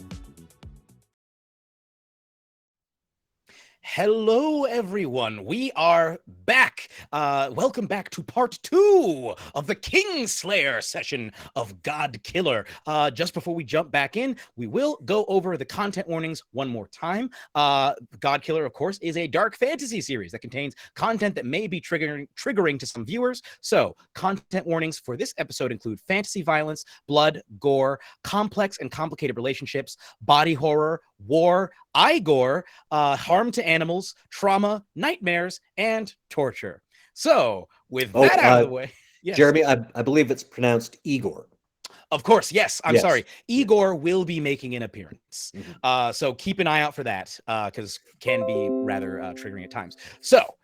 Hello, everyone. We are back. Welcome back to part 2 of the Kingslayer session of Godkiller. Just before we jump back in, we will go over the content warnings one more time. Godkiller, of course, is a dark fantasy series that contains content that may be triggering to some viewers. So, content warnings for this episode include fantasy violence, blood, gore, complex and complicated relationships, body horror, war, eye gore, harm to animals, trauma, nightmares, and torture. So, with that out of the way, yes. Jeremy, I believe it's pronounced Igor. Of course, yes. I'm Yes. sorry. Igor will be making an appearance. So keep an eye out for that, because can be rather triggering at times. So,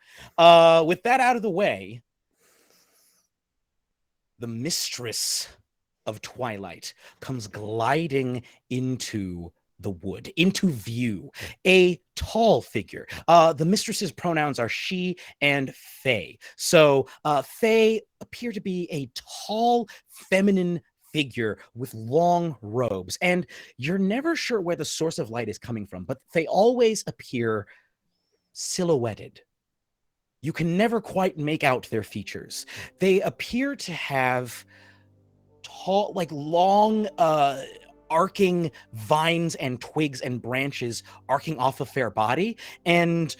with that out of the way, the mistress of Twilight comes gliding into the wood, into view, a tall figure. The mistress's pronouns are she and Fae. So Fae appear to be a tall, feminine figure with long robes, and you're never sure where the source of light is coming from, but they always appear silhouetted. You can never quite make out their features. They appear to have tall, like long, arcing vines and twigs and branches arcing off of their body, and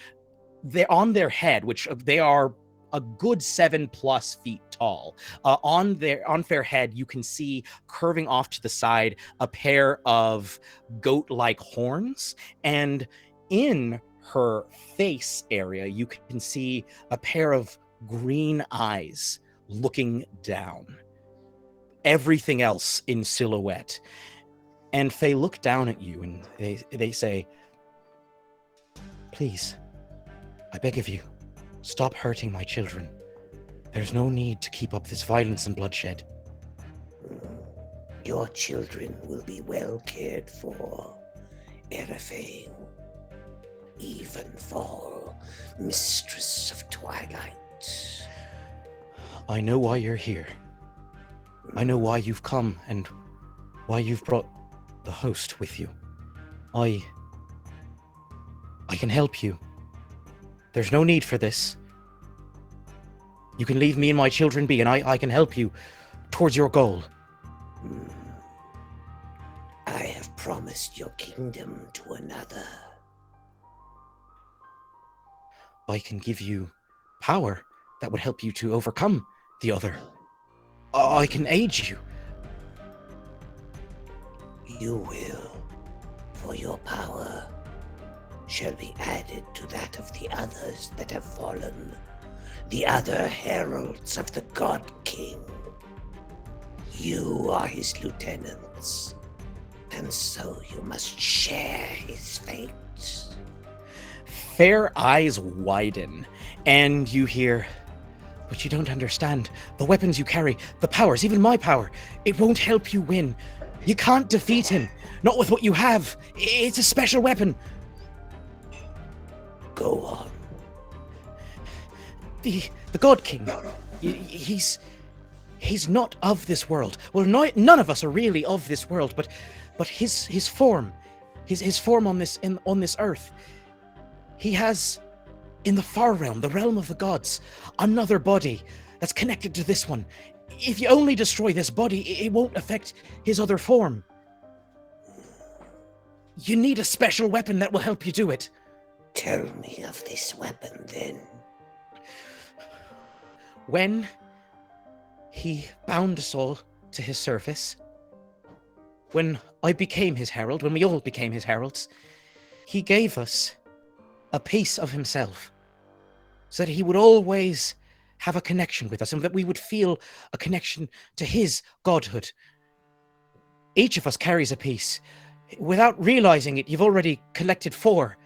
they're on their head, which they are a good 7+ feet tall. On their head, you can see curving off to the side a pair of goat-like horns, and in her face area, you can see a pair of green eyes looking down. Everything else in silhouette. And they look down at you and they say, "Please, I beg of you, stop hurting my children. There's no need to keep up this violence and bloodshed." Your children will be well cared for, Erefane. Even for Mistress of Twilight. I know why you're here. I know why you've come and why you've brought the host with you. I can help you. There's no need for this. You can leave me and my children be, and I can help you towards your goal. I have promised your kingdom to another. I can give you power that would help you to overcome the other. I can aid you. You will, for your power shall be added to that of the others that have fallen, the other heralds of the God King. You are his lieutenants, and so you must share his fate. Their eyes widen, and you hear, But you don't understand. The weapons you carry, the powers, even my power, it won't help you win. You can't defeat him. Not with what you have. It's a special weapon. Go on. The God King, he's not of this world. Well, none of us are really of this world, but his form, his form on this earth, he has, in the far realm, the realm of the gods, another body that's connected to this one. If you only destroy this body, it won't affect his other form. You need a special weapon that will help you do it. Tell me of this weapon, then. When he bound us all to his service, when I became his herald, when we all became his heralds, he gave us a piece of himself so that he would always have a connection with us and that we would feel a connection to his godhood. Each of us carries a piece. Without realizing it, you've already collected 4.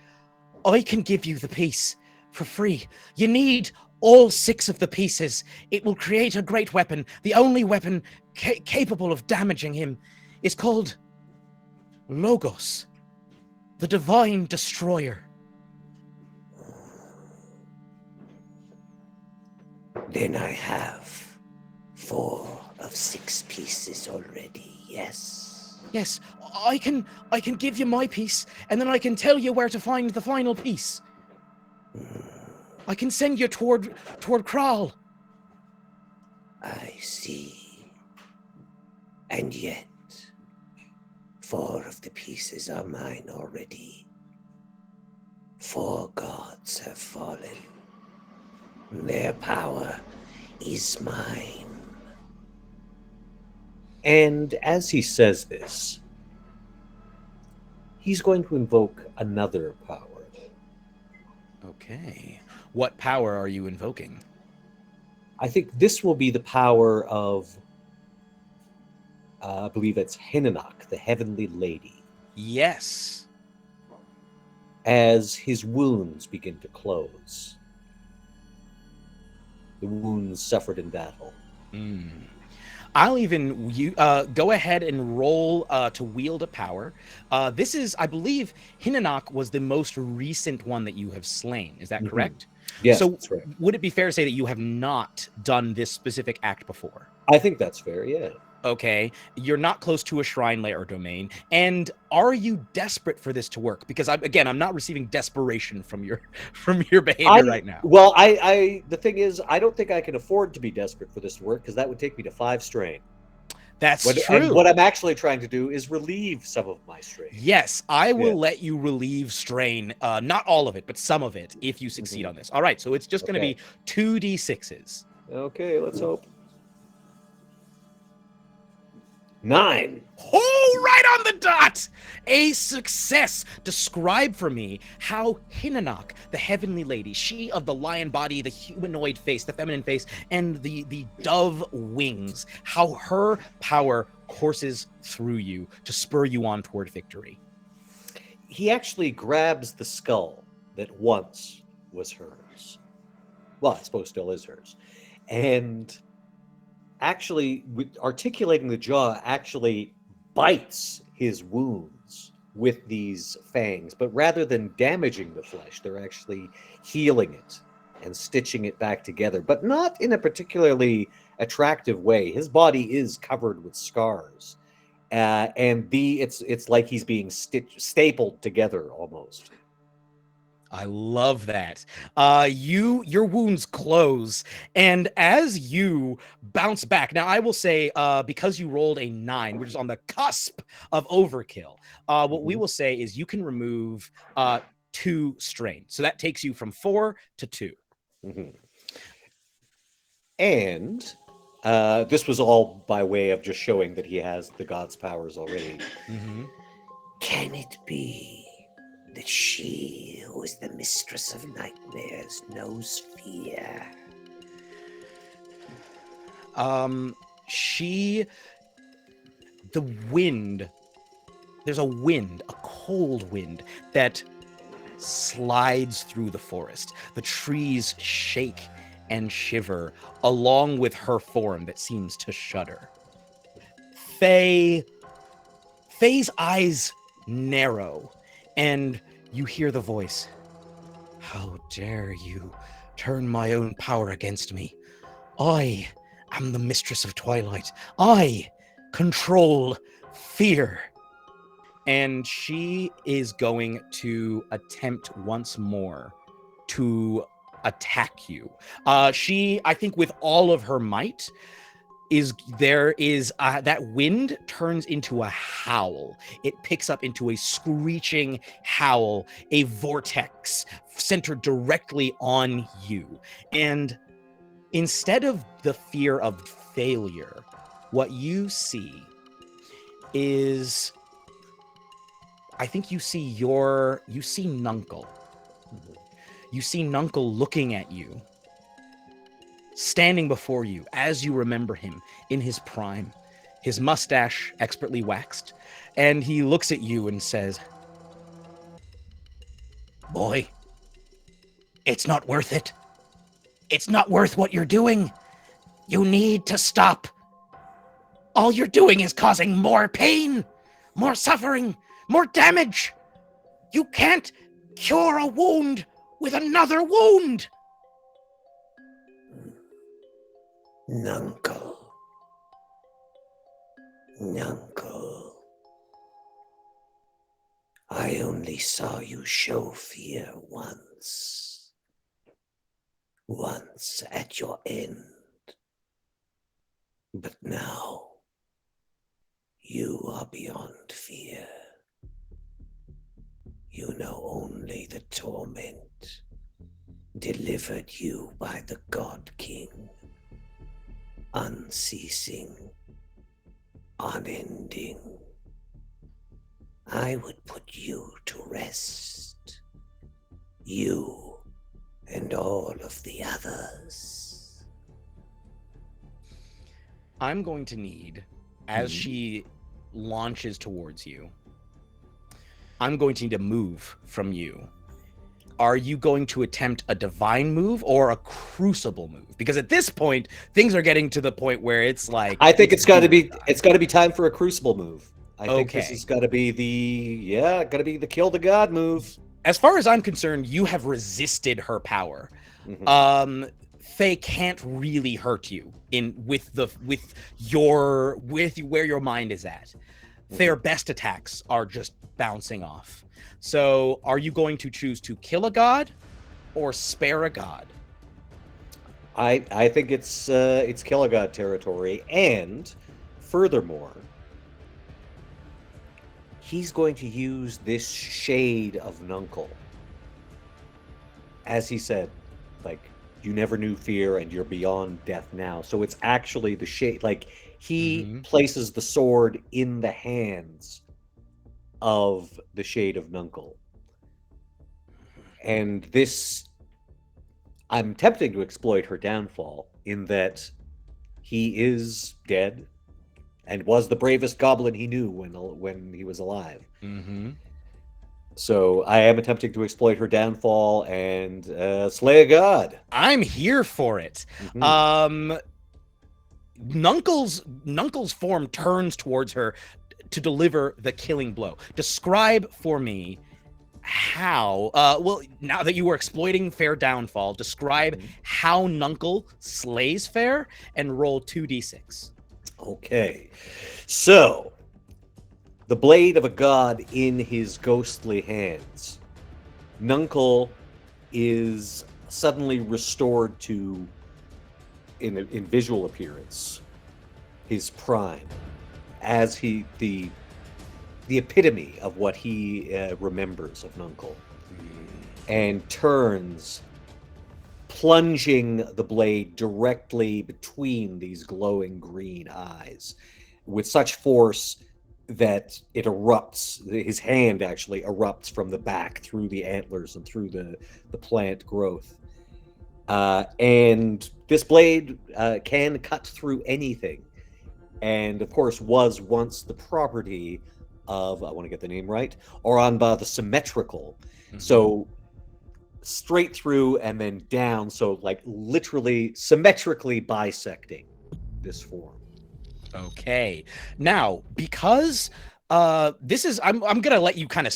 I can give you the piece for free. You need all 6 of the pieces. It will create a great weapon. The only weapon capable of damaging him is called Logos, the Divine Destroyer. Then I have 4 of 6 pieces already, yes? Yes, I can give you my piece, and then I can tell you where to find the final piece. I can send you toward Kral. I see. And yet, 4 of the pieces are mine already. 4 gods have fallen. Their power is mine. And as he says this, he's going to invoke another power. Okay. What power are you invoking? I think this will be the power of, I believe it's Hinanok, the Heavenly Lady. Yes. As his wounds begin to close. The wounds suffered in battle. I'll even go ahead and roll to wield a power. This is, I believe, Hinanok was the most recent one that you have slain. Is that correct? Yes, So that's right. would it be fair to say that you have not done this specific act before? I think that's fair, yeah. Okay, you're not close to a shrine layer domain, and are you desperate for this to work? Because I'm not receiving desperation from your behavior right now. Well, the thing is, I don't think I can afford to be desperate for this to work because that would take me to 5 strain. That's true. And what I'm actually trying to do is relieve some of my strain. Yes, I will let you relieve strain, not all of it, but some of it, if you succeed on this. All right, so it's just going to be 2d6s. Okay, let's hope. 9. Oh, right on the dot! A success! Describe for me how Hinanok, the Heavenly Lady, she of the lion body, the humanoid face, the feminine face, and the dove wings, how her power courses through you to spur you on toward victory. He actually grabs the skull that once was hers. Well, I suppose still is hers. And actually, articulating the jaw, actually bites his wounds with these fangs. But rather than damaging the flesh, they're actually healing it and stitching it back together, but not in a particularly attractive way. His body is covered with scars. It's like he's being stapled together almost. I love that. Your wounds close, and as you bounce back, now I will say, because you rolled a 9, which is on the cusp of overkill, what we will say is you can remove 2 strain. So that takes you from 4 to 2. And this was all by way of just showing that he has the god's powers already. Can it be that she, who is the mistress of nightmares, knows fear? The wind, there's a wind, a cold wind that slides through the forest. The trees shake and shiver along with her form that seems to shudder. Faye's eyes narrow, and you hear the voice. How dare you turn my own power against me? I am the mistress of Twilight. I control fear. And she is going to attempt once more to attack you. I think with all of her might, that wind turns into a howl. It picks up into a screeching howl, a vortex centered directly on you. And instead of the fear of failure, what you see is, I think you see Nuncle. You see Nuncle looking at you, standing before you as you remember him in his prime, his mustache expertly waxed, and he looks at you and says, "Boy, it's not worth it. It's not worth what you're doing. You need to stop. All you're doing is causing more pain, more suffering, more damage. You can't cure a wound with another wound." Nuncle. I only saw you show fear once. Once at your end. But now, you are beyond fear. You know only the torment delivered you by the God King. Unceasing, unending. I would put you to rest. You and all of the others. I'm going to need, as she launches towards you, I'm going to need a move from you. Are you going to attempt a divine move or a crucible move? Because at this point, things are getting to the point where it's like, I think it's got to be time for a crucible move. I think this Okay. has got to be the kill the god move. As far as I'm concerned, you have resisted her power. Mhm. Faye can't really hurt you with where your mind is at. Their best attacks are just bouncing off. So, are you going to choose to kill a god or spare a god? I think it's kill a god territory, and furthermore, he's going to use this shade of Nuncle. As he said, like, you never knew fear and you're beyond death now. So it's actually the shade, like, he places the sword in the hands of the shade of Nuncle. And this, I'm tempting to exploit her downfall in that he is dead and was the bravest goblin he knew when he was alive. So I am attempting to exploit her downfall and slay a god. I'm here for it. Nuncle's form turns towards her to deliver the killing blow. Describe for me how, well, now that you were exploiting Fair downfall, describe how Nuncle slays Fair and roll 2d6. Okay, so the blade of a god in his ghostly hands. Nuncle is suddenly restored to, in visual appearance, his prime, as the epitome of what he remembers of Nuncle, and turns, plunging the blade directly between these glowing green eyes with such force that it erupts. His hand actually erupts from the back through the antlers and through the plant growth. And this blade can cut through anything, and of course was once the property of, I want to get the name right, Oranba the Symmetrical. So straight through and then down, so like literally symmetrically bisecting this form. Okay. Now, because this is, I'm gonna let you kind of,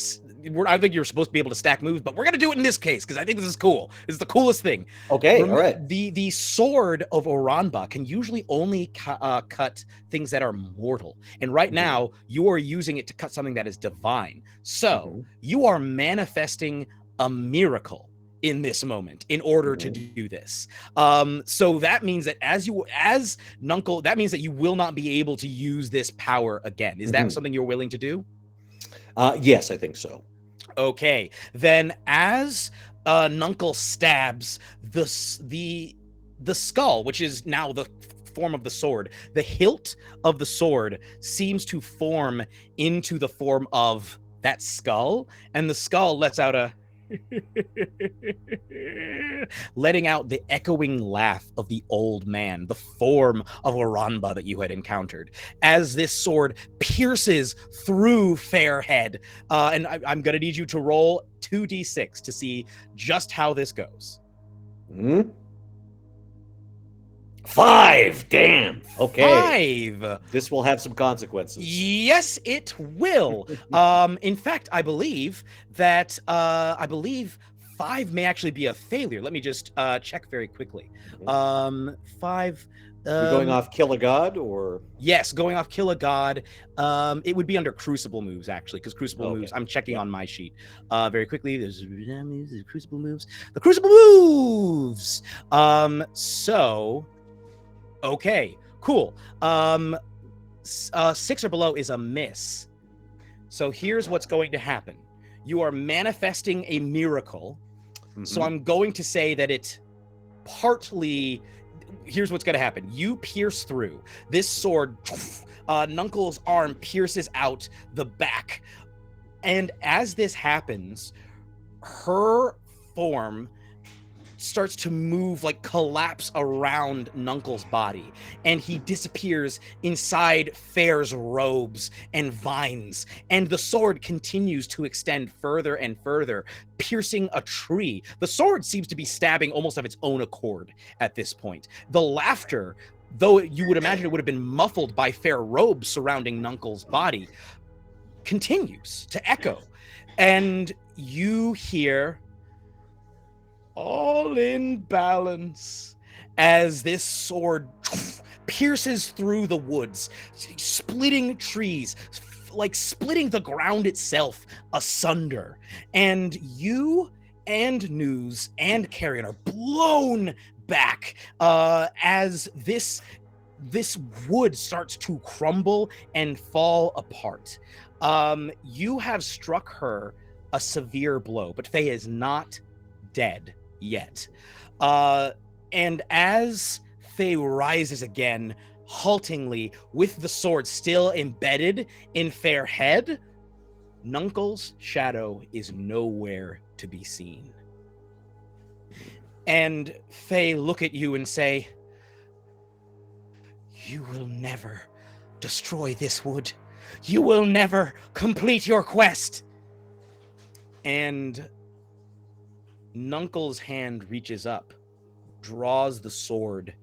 I think you're supposed to be able to stack moves, but we're gonna do it in this case because I think this is cool. This is the coolest thing. Okay, all right. The sword of Oranba can usually only cut things that are mortal, and right now you are using it to cut something that is divine. So you are manifesting a miracle in this moment in order to do this. So that means that as Nuncle, that means that you will not be able to use this power again. Is that something you're willing to do? Yes, I think so. Okay, then as Nuncle stabs the skull, which is now the form of the sword, the hilt of the sword seems to form into the form of that skull, and the skull lets out a letting out the echoing laugh of the old man, the form of Oranba that you had encountered, as this sword pierces through Fairhead. And I'm going to need you to roll 2d6 to see just how this goes. 5! Damn! Okay. 5! This will have some consequences. Yes, it will. In fact, I believe that 5 may actually be a failure. Let me just check very quickly. 5. You're going off Kill a God, or? Yes, going off Kill a God. It would be under Crucible moves, actually, because Crucible moves, I'm checking on my sheet very quickly. There's the Crucible moves. The Crucible moves! Okay, cool. 6 or below is a miss. So here's what's going to happen. You are manifesting a miracle. So I'm going to say that it partly... Here's what's going to happen. You pierce through. This sword, Nuncle's arm pierces out the back. And as this happens, her form starts to move, like collapse around Nuncle's body, and he disappears inside Fair's robes and vines, and the sword continues to extend further and further, piercing a tree. The sword seems to be stabbing almost of its own accord at this point. The laughter, though you would imagine it would have been muffled by Fair robes surrounding Nuncle's body, continues to echo, and you hear all in balance as this sword pierces through the woods, splitting trees, like splitting the ground itself asunder. And you and News and Carrion are blown back as this wood starts to crumble and fall apart. You have struck her a severe blow, but Faye is not dead yet. And as Faye rises again, haltingly, with the sword still embedded in Fairhead, Nuncle's shadow is nowhere to be seen. And Faye look at you and say, "You will never destroy this wood. You will never complete your quest." And Nuncle's hand reaches up, draws the sword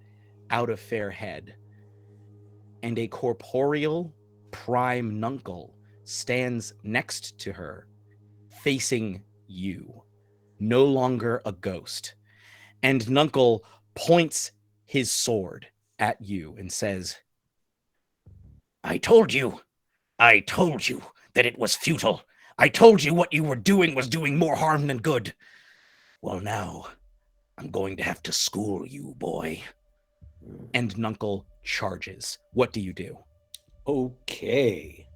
out of Fairhead, and a corporeal prime Nuncle stands next to her, facing you, no longer a ghost. And Nuncle points his sword at you and says, I told you that it was futile. I told you what you were doing was doing more harm than good. Well, now, I'm going to have to school you, boy. And Nuncle charges. What do you do? Okay.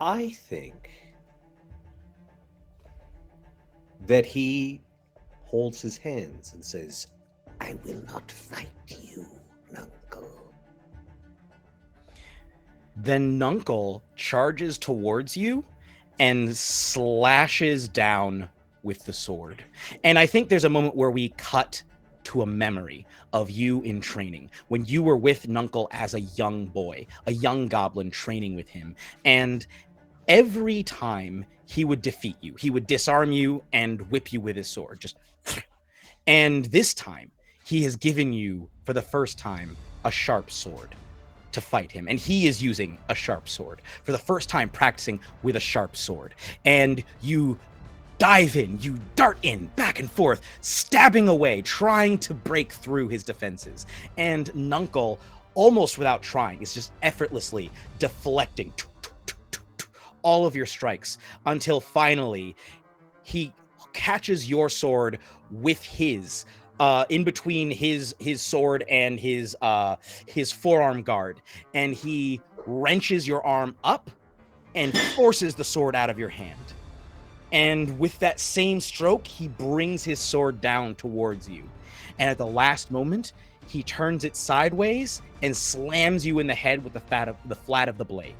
I think that he holds his hands and says, I will not fight you, Nuncle. Then Nuncle charges towards you and slashes down with the sword. And I think there's a moment where we cut to a memory of you in training, when you were with Nuncle as a young boy, a young goblin training with him. And every time he would defeat you, he would disarm you and whip you with his sword. And this time, he has given you, for the first time, a sharp sword to fight him. And he is using a sharp sword for the first time, practicing with a sharp sword. And you dive in, you dart in, back and forth, stabbing away, trying to break through his defenses. And Nuncle, almost without trying, is just effortlessly deflecting all of your strikes until finally he catches your sword with his, in between his sword and his forearm guard, and he wrenches your arm up and forces the sword out of your hand. And with that same stroke, he brings his sword down towards you. And at the last moment, he turns it sideways and slams you in the head with the flat of the blade.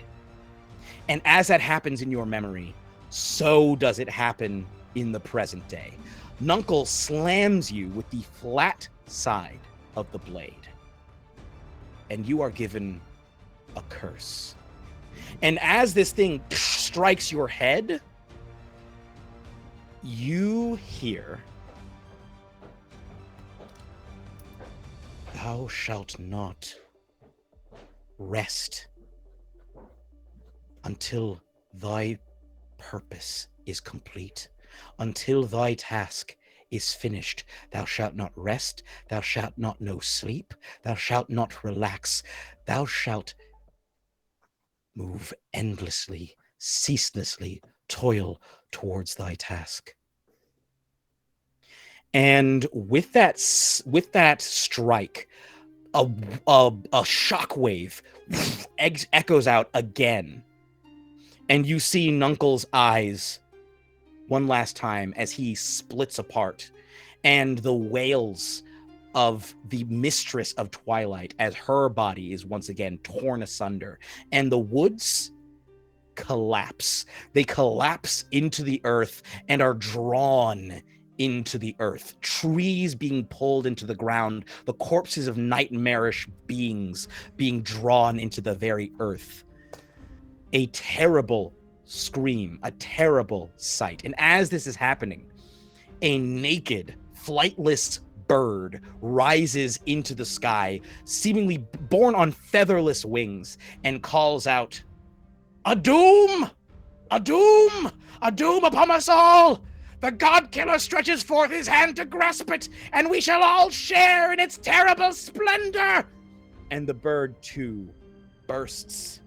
And as that happens in your memory, so does it happen in the present day. Nuncle slams you with the flat side of the blade. And you are given a curse. And as this thing strikes your head, you hear, "Thou shalt not rest until thy purpose is complete, until thy task is finished. Thou shalt not rest, thou shalt not know sleep, thou shalt not relax, thou shalt move endlessly, ceaselessly, toil towards thy task." And with that strike, a shockwave echoes out again, and you see Nuncle's eyes one last time as he splits apart, and the wails of the mistress of Twilight as her body is once again torn asunder, and the woods collapse. They collapse into the earth and are drawn into the earth. Trees being pulled into the ground, the corpses of nightmarish beings being drawn into the very earth. A terrible scream, a terrible sight. And as this is happening, a naked, flightless bird rises into the sky, seemingly borne on featherless wings, and calls out, "A doom! A doom! A doom upon us all! The Godkiller stretches forth his hand to grasp it, and we shall all share in its terrible splendor!" And the bird, too, bursts,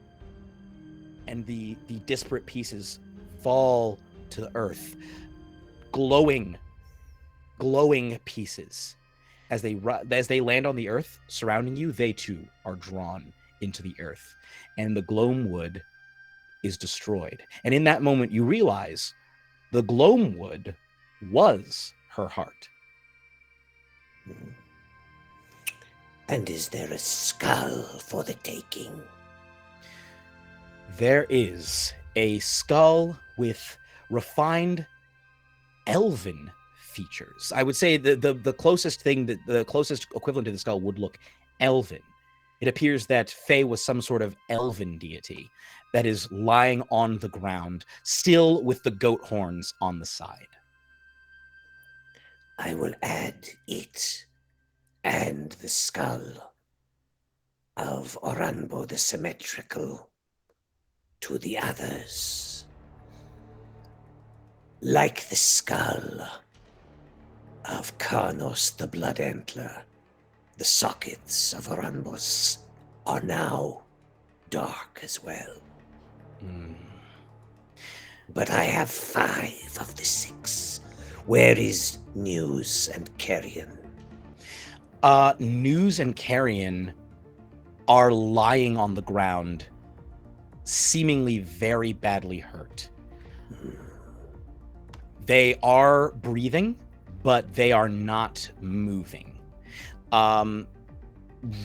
and the disparate pieces fall to the earth, glowing pieces. As they land on the earth surrounding you, they too are drawn into the earth, and the gloamwood is destroyed. And in that moment, you realize the gloamwood was her heart. And is there a skull for the taking? There is a skull with refined elven features. I would say the closest thing, the closest equivalent to the skull would look elven. It appears that Fae was some sort of elven deity that is lying on the ground, still with the goat horns on the side. I will add it and the skull of Oranbo the Symmetrical to the others. Like the skull of Karnos the Blood Antler, the sockets of Oranbos are now dark as well. But I have 5 of the 6. Where is News and Carrion? News and Carrion are lying on the ground, seemingly very badly hurt. They are breathing, but they are not moving.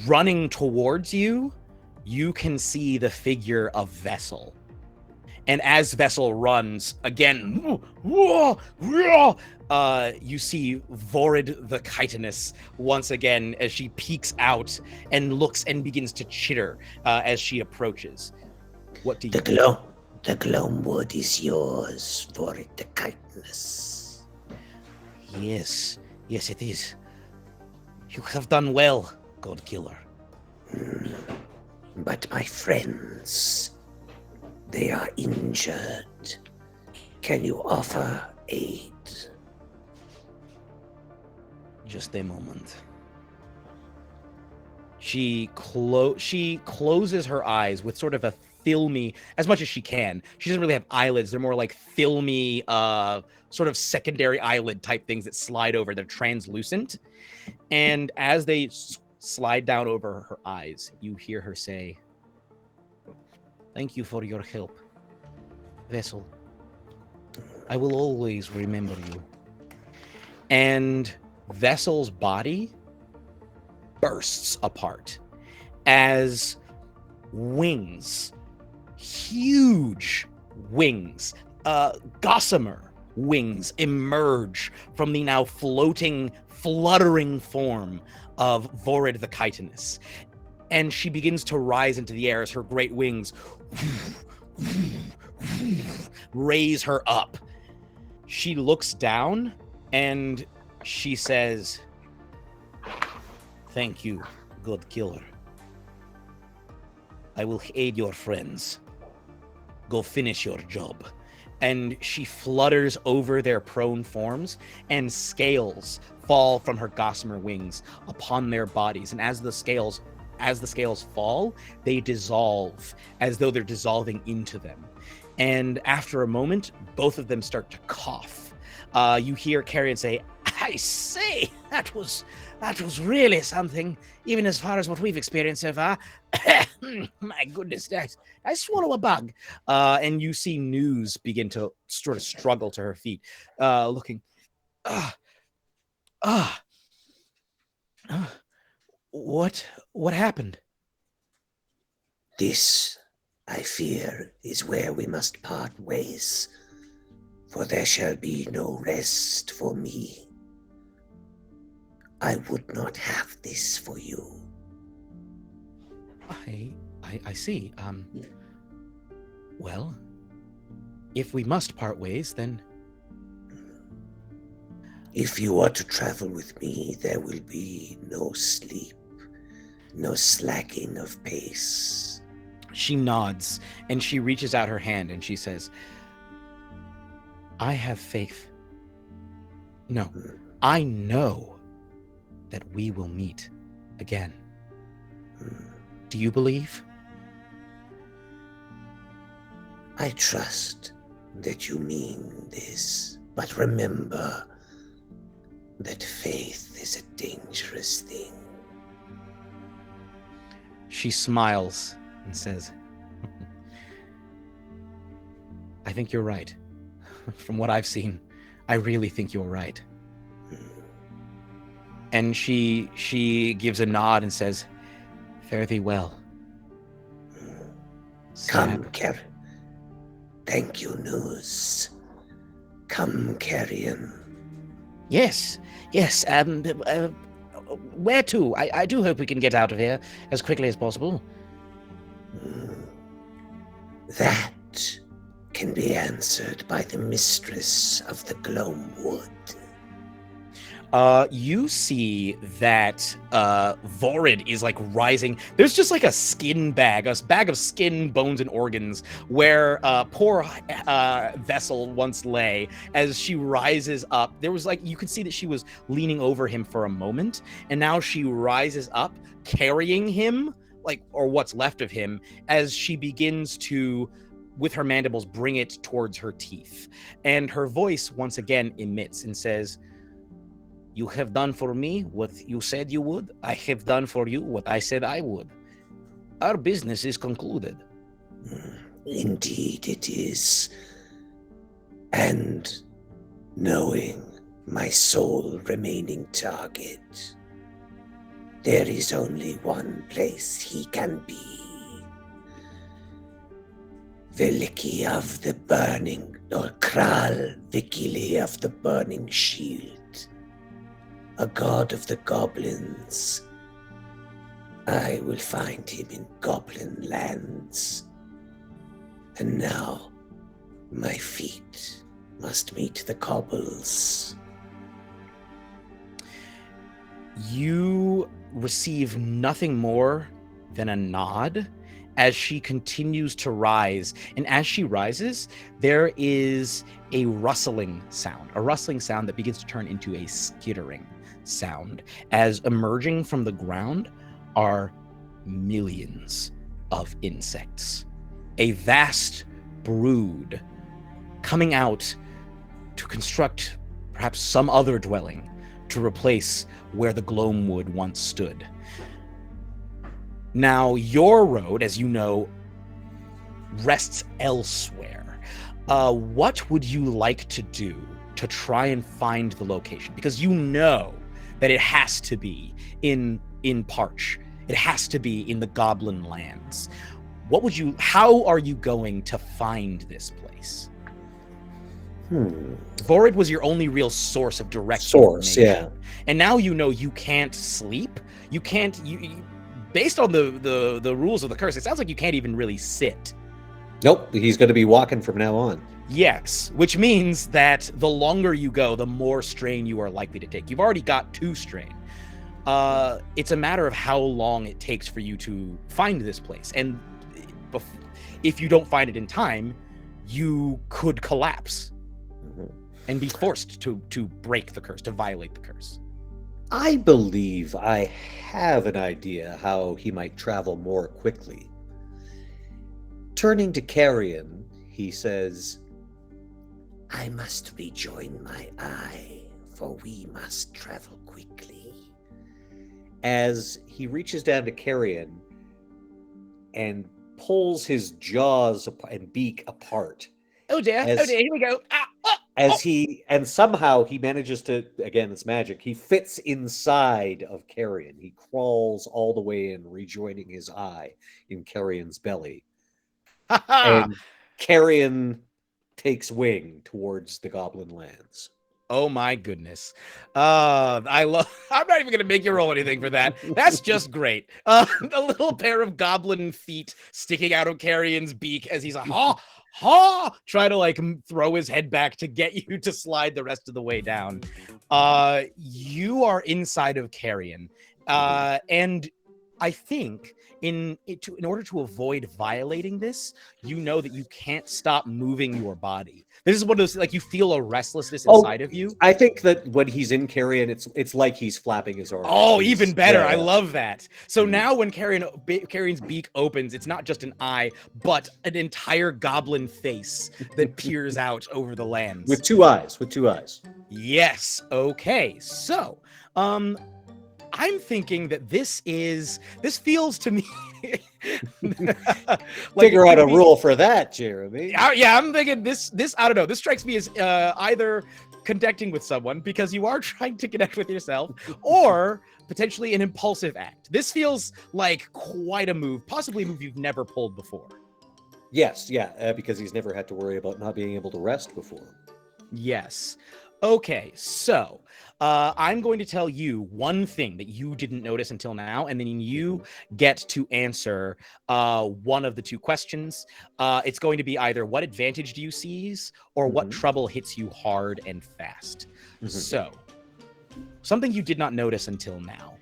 Running towards you, you can see the figure of Vessel. And as Vessel runs, again, you see Vorid the Chitinous once again as she peeks out and looks and begins to chitter as she approaches. What do you do? The gloamwood is yours, Vorid the Chitinous. Yes, it is. You have done well, Godkiller. But my friends, they are injured. Can you offer aid? Just a moment. She closes her eyes with sort of a filmy, as much as she can. She doesn't really have eyelids. They're more like filmy, sort of secondary eyelid type things that slide over. They're translucent. And as they slide down over her eyes, you hear her say, "Thank you for your help, Vessel. I will always remember you." And Vessel's body bursts apart as wings, huge wings, gossamer wings emerge from the now floating, fluttering form of Vorid the Chitinous. And she begins to rise into the air as her great wings raise her up. She looks down and she says, "Thank you, Godkiller. I will aid your friends. Go finish your job." And she flutters over their prone forms, and scales fall from her gossamer wings upon their bodies. And as the scales fall, they dissolve as though they're dissolving into them. And after a moment, both of them start to cough. You hear Carrion say, "I say, that was really something, even as far as what we've experienced so far." My goodness, I swallow a bug. And you see News begin to sort of struggle to her feet, looking. What happened? This, I fear, is where we must part ways, for there shall be no rest for me. I would not have this for you. I see. Well, if we must part ways, then... If you are to travel with me, there will be no sleep, no slacking of pace. She nods, and she reaches out her hand, and she says, "I have faith. No, I know that we will meet again. Do you believe?" I trust that you mean this, but remember that faith is a dangerous thing. She smiles and says, "I think you're right. From what I've seen, I really think you're right." And she gives a nod and says, "Fare thee well." Come, Thank you, News. Come, Carrion. Yes. Where to? I do hope we can get out of here as quickly as possible. That can be answered by the mistress of the Gloamwood. You see that Vorid is like rising. There's just like a bag of skin, bones, and organs where poor Vessel once lay. As she rises up, there was like, you could see that she was leaning over him for a moment, and now she rises up, carrying him, like, or what's left of him, as she begins to, with her mandibles, bring it towards her teeth. And her voice once again emits and says, "You have done for me what you said you would. I have done for you what I said I would. Our business is concluded." Indeed it is. And knowing my sole remaining target, there is only one place he can be. Veliki of the Burning, or Kral Vikili of the Burning Shield, a god of the goblins. I will find him in goblin lands. And now, my feet must meet the cobbles. You receive nothing more than a nod as she continues to rise. And as she rises, there is a rustling sound that begins to turn into a skittering sound, as emerging from the ground are millions of insects. a vast brood coming out to construct perhaps some other dwelling to replace where the Gloamwood once stood. Now, your road, as you know, rests elsewhere. What would you like to do to try and find the location? Because you know that it has to be in Parch. It has to be in the Goblin lands. How are you going to find this place? Vorid was your only real source of direct information. Yeah. And now you know you can't sleep. You can't, based on the rules of the curse, it sounds like you can't even really sit. Nope, he's going to be walking from now on. Yes, which means that the longer you go, the more strain you are likely to take. You've already got 2 strain. It's a matter of how long it takes for you to find this place. And if you don't find it in time, you could collapse and be forced to break the curse, to violate the curse. I believe I have an idea how he might travel more quickly. Turning to Carrion, he says, I must rejoin my eye, for we must travel quickly. As he reaches down to Carrion and pulls his jaws and beak apart. Oh dear, here we go. And somehow he manages to, again, it's magic, he fits inside of Carrion. He crawls all the way in, rejoining his eye in Carrion's belly. And Carrion takes wing towards the Goblin lands. Oh my goodness. I'm not even going to make you roll anything for that. That's just great. A little pair of goblin feet sticking out of Carrion's beak as he's try to throw his head back to get you to slide the rest of the way down. You are inside of Carrion. And I think in order to avoid violating this, you know that you can't stop moving your body. This is one of those, you feel a restlessness inside of you. I think that when he's in Carrion, it's like he's flapping his arms. Oh, even better. Yeah. I love that. So now when Carrion's beak opens, it's not just an eye, but an entire goblin face that peers out over the lands. With two eyes. Yes. Okay. So, I'm thinking that this feels to me figure out a rule for that, Jeremy. Yeah, I'm thinking this I don't know. This strikes me as either connecting with someone because you are trying to connect with yourself, or potentially an impulsive act. This feels like quite a move, possibly a move you've never pulled before. Yes, yeah, because he's never had to worry about not being able to rest before. Yes. Okay, so I'm going to tell you one thing that you didn't notice until now, and then you get to answer one of the 2 questions. It's going to be either what advantage do you seize, or what trouble hits you hard and fast. So, something you did not notice until now.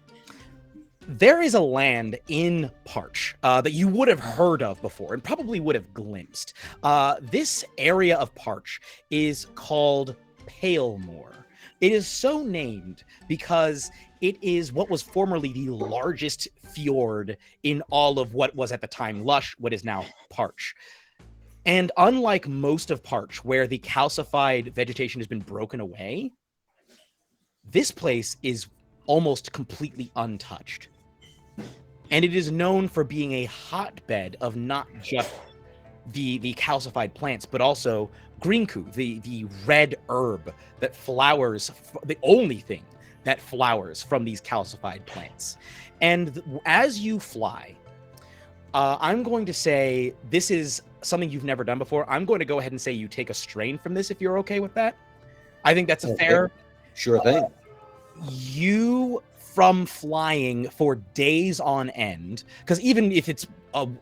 There is a land in Parch that you would have heard of before and probably would have glimpsed. This area of Parch is called Palemore. It is so named because it is what was formerly the largest fjord in all of what was at the time Lush, what is now Parch. And unlike most of Parch, where the calcified vegetation has been broken away, this place is almost completely untouched. And it is known for being a hotbed of not just the calcified plants, but also greenku, the red herb that flowers, the only thing that flowers from these calcified plants. And as you fly, I'm going to say this is something you've never done before. I'm going to go ahead and say you take a strain from this if you're okay with that. I think that's a fair. Sure thing. You, from flying for days on end, because even if it's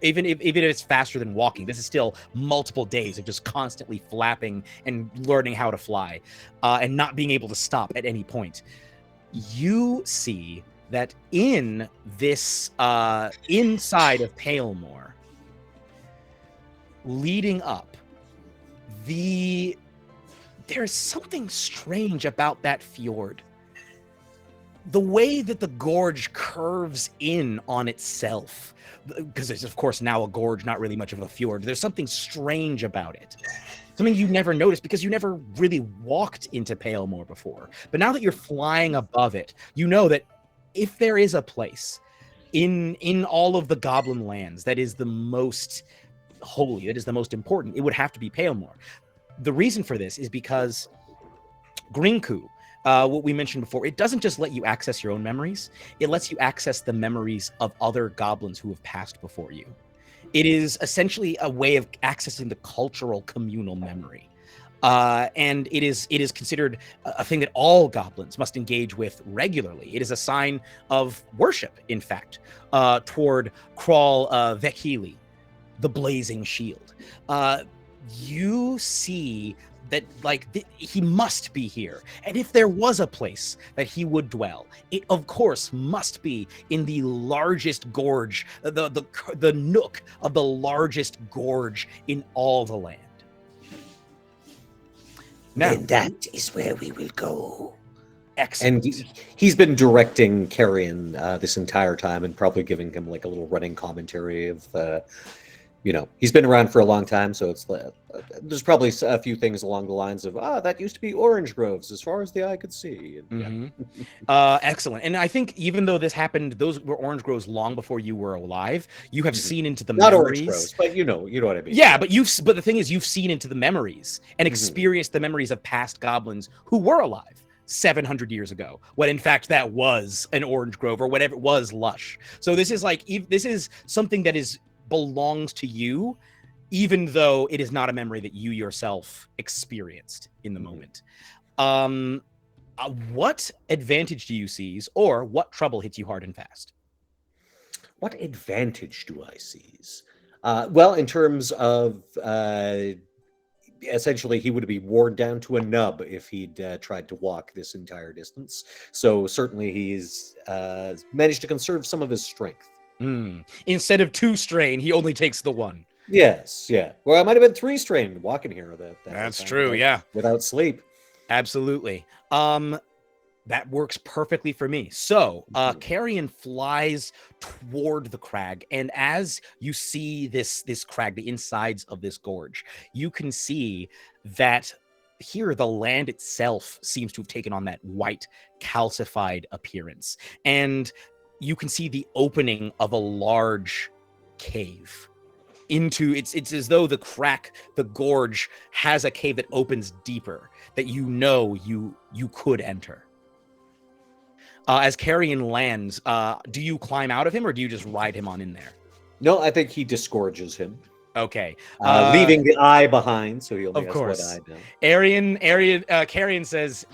even if it's faster than walking, this is still multiple days of just constantly flapping and learning how to fly, and not being able to stop at any point. You see that in this inside of Palemore, leading up, there's something strange about that fjord. the way that the gorge curves in on itself, because it's of course now a gorge, not really much of a fjord, there's something strange about it. Something you never noticed because you never really walked into Palemore before. But now that you're flying above it, you know that if there is a place in all of the goblin lands that is the most holy, that is the most important, it would have to be Palemore. The reason for this is because Grinku, what we mentioned before, it doesn't just let you access your own memories, it lets you access the memories of other goblins who have passed before you. It is essentially a way of accessing the cultural communal memory. And it is considered a thing that all goblins must engage with regularly. It is a sign of worship, in fact, toward Kral Vekili, the blazing shield. You see that he must be here, and if there was a place that he would dwell, it of course must be in the largest gorge, the nook of the largest gorge in all the land. Now, And that is where we will go. Excellent. And he's been directing Carrion this entire time and probably giving him like a little running commentary of, he's been around for a long time, so it's there's probably a few things along the lines of, that used to be orange groves as far as the eye could see. And, Excellent. And I think even though this happened, those were orange groves long before you were alive. You have seen into the Not memories. orange groves, but you know what I mean. Yeah, but the thing is, you've seen into the memories and experienced the memories of past goblins who were alive 700 years ago, when in fact that was an orange grove or whatever it was, lush. So this is something that belongs to you, even though it is not a memory that you yourself experienced in the moment. What advantage do you seize, or what trouble hits you hard and fast? What advantage do I seize? Well, in terms of essentially, he would be worn down to a nub if he'd tried to walk this entire distance. So certainly he's managed to conserve some of his strength. Instead of 2 strain, he only takes the 1. Yes, yeah. Well, I might have been 3 strain walking here. That's true, yeah. Without sleep. Absolutely. That works perfectly for me. So, Carrion flies toward the crag, and as you see this crag, the insides of this gorge, you can see that here the land itself seems to have taken on that white, calcified appearance. And you can see the opening of a large cave into it's as though the gorge has a cave that opens deeper, that you could enter. As Carrion lands, do you climb out of him or do you just ride him on in there? No, I think he disgorges him. Okay. Leaving the eye behind, so he only of has course. one eye now. Carrion says,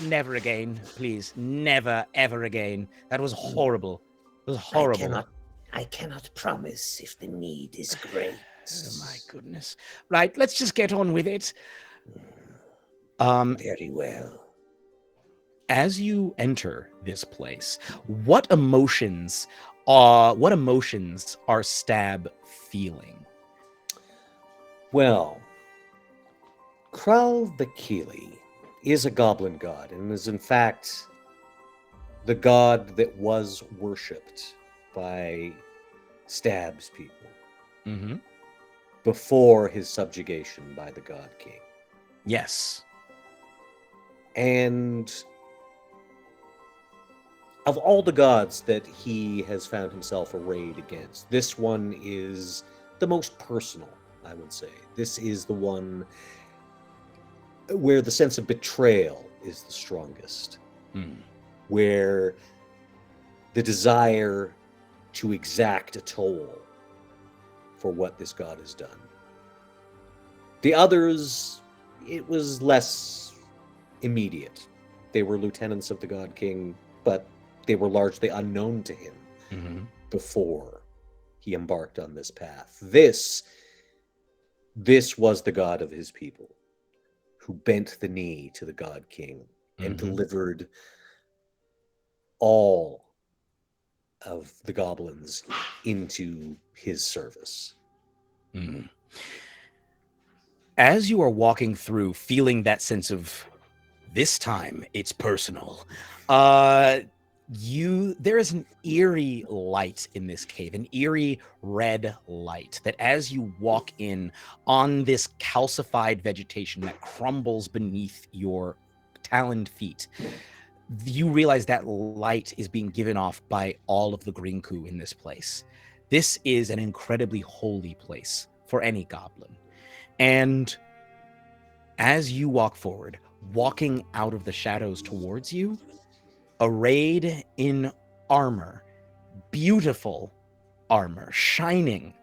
never again, please. Never, ever again. That was horrible. It was horrible. I cannot promise if the need is great. Oh my goodness. Right, let's just get on with it. Very well. As you enter this place, what emotions are Staab feeling? Well, Kral Vekili is a goblin god and is in fact the god that was worshipped by Staab's people before his subjugation by the God King. Yes. And of all the gods that he has found himself arrayed against, this one is the most personal, I would say. This is the one where the sense of betrayal is the strongest. Where the desire to exact a toll for what this god has done. The others, it was less immediate. They were lieutenants of the God King, but they were largely unknown to him before he embarked on this path. This was the god of his people, who bent the knee to the God King and delivered all of the goblins into his service. As you are walking through, feeling that sense of this time it's personal, there is an eerie light in this cave, an eerie red light that as you walk in on this calcified vegetation that crumbles beneath your taloned feet, you realize that light is being given off by all of the Grinku in this place. This is an incredibly holy place for any goblin. And as you walk forward, walking out of the shadows towards you, arrayed in armor, beautiful armor, shining,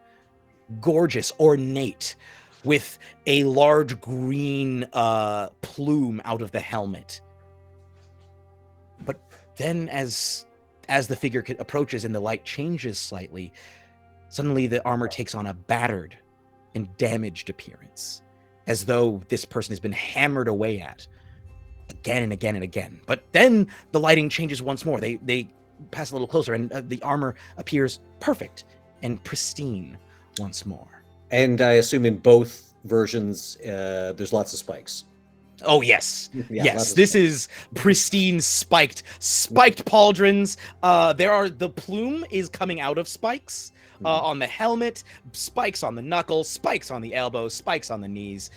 gorgeous, ornate, with a large green plume out of the helmet. But then as the figure approaches and the light changes slightly, suddenly the armor takes on a battered and damaged appearance, as though this person has been hammered away at again and again and again. But then the lighting changes once more. They pass a little closer, and the armor appears perfect and pristine once more. And I assume in both versions, there's lots of spikes. Oh, yes. Yeah, Yes, this is pristine spiked pauldrons. The plume is coming out of spikes on the helmet, spikes on the knuckles, spikes on the elbows, spikes on the knees,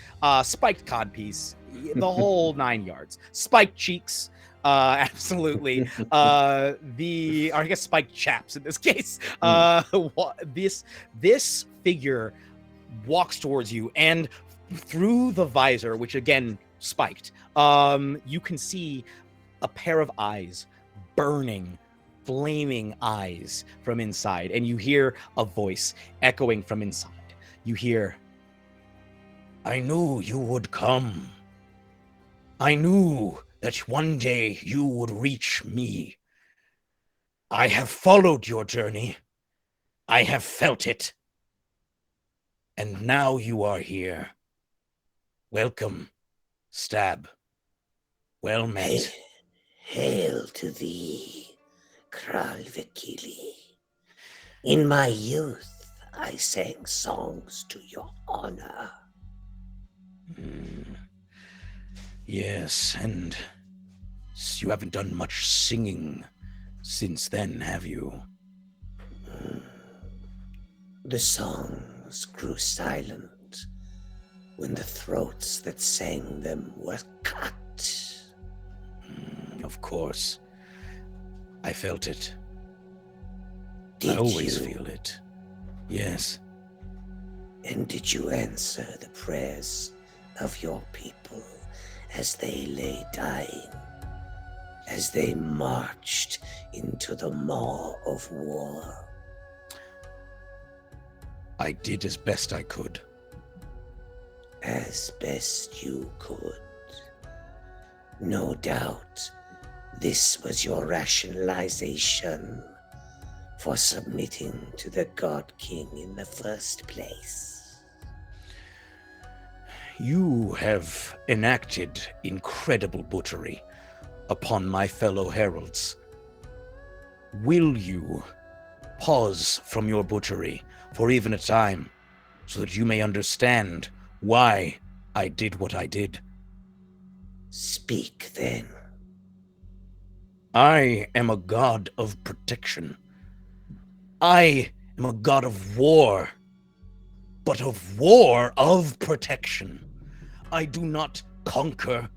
spiked codpiece, the whole 9 yards. Spiked cheeks, absolutely. I guess spiked chaps in this case. This figure walks towards you, and through the visor, which again spiked, you can see a pair of eyes, burning, flaming eyes from inside, and you hear a voice echoing from inside. You hear, "I knew you would come. I knew that one day you would reach me. I have followed your journey. I have felt it. And now you are here. Welcome, Staab. Well met." Hail to thee, Kralvikili. In my youth, I sang songs to your honor. Yes, and you haven't done much singing since then, have you? The songs grew silent when the throats that sang them were cut. Of course. I felt it. Did I always you? feel it. Yes. And did you answer the prayers of your people as they lay dying, as they marched into the maw of war? I did as best I could. As best you could. No doubt, this was your rationalization for submitting to the God King in the first place. You have enacted incredible butchery upon my fellow heralds. Will you pause from your butchery for even a time, so that you may understand why I did what I did? Speak then. I am a god of protection. I am a god of war, but of war of protection. I do not conquer.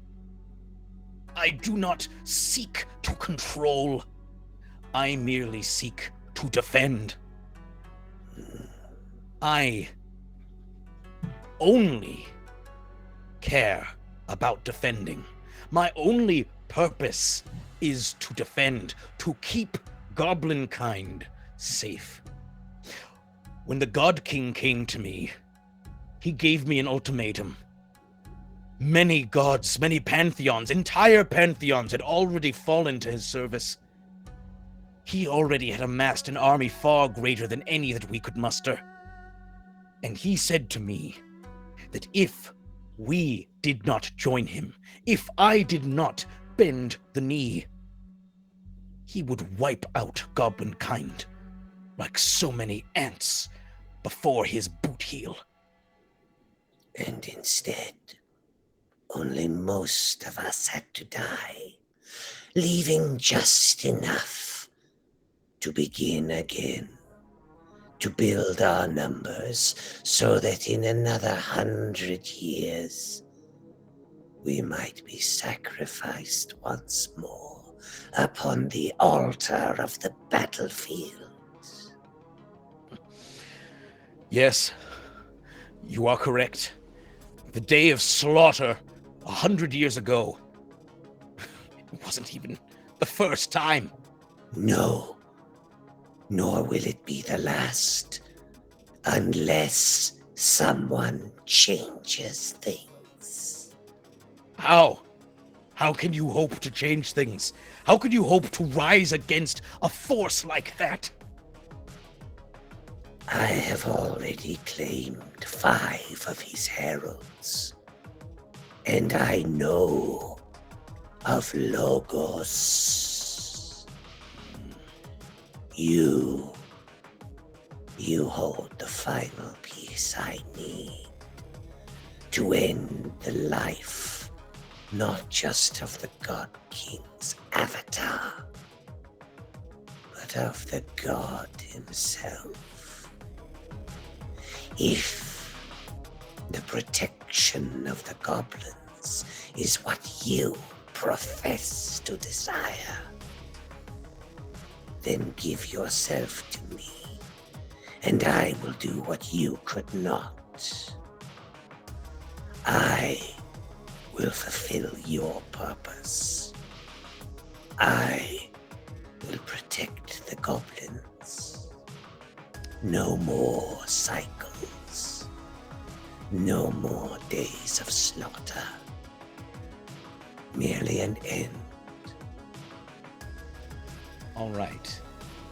I do not seek to control. I merely seek to defend. I only care about defending. My only purpose is to defend, to keep goblin kind safe. When the God King came to me, he gave me an ultimatum. Many gods, many pantheons, entire pantheons had already fallen to his service. He already had amassed an army far greater than any that we could muster. And he said to me that if we did not join him, if I did not bend the knee, he would wipe out goblin kind like so many ants before his boot heel. And instead, only most of us had to die, leaving just enough to begin again, to build our numbers so that in another 100 years we might be sacrificed once more upon the altar of the battlefield. Yes, you are correct. The day of slaughter 100 years ago. It wasn't even the first time. No, nor will it be the last, unless someone changes things. How? How can you hope to change things? How can you hope to rise against a force like that? I have already claimed 5 of his heralds, and I know of Logos. You hold the final piece I need to end the life, not just of the God King's avatar, but of the God himself. If the protection of the goblins is what you profess to desire, then give yourself to me, and I will do what you could not. I will fulfill your purpose. I will protect the goblins. No more cycles. No more days of slaughter. Merely an end. All right.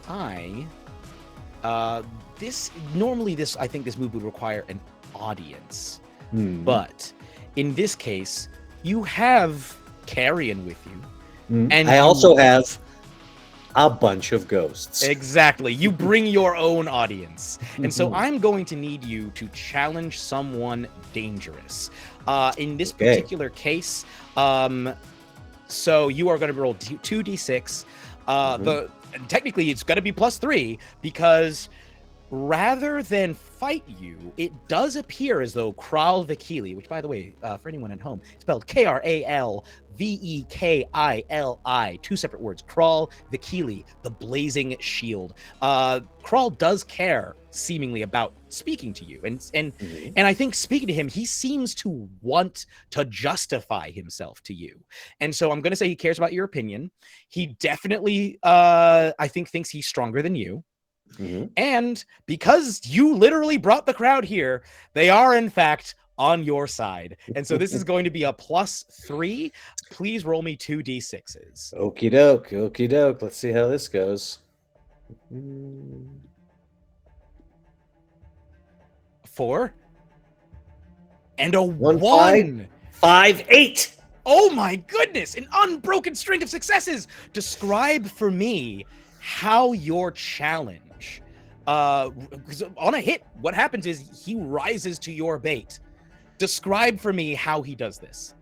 I think this move would require an audience. But in this case, you have Carrion with you. And I also have a bunch of ghosts. Exactly. You bring your own audience. And so I'm going to need you to challenge someone dangerous. In this particular case, so you are going to roll 2d6. Technically, it's going to be +3 because rather than fight you, it does appear as though Kral Vakili, which, by the way, for anyone at home, spelled Kralvekili, 2 separate words. Kral Vakili, the blazing shield. Kral does care, seemingly, about speaking to you, and I think speaking to him, he seems to want to justify himself to you, and so I'm going to say he cares about your opinion. He definitely, I think, thinks he's stronger than you. And because you literally brought the crowd here, they are in fact on your side. And so this is going to be a +3. Please roll me 2d6s. Okie doke, okie doke. Let's see how this goes. 4 and a 1, 1. 5, 8. Oh my goodness, an unbroken string of successes. Describe for me how your challenge, on a hit, what happens is he rises to your bait. Describe for me how he does this.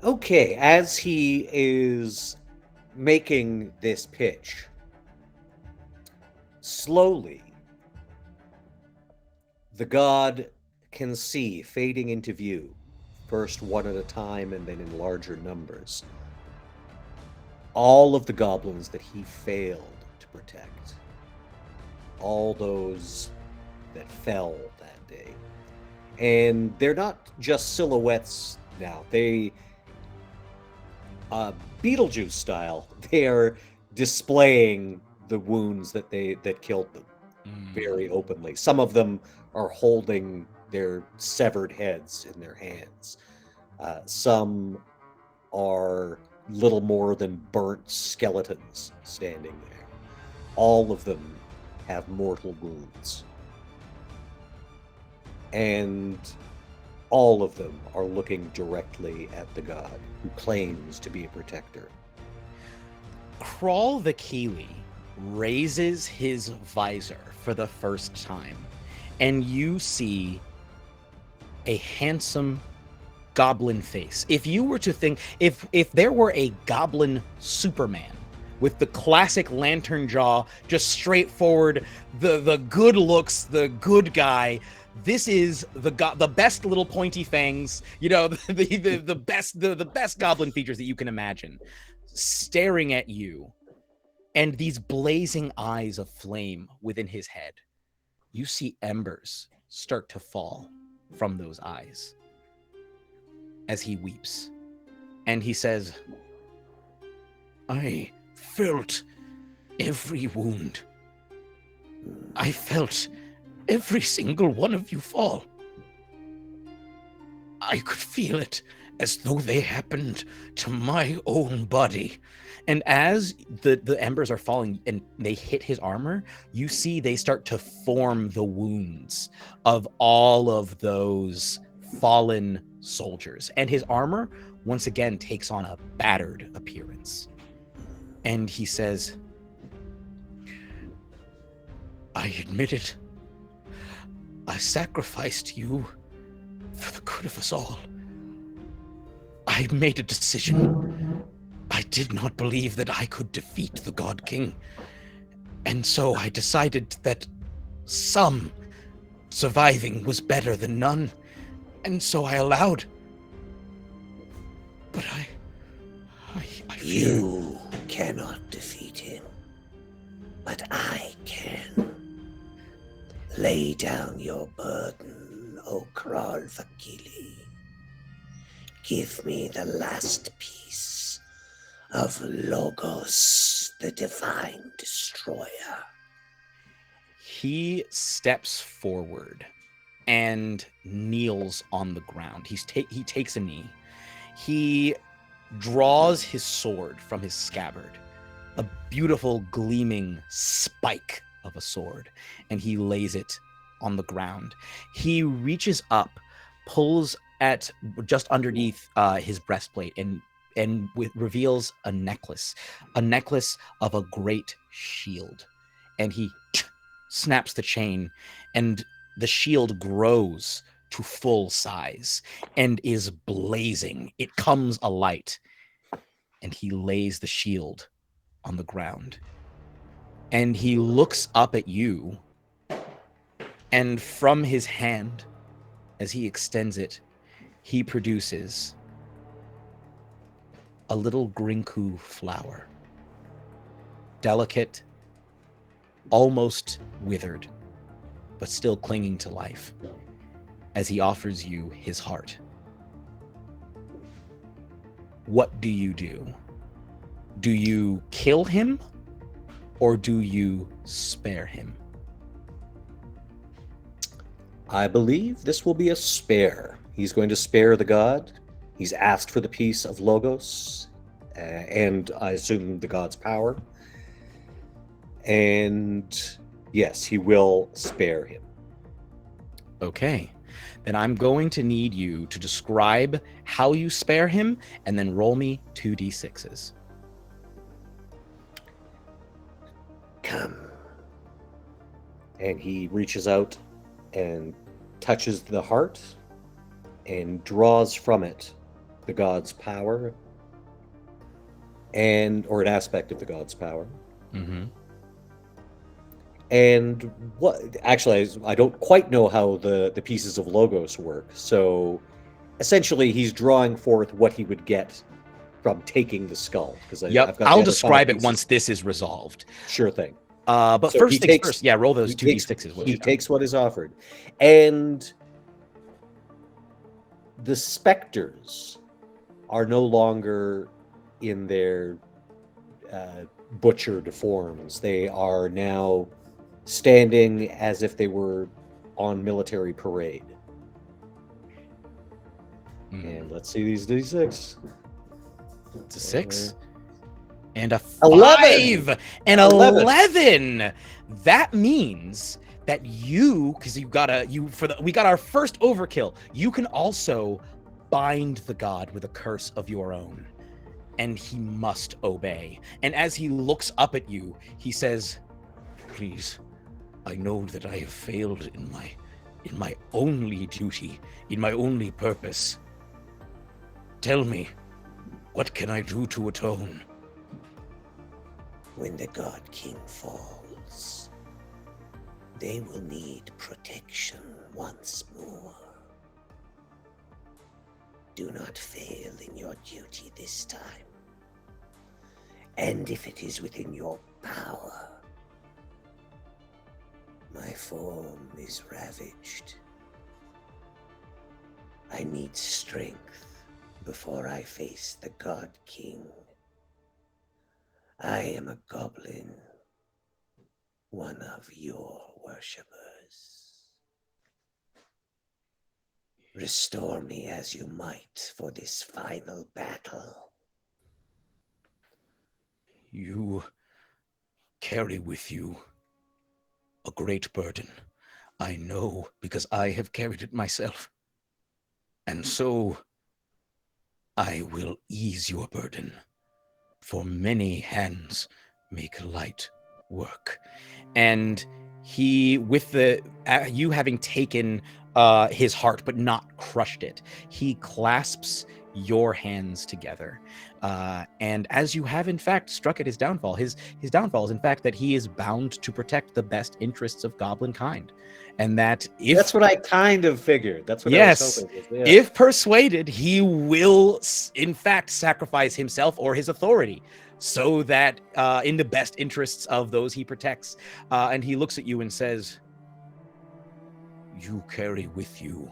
Okay, as he is making this pitch, slowly, the god can see fading into view, first one at a time and then in larger numbers, all of the goblins that he failed to protect, all those that fell that day. And they're not just silhouettes now. They, Beetlejuice style, they are displaying the wounds that killed them very openly. Some of them are holding their severed heads in their hands. Some are little more than burnt skeletons standing there. All of them have mortal wounds. And all of them are looking directly at the god who claims to be a protector. Kral Vakili raises his visor for the first time, and you see a handsome, goblin face. If you were to think, if there were a goblin Superman with the classic lantern jaw, just straightforward, the good looks, the good guy, this is the best little pointy fangs, the best goblin features that you can imagine, staring at you, and these blazing eyes of flame within his head. You see embers start to fall from those eyes as he weeps. And he says, I felt every wound. I felt every single one of you fall. I could feel it as though they happened to my own body. And as the embers are falling and they hit his armor, you see they start to form the wounds of all of those fallen soldiers. And his armor, once again, takes on a battered appearance. And he says, I admit it. I sacrificed you for the good of us all. I made a decision. I did not believe that I could defeat the God King. And so I decided that some surviving was better than none. And so I allowed. But I fear... You cannot defeat him. But I can. Lay down your burden, O Kral Vakili. Give me the last piece of Logos, the divine destroyer. He steps forward and kneels on the ground. He takes a knee. He draws his sword from his scabbard, a beautiful gleaming spike of a sword, and he lays it on the ground. He reaches up, pulls at just underneath his breastplate, and reveals a necklace of a great shield. And he snaps the chain, and the shield grows to full size and is blazing. It comes alight, and he lays the shield on the ground. And he looks up at you, and from his hand, as he extends it, he produces a little grinku flower. Delicate, almost withered, but still clinging to life, as he offers you his heart. What do you do? Do you kill him, or do you spare him? I believe this will be a spare. He's going to spare the god. He's asked for the piece of Logos, and I assume the god's power. And yes, he will spare him. Okay. Then I'm going to need you to describe how you spare him, and then roll me 2d6s. Come. And he reaches out and touches the heart and draws from it the god's power, or an aspect of the god's power. Mm-hmm. And actually, I don't quite know how the pieces of Logos work. So essentially, he's drawing forth what he would get from taking the skull. I'll describe it once this is resolved. Sure thing. But So first things first. Yeah, roll those 2d6s. He takes what is offered. And the specters are no longer in their butchered forms. They are now standing as if they were on military parade. And let's see these D6. It's a 6 and a 5 11. and 11. That means that because we got our first overkill. You can also bind the god with a curse of your own, and he must obey. And as he looks up at you, he says, "Please, I know that I have failed in my only duty, in my only purpose. Tell me, what can I do to atone? When the God King falls, they will need protection once more. Do not fail in your duty this time. And if it is within your power, my form is ravaged. I need strength before I face the God King. I am a goblin, one of your worshippers. Restore me as you might for this final battle. You carry with you a great burden. I know because I have carried it myself. And so I will ease your burden. For many hands make light work. And he, with the you having taken his heart but not crushed it, he clasps your hands together. And as you have in fact struck at his downfall, his downfall is in fact that he is bound to protect the best interests of goblin kind. And that if That's what I kind of figured. That's what yes, I was hoping. Yeah. if persuaded, he will in fact sacrifice himself or his authority so that in the best interests of those he protects. And he looks at you and says, you carry with you,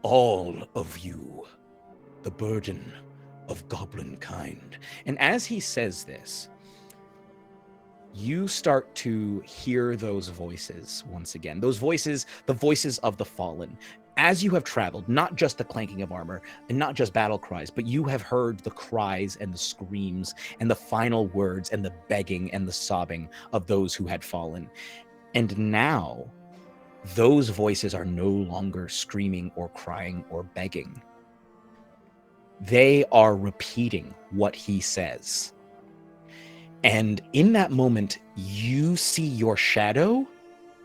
all of you, the burden of goblin kind. And as he says this, you start to hear those voices once again. Those voices, the voices of the fallen. As you have traveled, not just the clanking of armor and not just battle cries, but you have heard the cries and the screams and the final words and the begging and the sobbing of those who had fallen. And now, those voices are no longer screaming or crying or begging. They are repeating what he says. And in that moment, you see your shadow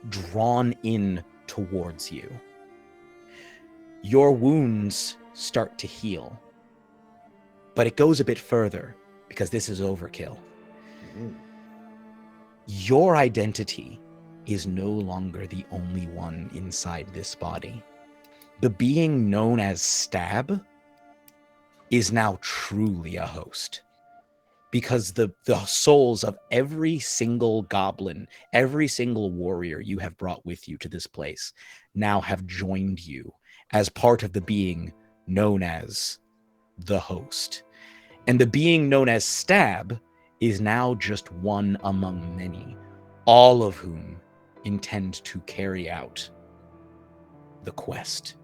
drawn in towards you. Your wounds start to heal. But it goes a bit further because this is overkill. Mm-hmm. Your identity is no longer the only one inside this body. The being known as Staab is now truly a host. Because the souls of every single goblin, every single warrior you have brought with you to this place now have joined you as part of the being known as the host. And the being known as Staab is now just one among many, all of whom intend to carry out the quest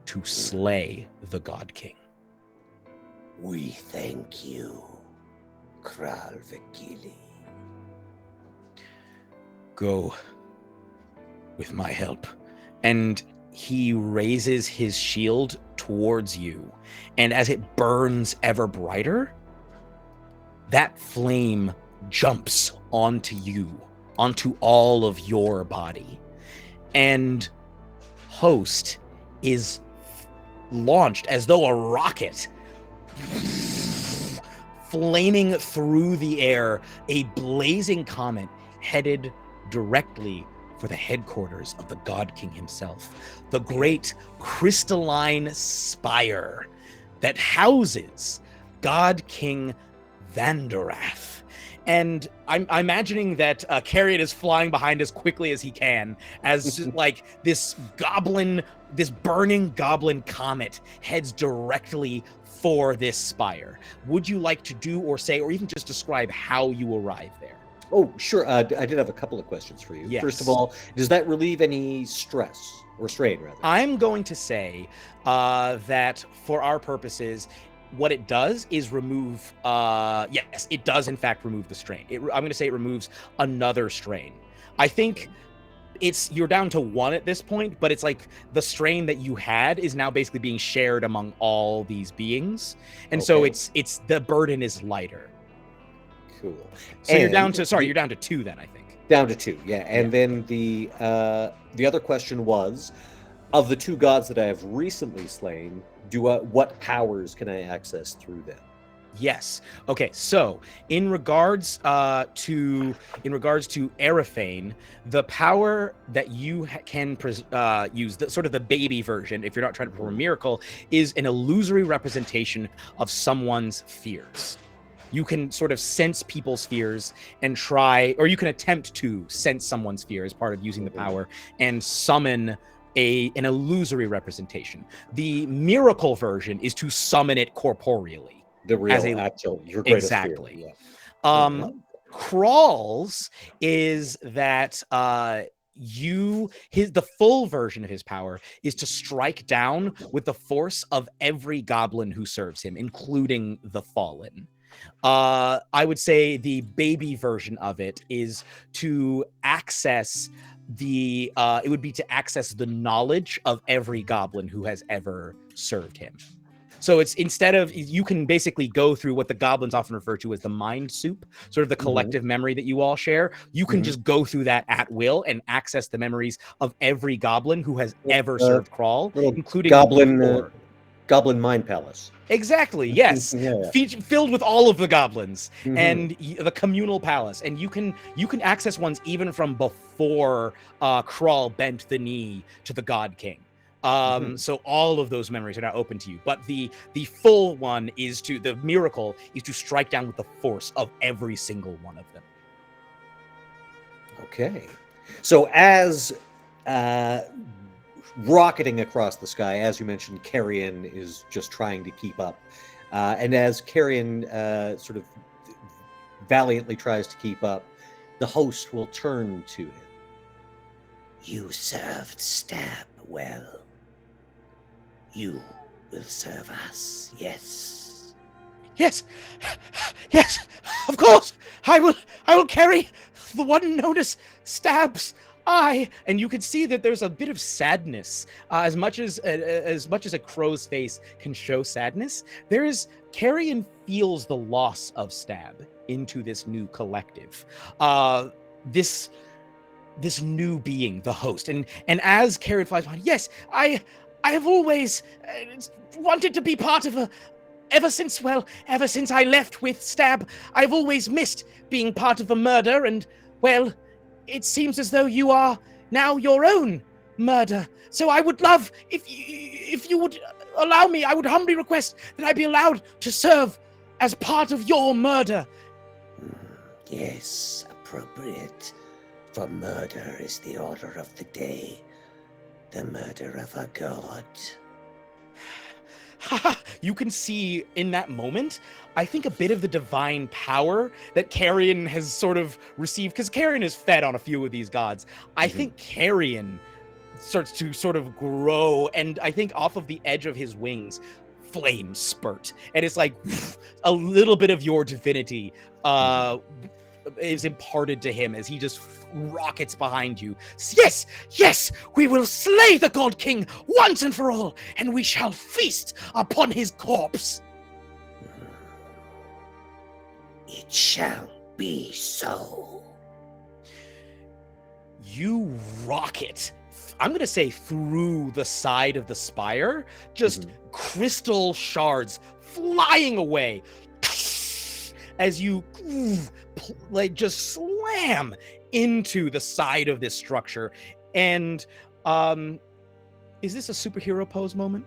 to slay the God King. We thank you, Kral Vakili. Go with my help. And he raises his shield towards you. And as it burns ever brighter, that flame jumps onto you, onto all of your body. And Host is launched as though a rocket, flaming through the air, a blazing comet headed directly for the headquarters of the God King himself, the great crystalline spire that houses God King Vanderath. And I'm imagining that Carriot is flying behind as quickly as he can, as like this burning goblin comet heads directly for this spire. Would you like to do or say, or even just describe how you arrive there? Oh, sure. I did have a couple of questions for you. Yes. First of all, does that relieve any stress or strain, rather? I'm going to say that for our purposes, what it does is remove, yes, it does in fact remove the strain. I'm going to say it removes another strain. I think you're down to one at this point, but it's like the strain that you had is now basically being shared among all these beings. And so it's the burden is lighter. Cool. So you're down to 2 then, I think. Down to 2, yeah. And then the other question was, of the two gods that I have recently slain, what powers can I access through them? Yes. Okay. So, in regards to Araphane, the power that you can use, sort of the baby version, if you're not trying to perform a miracle, is an illusory representation of someone's fears. You can sort of sense people's fears and try, or you can attempt to sense someone's fear as part of using the power and summon an illusory representation. The miracle version is to summon it corporeally. The real, actual, your greatest exactly. fear. Yeah. Crawls is that the full version of his power is to strike down with the force of every goblin who serves him, including the fallen. I would say the baby version of it is to access the knowledge of every goblin who has ever served him. So it's instead of, you can basically go through what the goblins often refer to as the mind soup, sort of the collective memory that you all share. You can just go through that at will and access the memories of every goblin who has ever served Crawl, including Goblin Mind Palace. Exactly. Yes. Filled with all of the goblins and the communal palace, and you can access ones even from before Crawl bent the knee to the God King. So all of those memories are now open to you, but the full one is the miracle is to strike down with the force of every single one of them. Okay. So as rocketing across the sky, as you mentioned, Carrion is just trying to keep up. And as Carrion sort of valiantly tries to keep up, the host will turn to him. You served Staab well. You will serve us, yes? Yes, of course. I will carry the one known as Staab's eye. And you can see that there's a bit of sadness, as much as a crow's face can show sadness. Carrion feels the loss of Staab into this new collective. This new being, the host, and as Carrion flies behind, yes, I have always wanted to be part of ever since I left with Staab. I've always missed being part of a murder, and, well, it seems as though you are now your own murder. So I would love, if you would allow me, I would humbly request that I be allowed to serve as part of your murder. Yes, appropriate. For murder is the order of the day. The murder of a god. You can see in that moment, I think, a bit of the divine power that Carrion has sort of received, because Carrion is fed on a few of these gods. I think Carrion starts to sort of grow, and I think off of the edge of his wings, flames spurt. And it's like a little bit of your divinity is imparted to him as he just rockets behind you. Yes, we will slay the God King once and for all, and we shall feast upon his corpse. It shall be so. You rocket, I'm going to say, through the side of the spire, just crystal shards flying away as you just slam into the side of this structure. And is this a superhero pose moment?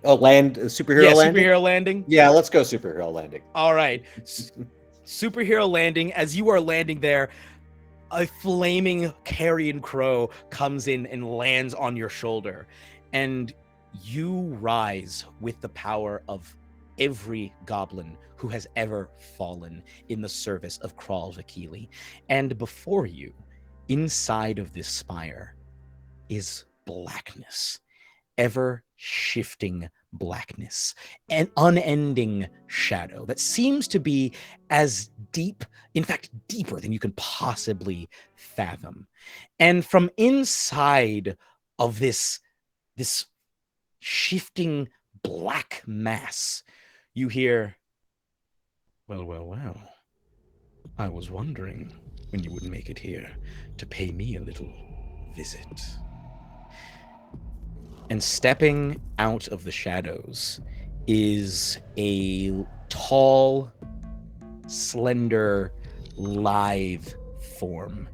Oh, superhero landing? Superhero landing? Yeah, let's go superhero landing. All right. Superhero landing. As you are landing there, a flaming carrion crow comes in and lands on your shoulder. And you rise with the power of every goblin who has ever fallen in the service of Crawl Vakili. And before you, inside of this spire, is blackness, ever shifting blackness, an unending shadow that seems to be as deep, in fact, deeper than you can possibly fathom. And from inside of this shifting black mass, you hear, well, I was wondering when you would make it here to pay me a little visit. And stepping out of the shadows is a tall, slender, lithe form,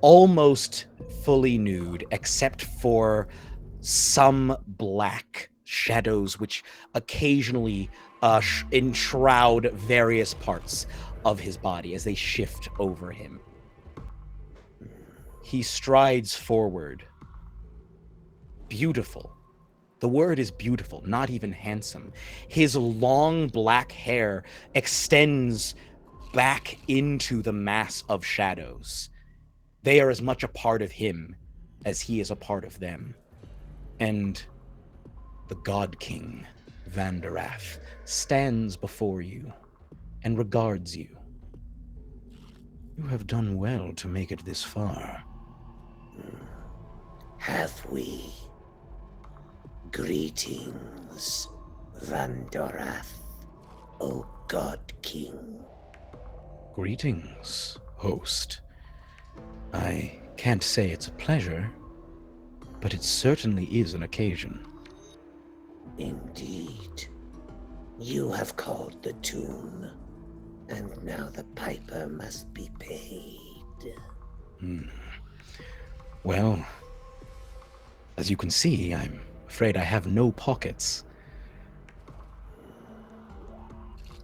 almost fully nude, except for some black shadows which occasionally enshroud various parts of his body as they shift over him. He strides forward. Beautiful. The word is beautiful, not even handsome. His long black hair extends back into the mass of shadows. They are as much a part of him as he is a part of them. And the God King, Vanderath, stands before you and regards you. You have done well to make it this far. Have we? Greetings, Vanderath, O God King. Greetings, host. I can't say it's a pleasure, but it certainly is an occasion. Indeed. You have called the tune, and now the piper must be paid. Well, as you can see, I'm afraid I have no pockets.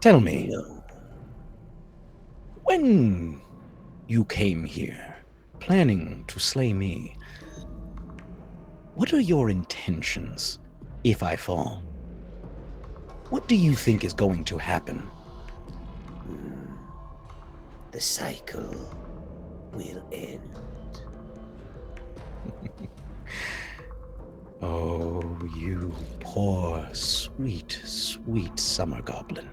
Tell me, No. when you came here, planning to slay me, what are your intentions, if I fall? What do you think is going to happen? The cycle will end. Oh, you poor, sweet, sweet summer goblin.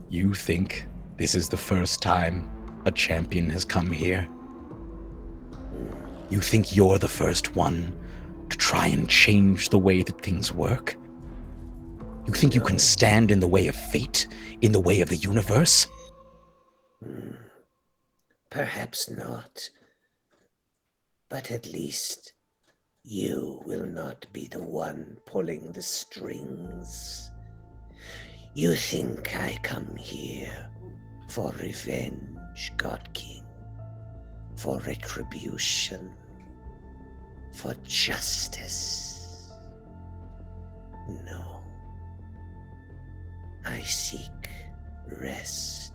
You think this is the first time a champion has come here? You think you're the first one to try and change the way that things work? You think you can stand in the way of fate, in the way of the universe? Perhaps not. But at least you will not be the one pulling the strings. You think I come here for revenge, God King, for retribution, for justice? No. I seek rest.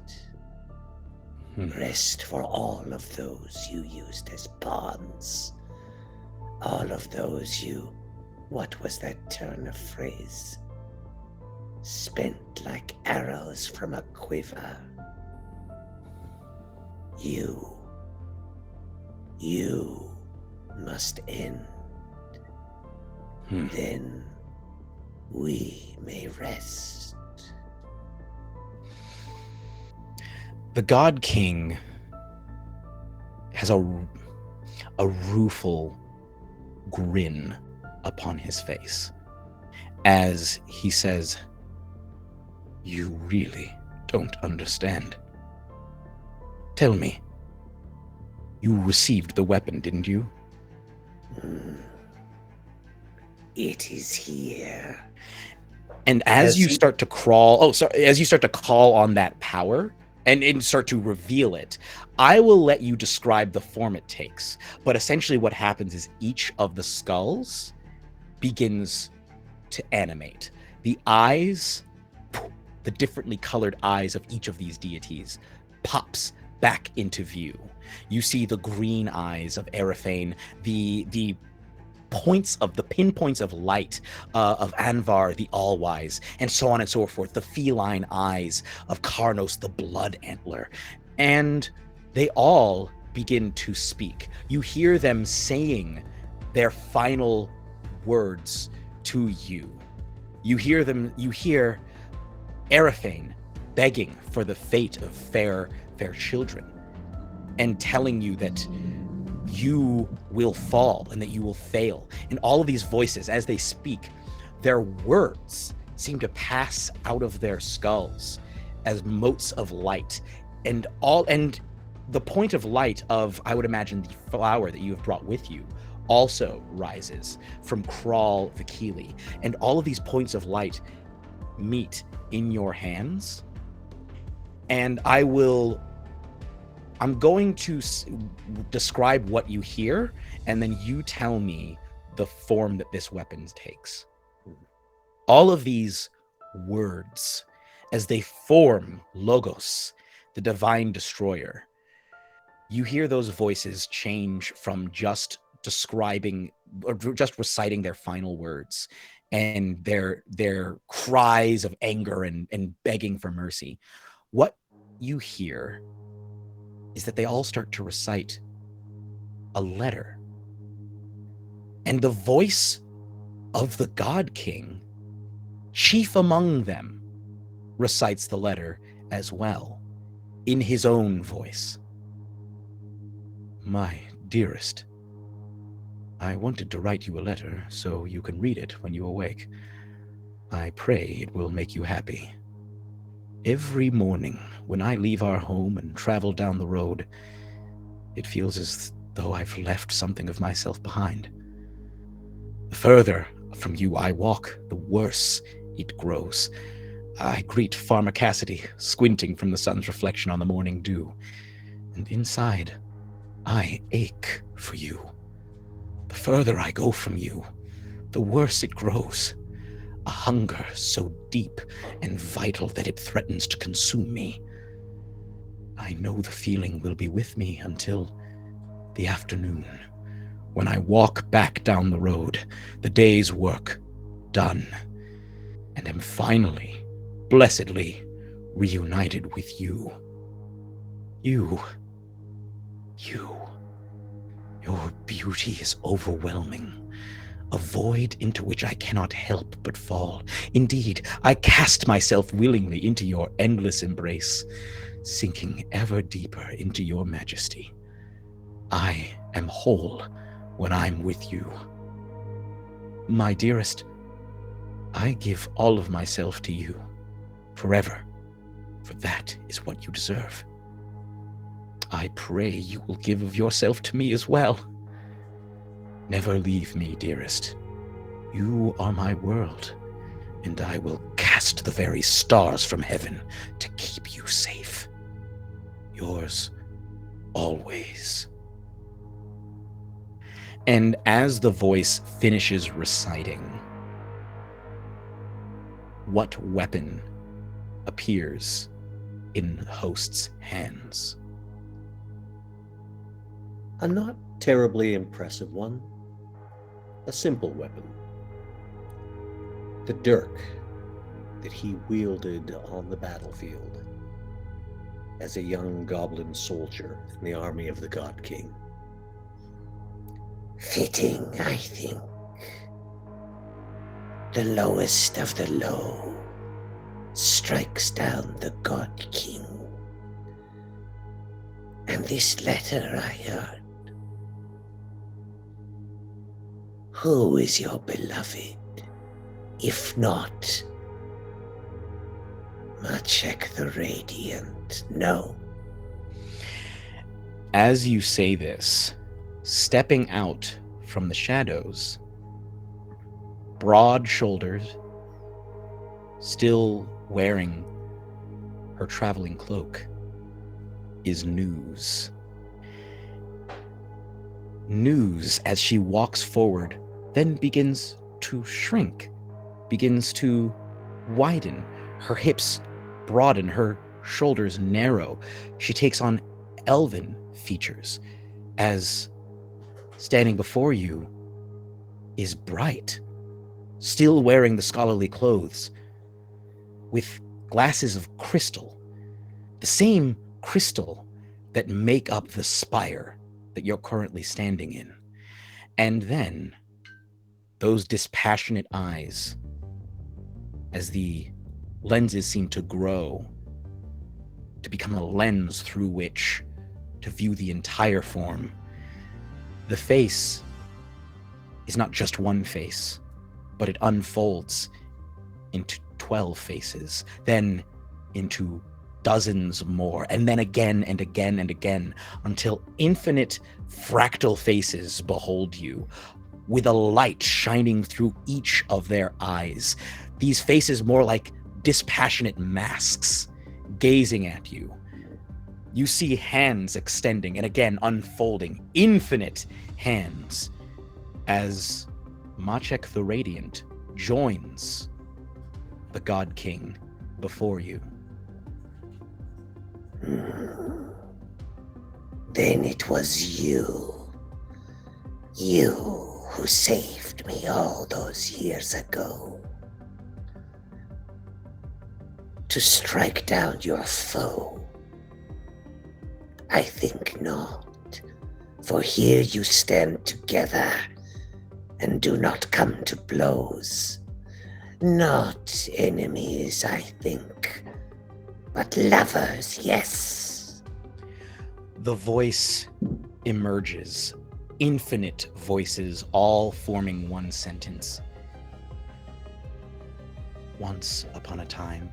Rest for all of those you used as pawns. All of those you, what was that turn of phrase? Spent like arrows from a quiver. You must end. Then we may rest. The God King has a rueful grin upon his face as he says, "You really don't understand. Tell me, you received the weapon, didn't you?" It is here. And as you start to crawl, as you start to call on that power and start to reveal it, I will let you describe the form it takes. But essentially what happens is each of the skulls begins to animate. The eyes, the differently colored eyes of each of these deities pops back into view. You see the green eyes of Eraphane, the pinpoints of light of Anvar the All-Wise, and so on and so forth, the feline eyes of Karnos the Blood Antler. And they all begin to speak. You hear them saying their final words to you. You hear Eraphane begging for the fate of fair children and telling you that you will fall and that you will fail. And all of these voices, as they speak, their words seem to pass out of their skulls as motes of light. And the point of light of, I would imagine, the flower that you have brought with you also rises from Crawl the Keeley, and all of these points of light meet in your hands. And I'm going to describe what you hear, and then you tell me the form that this weapon takes. All of these words, as they form Logos, the divine destroyer, you hear those voices change from just describing or just reciting their final words and their cries of anger and begging for mercy. What you hear is that they all start to recite a letter. And the voice of the God King, chief among them, recites the letter as well, in his own voice. My dearest, I wanted to write you a letter so you can read it when you awake. I pray it will make you happy. Every morning when I leave our home and travel down the road, it feels as though I've left something of myself behind. The further from you I walk, the worse it grows. I greet Farmer Cassidy, squinting from the sun's reflection on the morning dew, and inside, I ache for you. The further I go from you, the worse it grows. A hunger so deep and vital that it threatens to consume me. I know the feeling will be with me until the afternoon, when I walk back down the road, the day's work done, and am finally, blessedly, reunited with you. You. Your beauty is overwhelming, a void into which I cannot help but fall. Indeed, I cast myself willingly into your endless embrace, sinking ever deeper into your majesty. I am whole when I'm with you. My dearest, I give all of myself to you, forever, for that is what you deserve. I pray you will give of yourself to me as well. Never leave me, dearest. You are my world, and I will cast the very stars from heaven to keep you safe. Yours always. And as the voice finishes reciting, what weapon appears in the host's hands? A not terribly impressive one. A simple weapon. The dirk that he wielded on the battlefield as a young goblin soldier in the army of the God King. Fitting, I think. The lowest of the low strikes down the God King. And this letter I heard. Who is your beloved? If not, Machek the Radiant, no. As you say this, stepping out from the shadows, broad shoulders, still wearing her traveling cloak, is News. News, as she walks forward, then begins to shrink, begins to widen. Her hips broaden, her shoulders narrow. She takes on elven features, as standing before you is Bright, still wearing the scholarly clothes, with glasses of crystal, the same crystal that make up the spire that you're currently standing in. And then those dispassionate eyes, as the lenses seem to grow, to become a lens through which to view the entire form. The face is not just one face, but it unfolds into 12 faces, then into dozens more, and then again and again and again, until infinite fractal faces behold you, with a light shining through each of their eyes. These faces more like dispassionate masks gazing at you. You see hands extending and again unfolding, infinite hands, as Machek the Radiant joins the God King before you. Then it was you. You who saved me all those years ago. To strike down your foe. I think not, for here you stand together and do not come to blows. Not enemies, I think, but lovers, yes. The voice emerges, infinite voices all forming one sentence. Once upon a time,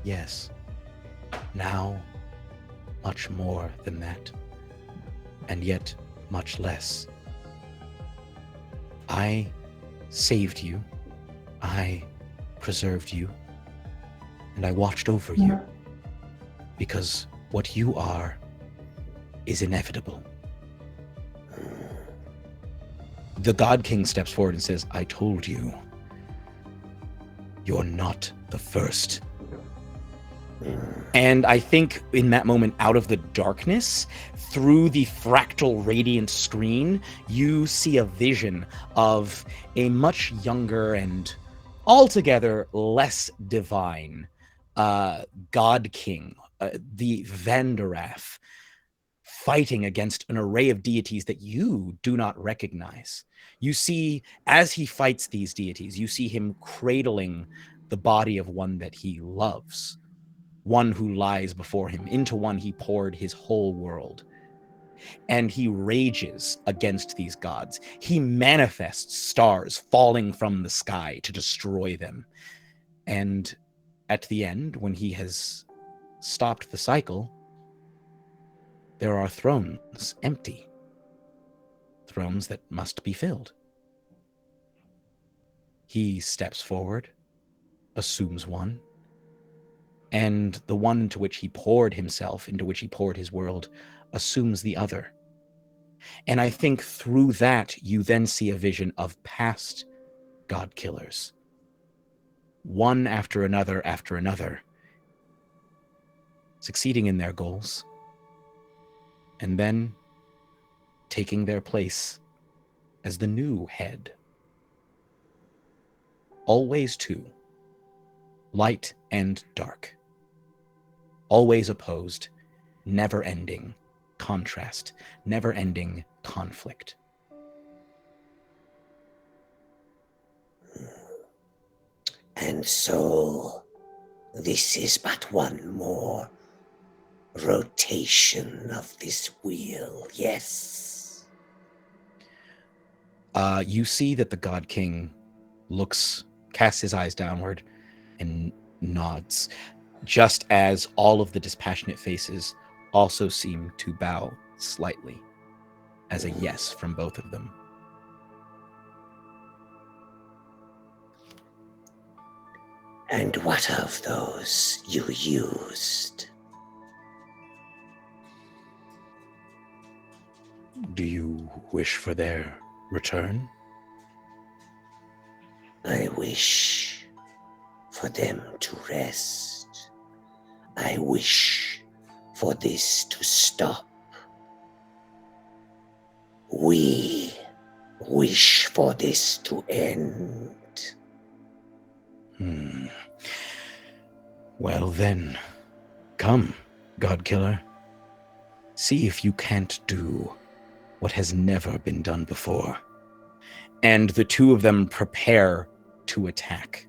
yes. Now, much more than that, and yet much less. I saved you, I preserved you, and I watched over you, because what you are is inevitable. The God King steps forward and says, I told you, you're not the first. And I think in that moment, out of the darkness, through the fractal radiant screen, you see a vision of a much younger and altogether less divine God King, the Vanderath, fighting against an array of deities that you do not recognize. You see, as he fights these deities, you see him cradling the body of one that he loves, one who lies before him. Into one he poured his whole world. And he rages against these gods. He manifests stars falling from the sky to destroy them. And at the end, when he has stopped the cycle, there are thrones empty. Thrones that must be filled. He steps forward, assumes one, and the one into which he poured himself, into which he poured his world, assumes the other. And I think through that, you then see a vision of past God killers. One after another, succeeding in their goals, and then taking their place as the new head. Always two, light and dark. Always opposed, never-ending contrast, never-ending conflict. And so, this is but one more rotation of this wheel, yes? You see that the God King casts his eyes downward and nods, just as all of the dispassionate faces also seem to bow slightly as a yes from both of them. And what of those you used? Do you wish for their return? I wish for them to rest. I wish for this to stop. We wish for this to end. Well then, come, Godkiller. See if you can't do what has never been done before. And the two of them prepare to attack.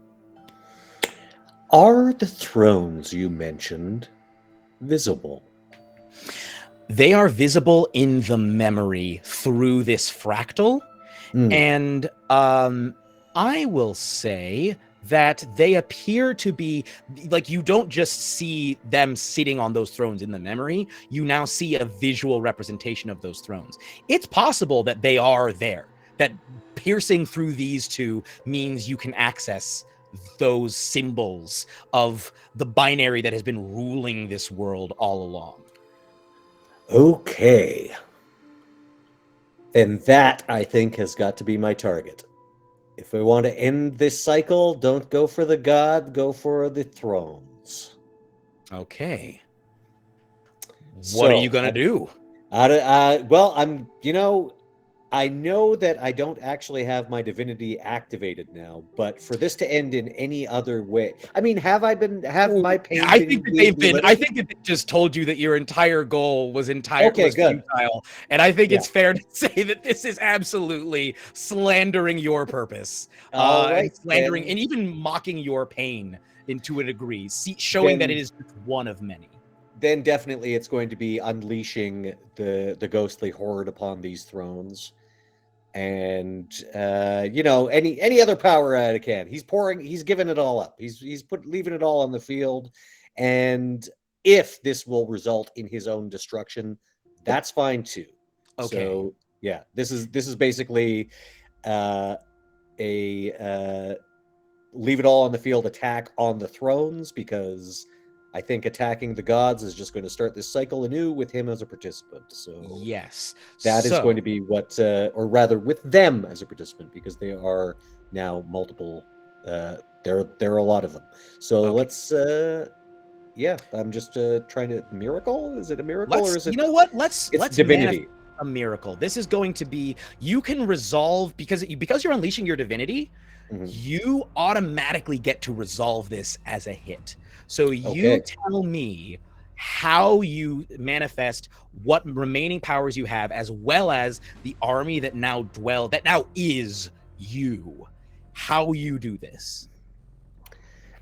Are the thrones you mentioned visible? They are visible in the memory through this fractal. And I will say that they appear to be like, you don't just see them sitting on those thrones in the memory, you now see a visual representation of those thrones. It's possible that they are there, that piercing through these two means you can access those symbols of the binary that has been ruling this world all along. Okay. And that, I think, has got to be my target. If we want to end this cycle, don't go for the god, go for the thrones. Okay. What are you going to do? Well, I know that I don't actually have my divinity activated now, but for this to end in any other way, I mean, have my pain I think that they just told you that your entire goal was good. futile, and I think it's fair to say that this is absolutely slandering your purpose, and slandering and even mocking your pain to a degree, showing that it is just one of many. Then definitely it's going to be unleashing the ghostly horde upon these thrones. And any other power I can. He's giving it all up. He's leaving it all on the field. And if this will result in his own destruction, that's fine too. Okay. So yeah, this is basically a leave it all on the field attack on the thrones, because I think attacking the gods is just going to start this cycle anew with him as a participant. So yes, that is going to be what, or rather with them as a participant, because they are now multiple. There are a lot of them. So let's, I'm just trying to miracle. Is it a miracle or is it? You know what? Let's divinity. A miracle. This is going to be, you can resolve, because you're unleashing your divinity, you automatically get to resolve this as a hit. So you tell me how you manifest what remaining powers you have, as well as the army that now is you. How you do this?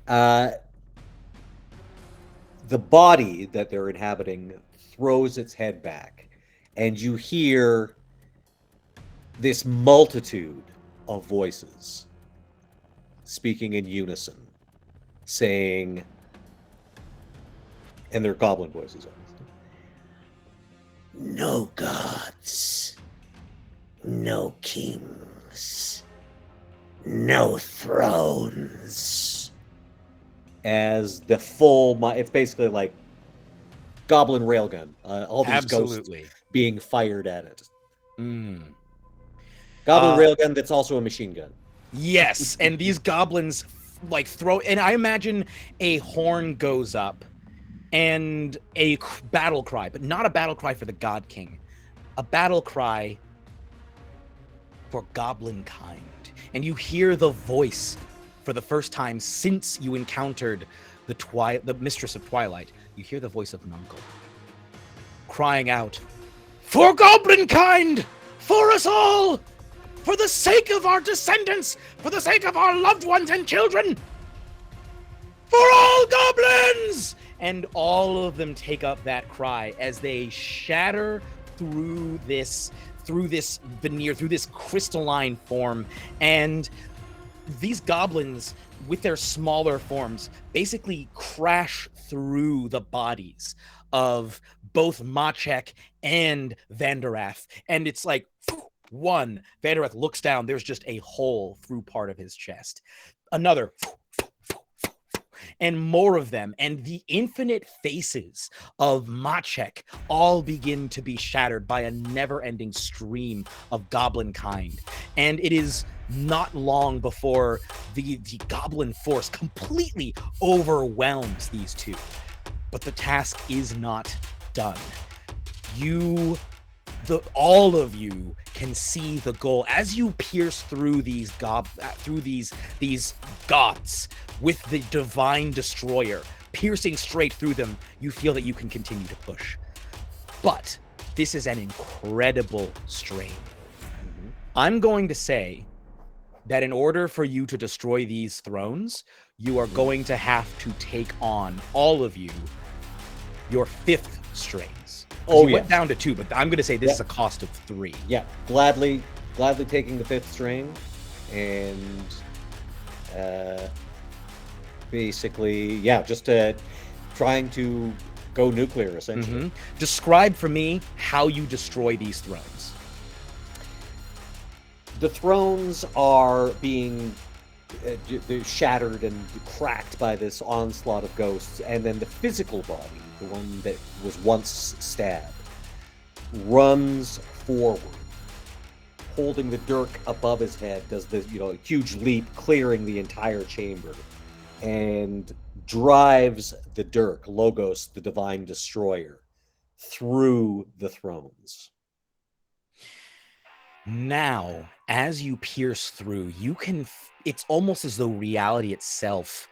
The body that they're inhabiting throws its head back, and you hear this multitude of voices speaking in unison, saying, and they're goblin voices, obviously. No gods, no kings, no thrones. As the full, it's basically like goblin railgun. All these ghosts being fired at it. Goblin railgun that's also a machine gun. Yes, and these goblins throw, and I imagine a horn goes up and a battle cry, but not a battle cry for the God King, a battle cry for goblin kind. And you hear the voice for the first time since you encountered the Mistress of Twilight. You hear the voice of Nuncle crying out, "For goblin kind, for us all, for the sake of our descendants, for the sake of our loved ones and children, for all goblins!" And all of them take up that cry as they shatter through this veneer, through this crystalline form. And these goblins, with their smaller forms, basically crash through the bodies of both Machek and Vanderath. And it's like, one, Vanderath looks down, there's just a hole through part of his chest. Another, and more of them, and the infinite faces of Machek all begin to be shattered by a never-ending stream of goblin kind. And it is not long before the goblin force completely overwhelms these two. But the task is not done. All of you can see the goal as you pierce through these gods with the divine destroyer piercing straight through them. You feel that you can continue to push, but this is an incredible strain. I'm going to say that in order for you to destroy these thrones, you are going to have to take on, all of you, your 5th strains. Went down to 2, but I'm going to say this is a cost of 3. Yeah, gladly taking the 5th strain, and basically, just trying to go nuclear, essentially. Describe for me how you destroy these thrones. The thrones are being they're shattered and cracked by this onslaught of ghosts, and then the physical body, the one that was once stabbed, runs forward, holding the dirk above his head, does the huge leap, clearing the entire chamber, and drives the dirk, Logos, the divine destroyer, through the thrones. Now, as you pierce through, it's almost as though reality itself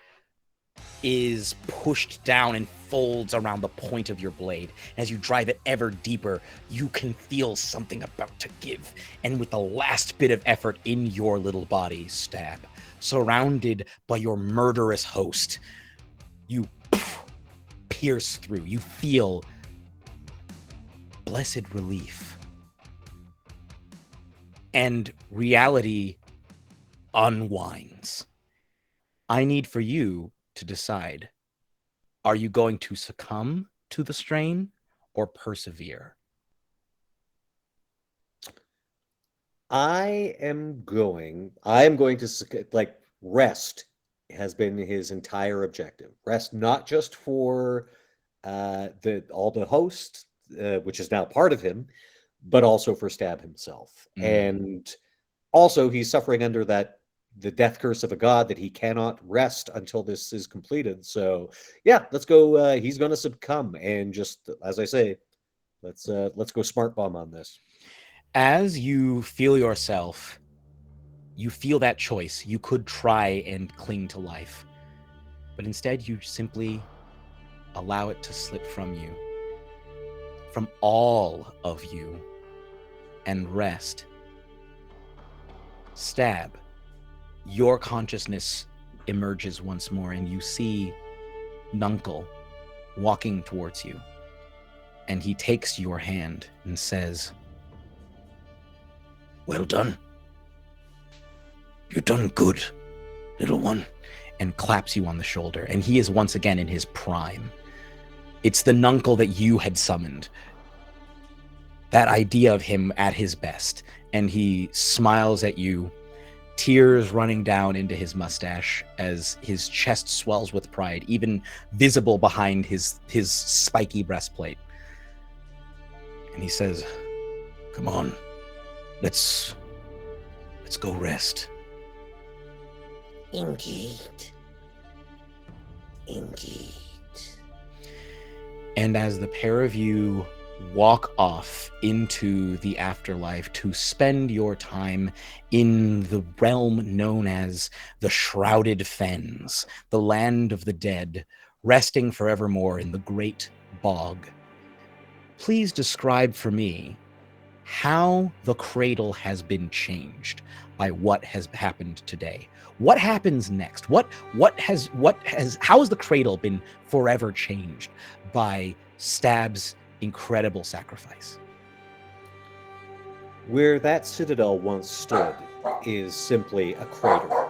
is pushed down and folds around the point of your blade. As you drive it ever deeper, you can feel something about to give. And with the last bit of effort in your little body, Staab, surrounded by your murderous host, you pierce through. You feel blessed relief. And reality unwinds. I need for you to decide, are you going to succumb to the strain or persevere? I am going to rest has been his entire objective. Rest not just for all the host, which is now part of him, but also for Staab himself. And also he's suffering under the death curse of a god that he cannot rest until this is completed. So let's go. He's going to succumb, and just as I say, let's go smart bomb on this. As you feel yourself, you feel that choice. You could try and cling to life, but instead you simply allow it to slip from you, from all of you, and rest. Staab, your consciousness emerges once more, and you see Nuncle walking towards you, and he takes your hand and says, "Well done. You've done good, little one," and claps you on the shoulder. And he is once again in his prime. It's the Nuncle that you had summoned. That idea of him at his best. And he smiles at you, tears running down into his mustache as his chest swells with pride, even visible behind his spiky breastplate. And he says, "Come on. Let's go rest." Indeed. And as the pair of you walk off into the afterlife to spend your time in the realm known as the Shrouded Fens, the land of the dead, resting forevermore in the great bog, please describe for me how the cradle has been changed by what has happened today. What happens next? How has the cradle been forever changed by Staab's incredible sacrifice? Where that citadel once stood is simply a crater.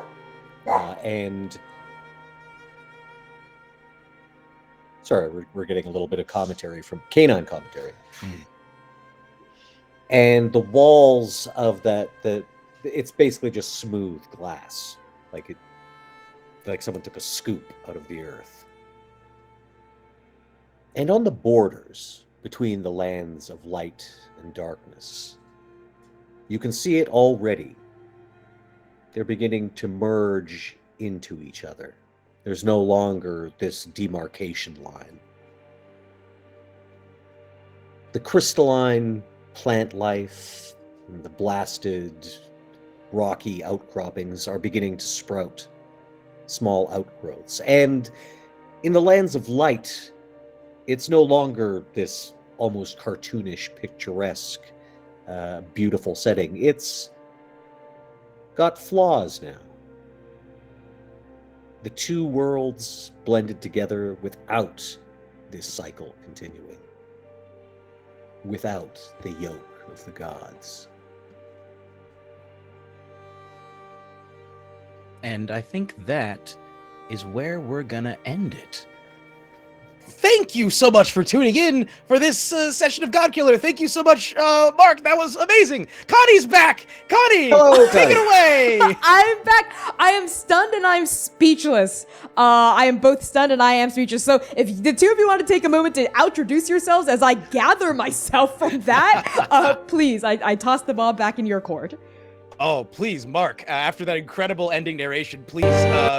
Sorry, we're getting a little bit of commentary from canine commentary. And the walls of it's basically just smooth glass, like someone took a scoop out of the earth. And on the borders between the lands of light and darkness, you can see it already. They're beginning to merge into each other. There's no longer this demarcation line. The crystalline plant life and the blasted rocky outcroppings are beginning to sprout, small outgrowths. And in the lands of light, it's no longer this almost cartoonish, picturesque, beautiful setting. It's got flaws now. The two worlds blended together without this cycle continuing, without the yoke of the gods. And I think that is where we're gonna end it. Thank you so much for tuning in for this session of Godkiller. Thank you so much, Mark. That was amazing. Connie's back. Connie, Hello, take Connie. it away. I'm back. I am stunned and I'm speechless. I am both stunned and I am speechless. So if the two of you want to take a moment to introduce yourselves as I gather myself from that, please, I toss the ball back in your court. Oh, please, Mark, after that incredible ending narration, please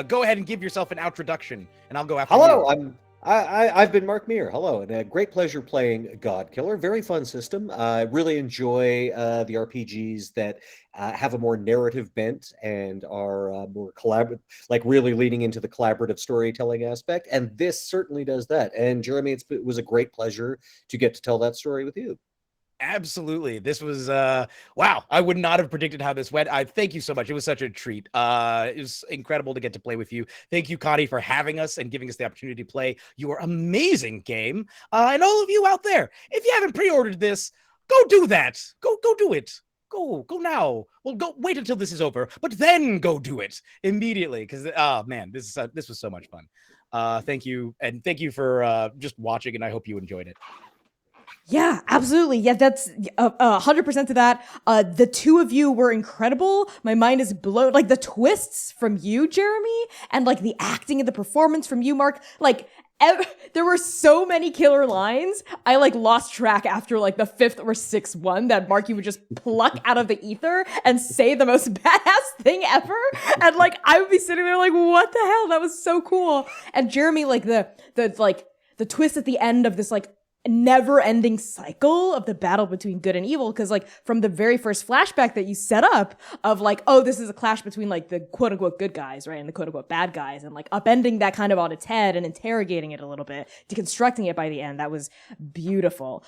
go ahead and give yourself an introduction, and I'll go after Hello, you. I've been Mark Meer. Hello, and a great pleasure playing Godkiller. Very fun system. I really enjoy the RPGs that have a more narrative bent and are more collaborative, like really leaning into the collaborative storytelling aspect. And this certainly does that. And Jeremy, it was a great pleasure to get to tell that story with you. Absolutely. This was wow. I would not have predicted how this went. I thank you so much. It was such a treat. It was incredible to get to play with you. Thank you, Connie, for having us and giving us the opportunity to play your amazing game. And all of you out there, if you haven't pre-ordered this, go do that. Go do it. Go now. Well, go wait until this is over, but then go do it immediately. Because oh man, this was so much fun. Thank you, and thank you for just watching, and I hope you enjoyed it. Yeah, absolutely. Yeah, that's 100% to that. The two of you were incredible. My mind is blown. Like the twists from you, Jeremy, and like the acting and the performance from you, Mark. Like there were so many killer lines. I like lost track after like the 5th or 6th one that Mark, you would just pluck out of the ether and say the most badass thing ever. And like I would be sitting there like, what the hell? That was so cool. And Jeremy, like the twist at the end of this like never-ending cycle of the battle between good and evil, because like from the very first flashback that you set up of like, oh, this is a clash between like the quote-unquote good guys, right, and the quote-unquote bad guys, and like upending that kind of on its head and interrogating it a little bit, deconstructing it by the end. That was beautiful.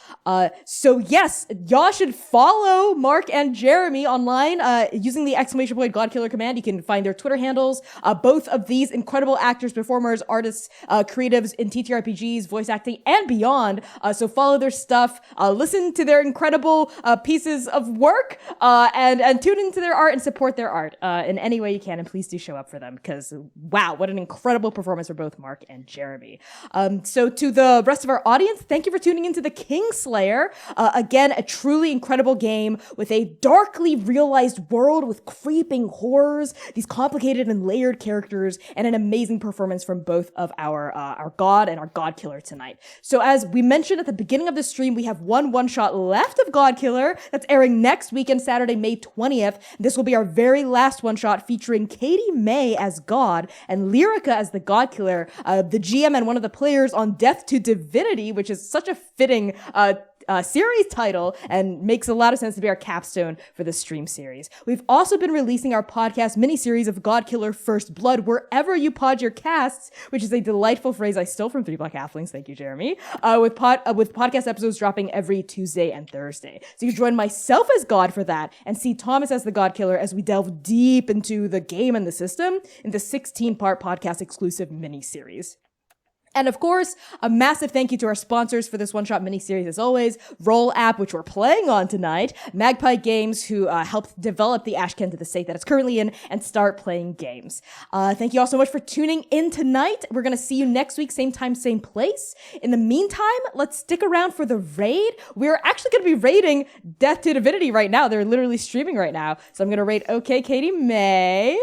So yes, y'all should follow Mark and Jeremy online using the ! Godkiller command. You can find their Twitter handles. Both of these incredible actors, performers, artists, creatives in TTRPGs, voice acting, and beyond. So follow their stuff, listen to their incredible pieces of work, and tune into their art and support their art in any way you can. And please do show up for them because, wow, what an incredible performance for both Mark and Jeremy. So to the rest of our audience, thank you for tuning into the Kingslayer. Again, a truly incredible game with a darkly realized world with creeping horrors, these complicated and layered characters, and an amazing performance from both of our god and our Godkiller tonight. So as we mentioned at the beginning of the stream, we have one shot left of Godkiller that's airing next weekend, Saturday, May 20th. This will be our very last one shot featuring Katie May as God and Lyrica as the Godkiller, the GM and one of the players on Death to Divinity, which is such a fitting series title and makes a lot of sense to be our capstone for the stream series. We've also been releasing our podcast mini-series of Godkiller First Blood wherever you pod your casts, which is a delightful phrase I stole from 3 Black Halflings. Thank you, Jeremy. With podcast episodes dropping every Tuesday and Thursday. So you can join myself as God for that and see Thomas as the Godkiller as we delve deep into the game and the system in the 16-part podcast exclusive mini-series. And of course, a massive thank you to our sponsors for this one-shot mini-series as always, Roll App, which we're playing on tonight, Magpie Games, who helped develop the Ashcan to the state that it's currently in, and Start Playing Games. Thank you all so much for tuning in tonight. We're going to see you next week, same time, same place. In the meantime, let's stick around for the raid. We're actually going to be raiding Death to Divinity right now. They're literally streaming right now. So I'm going to raid OK Katie May.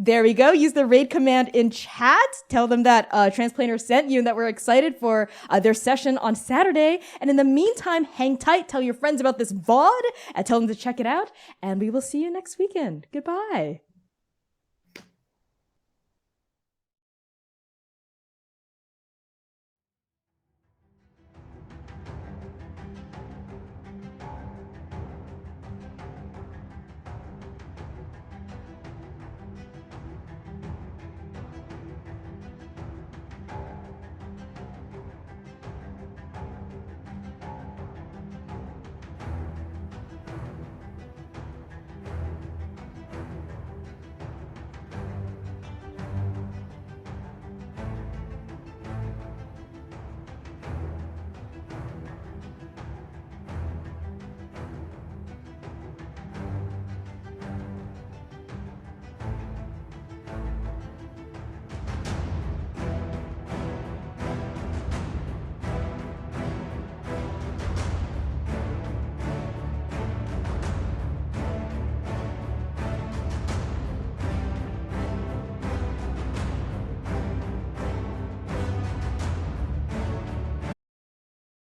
There we go. Use the raid command in chat. Tell them that Transplanter sent you and that we're excited for their session on Saturday. And in the meantime, hang tight. Tell your friends about this VOD and tell them to check it out. And we will see you next weekend. Goodbye.